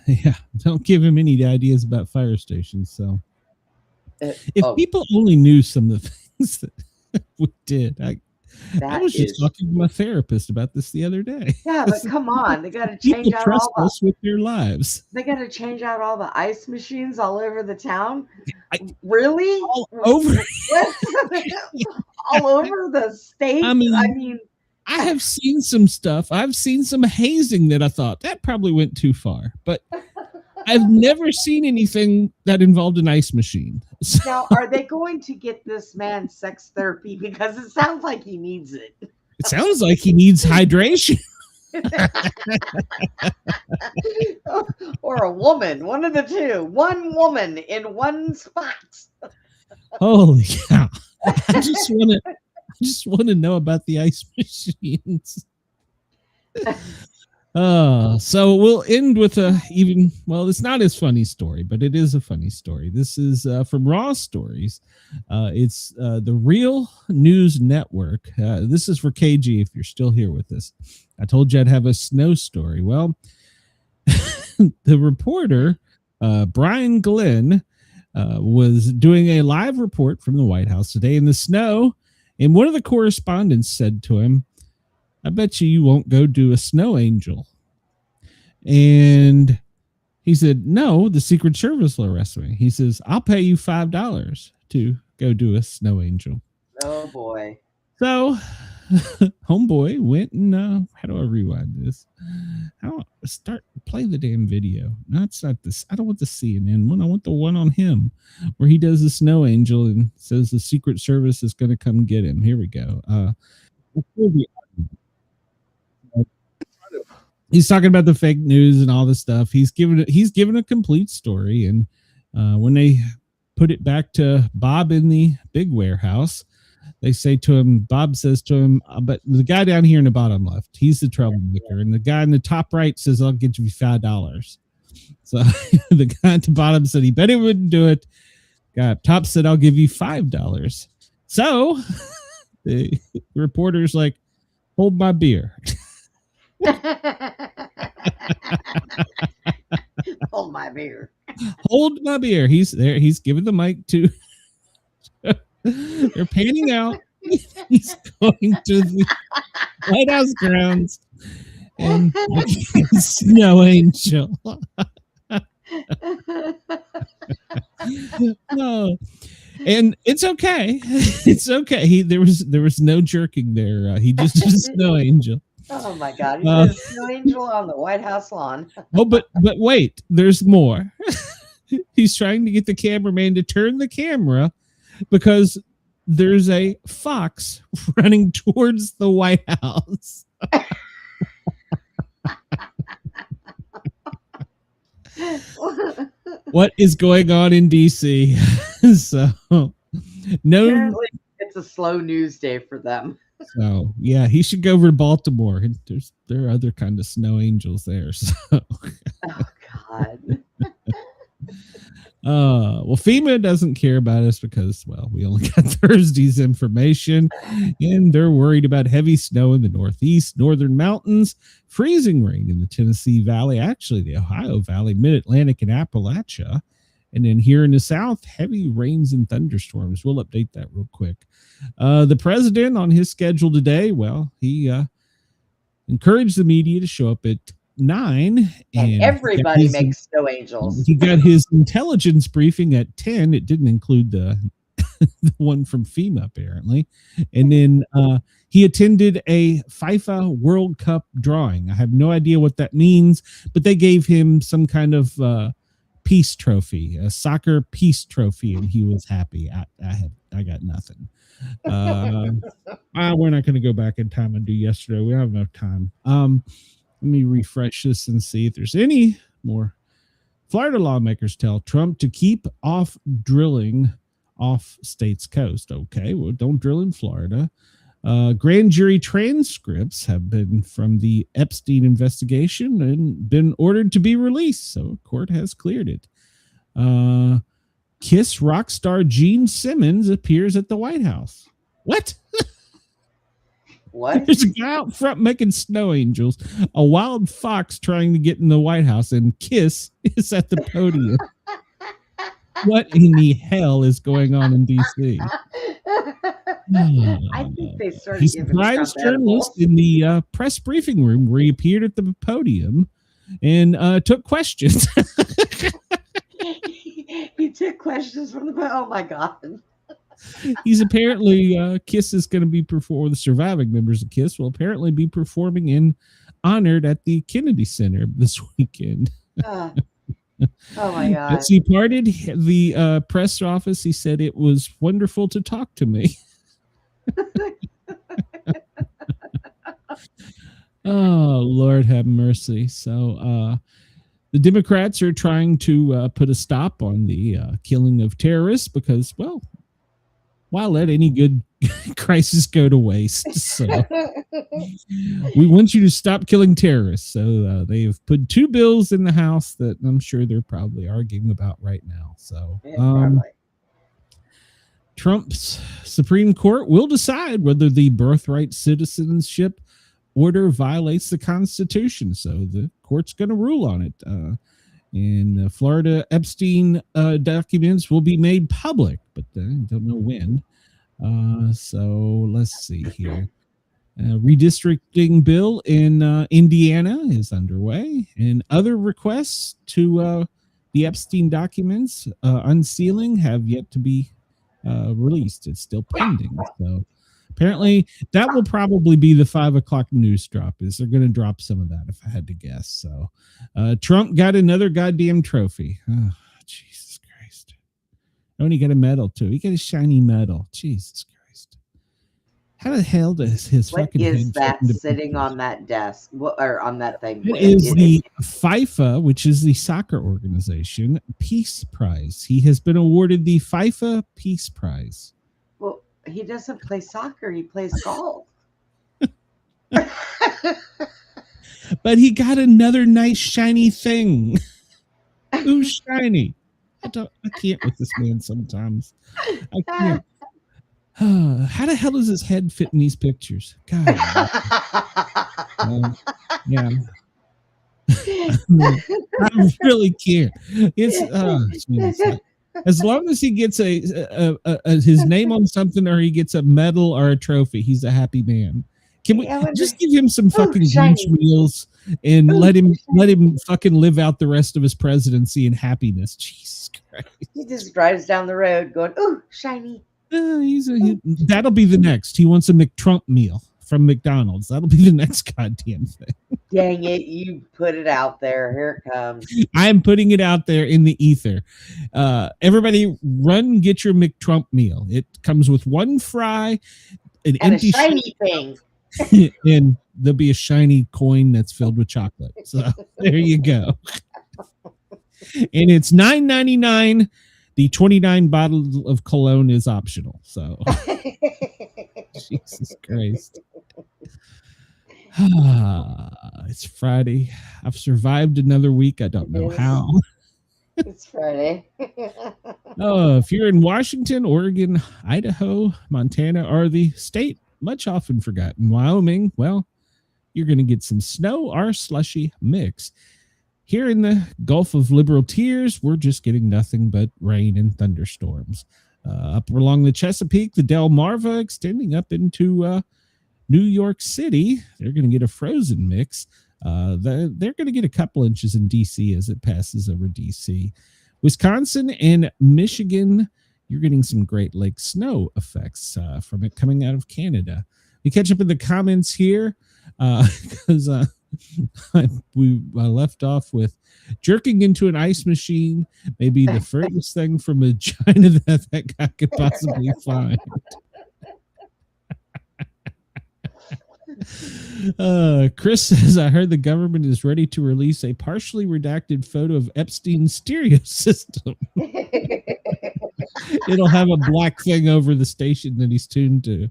[SPEAKER 2] Yeah, don't give him any ideas about fire stations. So if people only knew some of the things that we did, I was just talking to my therapist about this the other day.
[SPEAKER 3] Yeah, but come on, they got to change
[SPEAKER 2] People
[SPEAKER 3] out
[SPEAKER 2] trust
[SPEAKER 3] all
[SPEAKER 2] us with their lives.
[SPEAKER 3] They got to change out all the ice machines all over the town. Really?
[SPEAKER 2] All over.
[SPEAKER 3] All over the state.
[SPEAKER 2] I mean, I have seen some stuff. I've seen some hazing that I thought that probably went too far, but I've never seen anything that involved an ice machine. So,
[SPEAKER 3] now, are they going to get this man sex therapy? Because it sounds like he needs it.
[SPEAKER 2] it sounds like he needs hydration.
[SPEAKER 3] Or a woman, one of the two. One woman in one spot.
[SPEAKER 2] Holy cow. I just want to know about the ice machines. So we'll end with it's not as funny story, but it is a funny story. This is from Raw Stories. It's the Real News Network. This is for KG if you're still here with us. I told you I'd have a snow story. Well, the reporter, Brian Glenn, was doing a live report from the White House today in the snow, and one of the correspondents said to him, I bet you won't go do a snow angel. And He said, no, the Secret Service will arrest me. He says, I'll pay you $5 to go do a snow angel.
[SPEAKER 3] Oh boy.
[SPEAKER 2] So homeboy went and how do I rewind this? How play the damn video. No, it's not this. I don't want the CNN one. I want the one on him where he does the snow angel and says the Secret Service is going to come get him. Here we go. He's talking about the fake news and all this stuff. He's given a complete story. And when they put it back to Bob in the big warehouse, they say to him, Bob says to him, but the guy down here in the bottom left, he's the troublemaker. And the guy in the top right says, I'll get you $5. So the guy at the bottom said he bet he wouldn't do it. Guy up top said, I'll give you $5. So the reporter's like, hold my beer.
[SPEAKER 3] Hold my beer.
[SPEAKER 2] Hold my beer. He's there. He's giving the mic to. They're panning out. He's going to the White House grounds and snow angel. No. And it's okay. It's okay. There was no jerking there. He just did a snow angel.
[SPEAKER 3] Oh my God! He did a snow angel on the White House lawn.
[SPEAKER 2] Oh, but wait, there's more. He's trying to get the cameraman to turn the camera because there's a fox running towards the White House. What is going on in DC? So, no.
[SPEAKER 3] Apparently it's a slow news day for them.
[SPEAKER 2] So, yeah, he should go over to Baltimore. There are other kind of snow angels there. So.
[SPEAKER 3] Oh, God.
[SPEAKER 2] Well, FEMA doesn't care about us because, well, we only got Thursday's information, and they're worried about heavy snow in the Northeast, Northern Mountains, freezing rain in the Tennessee Valley, actually the Ohio Valley, Mid-Atlantic, and Appalachia. And then here in the South, heavy rains and thunderstorms. We'll update that real quick. The president on his schedule today, well, he encouraged the media to show up at 9.
[SPEAKER 3] And everybody makes snow angels.
[SPEAKER 2] He got his intelligence briefing at 10. It didn't include the one from FEMA, apparently. And then he attended a FIFA World Cup drawing. I have no idea what that means, but they gave him some kind of peace trophy, a soccer peace trophy, and he was happy. I got nothing. We're not going to go back in time and do yesterday. We don't have enough time. Let me refresh this and see if there's any more. Florida lawmakers tell Trump to keep off drilling off state's coast. Okay, well, don't drill in Florida. Grand jury transcripts have been from the Epstein investigation and been ordered to be released. So court has cleared it. Kiss rock star Gene Simmons appears at the White House. What?
[SPEAKER 3] What?
[SPEAKER 2] There's a guy out front making snow angels, a wild fox trying to get in the White House, and Kiss is at the podium. What in the hell is going on in D.C.?
[SPEAKER 3] I think they started. He
[SPEAKER 2] surprised journalists in the press briefing room where he appeared at the podium and took questions.
[SPEAKER 3] He took questions from the. Oh my God.
[SPEAKER 2] He's apparently Kiss is going to be performing. The surviving members of Kiss will apparently be performing and honored at the Kennedy Center this weekend.
[SPEAKER 3] Oh my God!
[SPEAKER 2] As he parted the press office, he said it was wonderful to talk to me. Oh, Lord have mercy. So the Democrats are trying to put a stop on the killing of terrorists because, well, why let any good crisis go to waste? So we want you to stop killing terrorists. So they have put 2 bills in the House that I'm sure they're probably arguing about right now. So Trump's Supreme Court will decide whether the birthright citizenship order violates the Constitution. So the court's going to rule on it. And the Florida Epstein documents will be made public, but I don't know when. So let's see here. Redistricting bill in Indiana is underway, and other requests to the Epstein documents unsealing have yet to be released. It's still pending. So apparently that will probably be the 5 o'clock news drop. Is they're going to drop some of that if I had to guess. So Trump got another goddamn trophy. Oh, Jesus Christ. Oh, and he got a medal too. He got a shiny medal. Jesus Christ. How the hell does his
[SPEAKER 3] What
[SPEAKER 2] fucking
[SPEAKER 3] is
[SPEAKER 2] head
[SPEAKER 3] that
[SPEAKER 2] fit into
[SPEAKER 3] sitting
[SPEAKER 2] pictures?
[SPEAKER 3] on that desk? Or on that thing?
[SPEAKER 2] It
[SPEAKER 3] What
[SPEAKER 2] is
[SPEAKER 3] it?
[SPEAKER 2] the FIFA, which is the soccer organization, Peace Prize. He has been awarded the FIFA Peace Prize.
[SPEAKER 3] Well, he doesn't play soccer. He plays golf.
[SPEAKER 2] But he got another nice shiny thing. Ooh, shiny. I can't with this man sometimes. I can't. How the hell does his head fit in these pictures? God. Yeah. I really can't. It's geez. As long as he gets his name on something, or he gets a medal or a trophy, he's a happy man. Can we just give him some fucking Grinch wheels and let him fucking live out the rest of his presidency in happiness? Jesus Christ.
[SPEAKER 3] He just drives down the road going, "Ooh, shiny."
[SPEAKER 2] That'll be the next. He wants a McTrump meal from McDonald's. That'll be the next goddamn thing.
[SPEAKER 3] Dang it, you put it out there. Here it comes.
[SPEAKER 2] I'm putting it out there in the ether. Everybody run, get your McTrump meal. It comes with one fry, an
[SPEAKER 3] And
[SPEAKER 2] empty
[SPEAKER 3] a shiny thing.
[SPEAKER 2] and there'll be a shiny coin that's filled with chocolate. So there you go. And it's $9.99. The 29 bottle of cologne is optional. So Jesus Christ. It's Friday. I've survived another week. I don't know how.
[SPEAKER 3] It's Friday.
[SPEAKER 2] If you're in Washington, Oregon, Idaho, Montana, or the state much often forgotten, Wyoming, well, you're going to get some snow or slushy mix. Here in the Gulf of Liberal Tears, we're just getting nothing but rain and thunderstorms. Up along the Chesapeake, the Delmarva extending up into New York City, they're going to get a frozen mix. They're going to get a couple inches in DC as it passes over DC. Wisconsin and Michigan, you're getting some Great Lake snow effects from it coming out of Canada. We catch up in the comments here because we left off with jerking into an ice machine, maybe the furthest thing from a vagina that guy could possibly find. Chris says, I heard the government is ready to release a partially redacted photo of Epstein's stereo system. It'll have a black thing over the station that he's tuned to.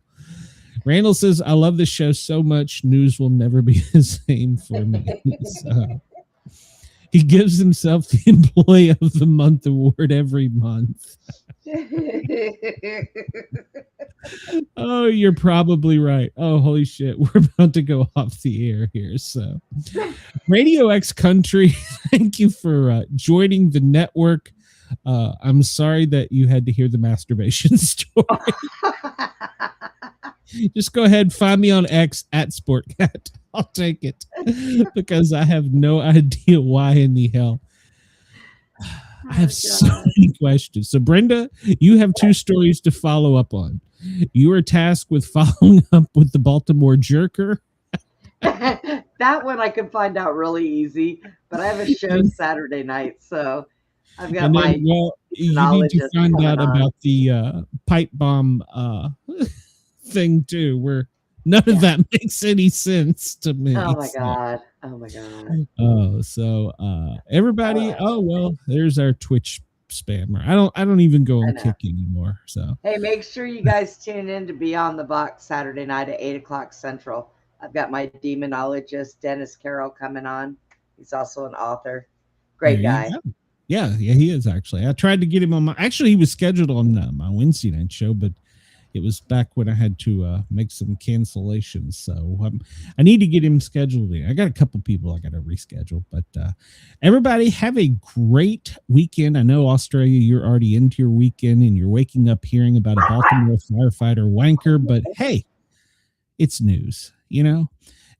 [SPEAKER 2] Randall says, I love this show so much, news will never be the same for me. So, he gives himself the Employee of the Month award every month. Oh, you're probably right. Oh, holy shit. We're about to go off the air here. So, Radio X Country, thank you for joining the network. I'm sorry that you had to hear the masturbation story. Just go ahead and find me on X at Sportcat. I'll take it because I have no idea why in the hell. I have so many questions. So, Brenda, you have two stories to follow up on. You are tasked with following up with the Baltimore jerker.
[SPEAKER 3] That one I can find out really easy, but I have a show Saturday night, so I've got my
[SPEAKER 2] you need to find out about the pipe bomb thing too, where none of that makes any sense to me.
[SPEAKER 3] Oh my god. Oh my god.
[SPEAKER 2] Oh, so everybody, oh well, there's our Twitch spammer. I don't even go and kick anymore. So
[SPEAKER 3] hey, make sure you guys tune in to Beyond the Box Saturday night at 8:00 Central. I've got my demonologist Dennis Carroll coming on. He's also an author. Great guy.
[SPEAKER 2] Yeah, he is actually. I tried to get him on my. Actually, he was scheduled on my Wednesday night show, but it was back when I had to make some cancellations. So I need to get him scheduled in. I got a couple people I got to reschedule, but everybody have a great weekend. I know Australia, you're already into your weekend and you're waking up hearing about a Baltimore firefighter wanker, but hey, it's news. you know.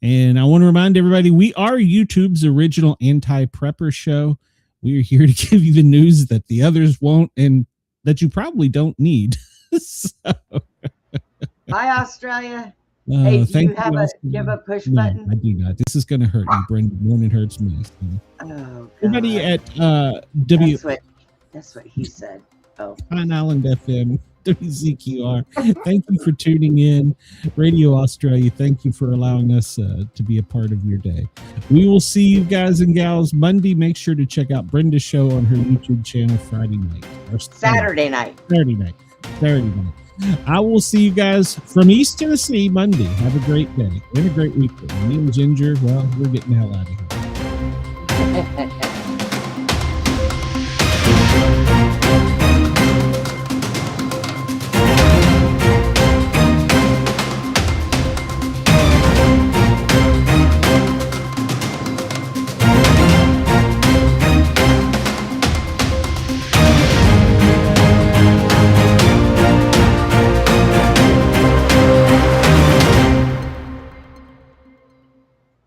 [SPEAKER 2] And I want to remind everybody, we are YouTube's original anti-prepper show. We are here to give you the news that the others won't and that you probably don't need. So,
[SPEAKER 3] Bye, Australia. Hey, do you have a push button?
[SPEAKER 2] I do not. This is going to hurt you, Brenda, more than it hurts me. So.
[SPEAKER 3] Oh, God.
[SPEAKER 2] Everybody at
[SPEAKER 3] That's what he said. Oh,
[SPEAKER 2] Pine Island FM, WZQR. Thank you for tuning in. Radio Australia, thank you for allowing us to be a part of your day. We will see you guys and gals Monday. Make sure to check out Brenda's show on her YouTube channel Friday night. Or
[SPEAKER 3] Saturday night.
[SPEAKER 2] Saturday night. I will see you guys from East Tennessee Monday. Have a great day and a great weekend. Me and Ginger, well, we're getting the hell out of here.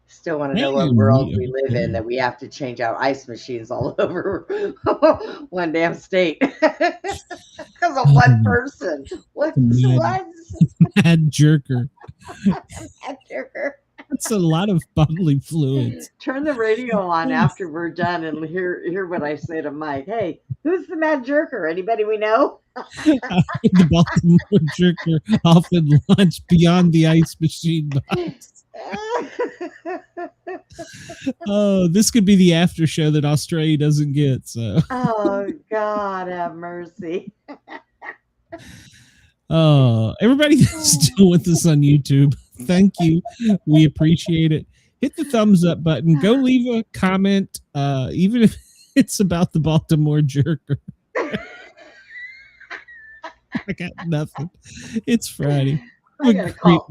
[SPEAKER 3] Still want to know what world we live in that we have to change out ice machines all over one damn state because of one person. What?
[SPEAKER 2] Mad jerker.
[SPEAKER 3] Mad jerker.
[SPEAKER 2] That's a lot of bodily fluids.
[SPEAKER 3] Turn the radio on after we're done and hear what I say to Mike. Hey, who's the mad jerker? Anybody we know?
[SPEAKER 2] The Baltimore jerker often launched beyond the ice machine box. Oh, this could be the after show that Australia doesn't get. So,
[SPEAKER 3] oh God, have mercy.
[SPEAKER 2] Oh, everybody that's still with us on YouTube, thank you. We appreciate it. Hit the thumbs up button. Go leave a comment, even if it's about the Baltimore jerker. I got nothing. It's Friday.
[SPEAKER 3] I gotta call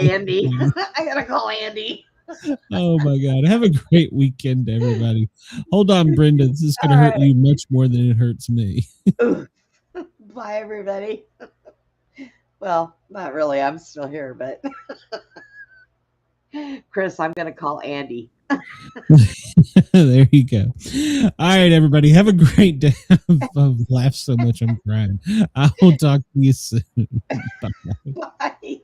[SPEAKER 3] Andy. I gotta call Andy.
[SPEAKER 2] Oh my God. Have a great weekend, everybody. Hold on, Brenda. This is going to hurt you much more than it hurts me.
[SPEAKER 3] Bye, everybody. Well, not really. I'm still here, but Chris, I'm going to call Andy.
[SPEAKER 2] There you go. All right, everybody. Have a great day. I've laughed so much I'm crying. I will talk to you soon. Bye.
[SPEAKER 3] Bye.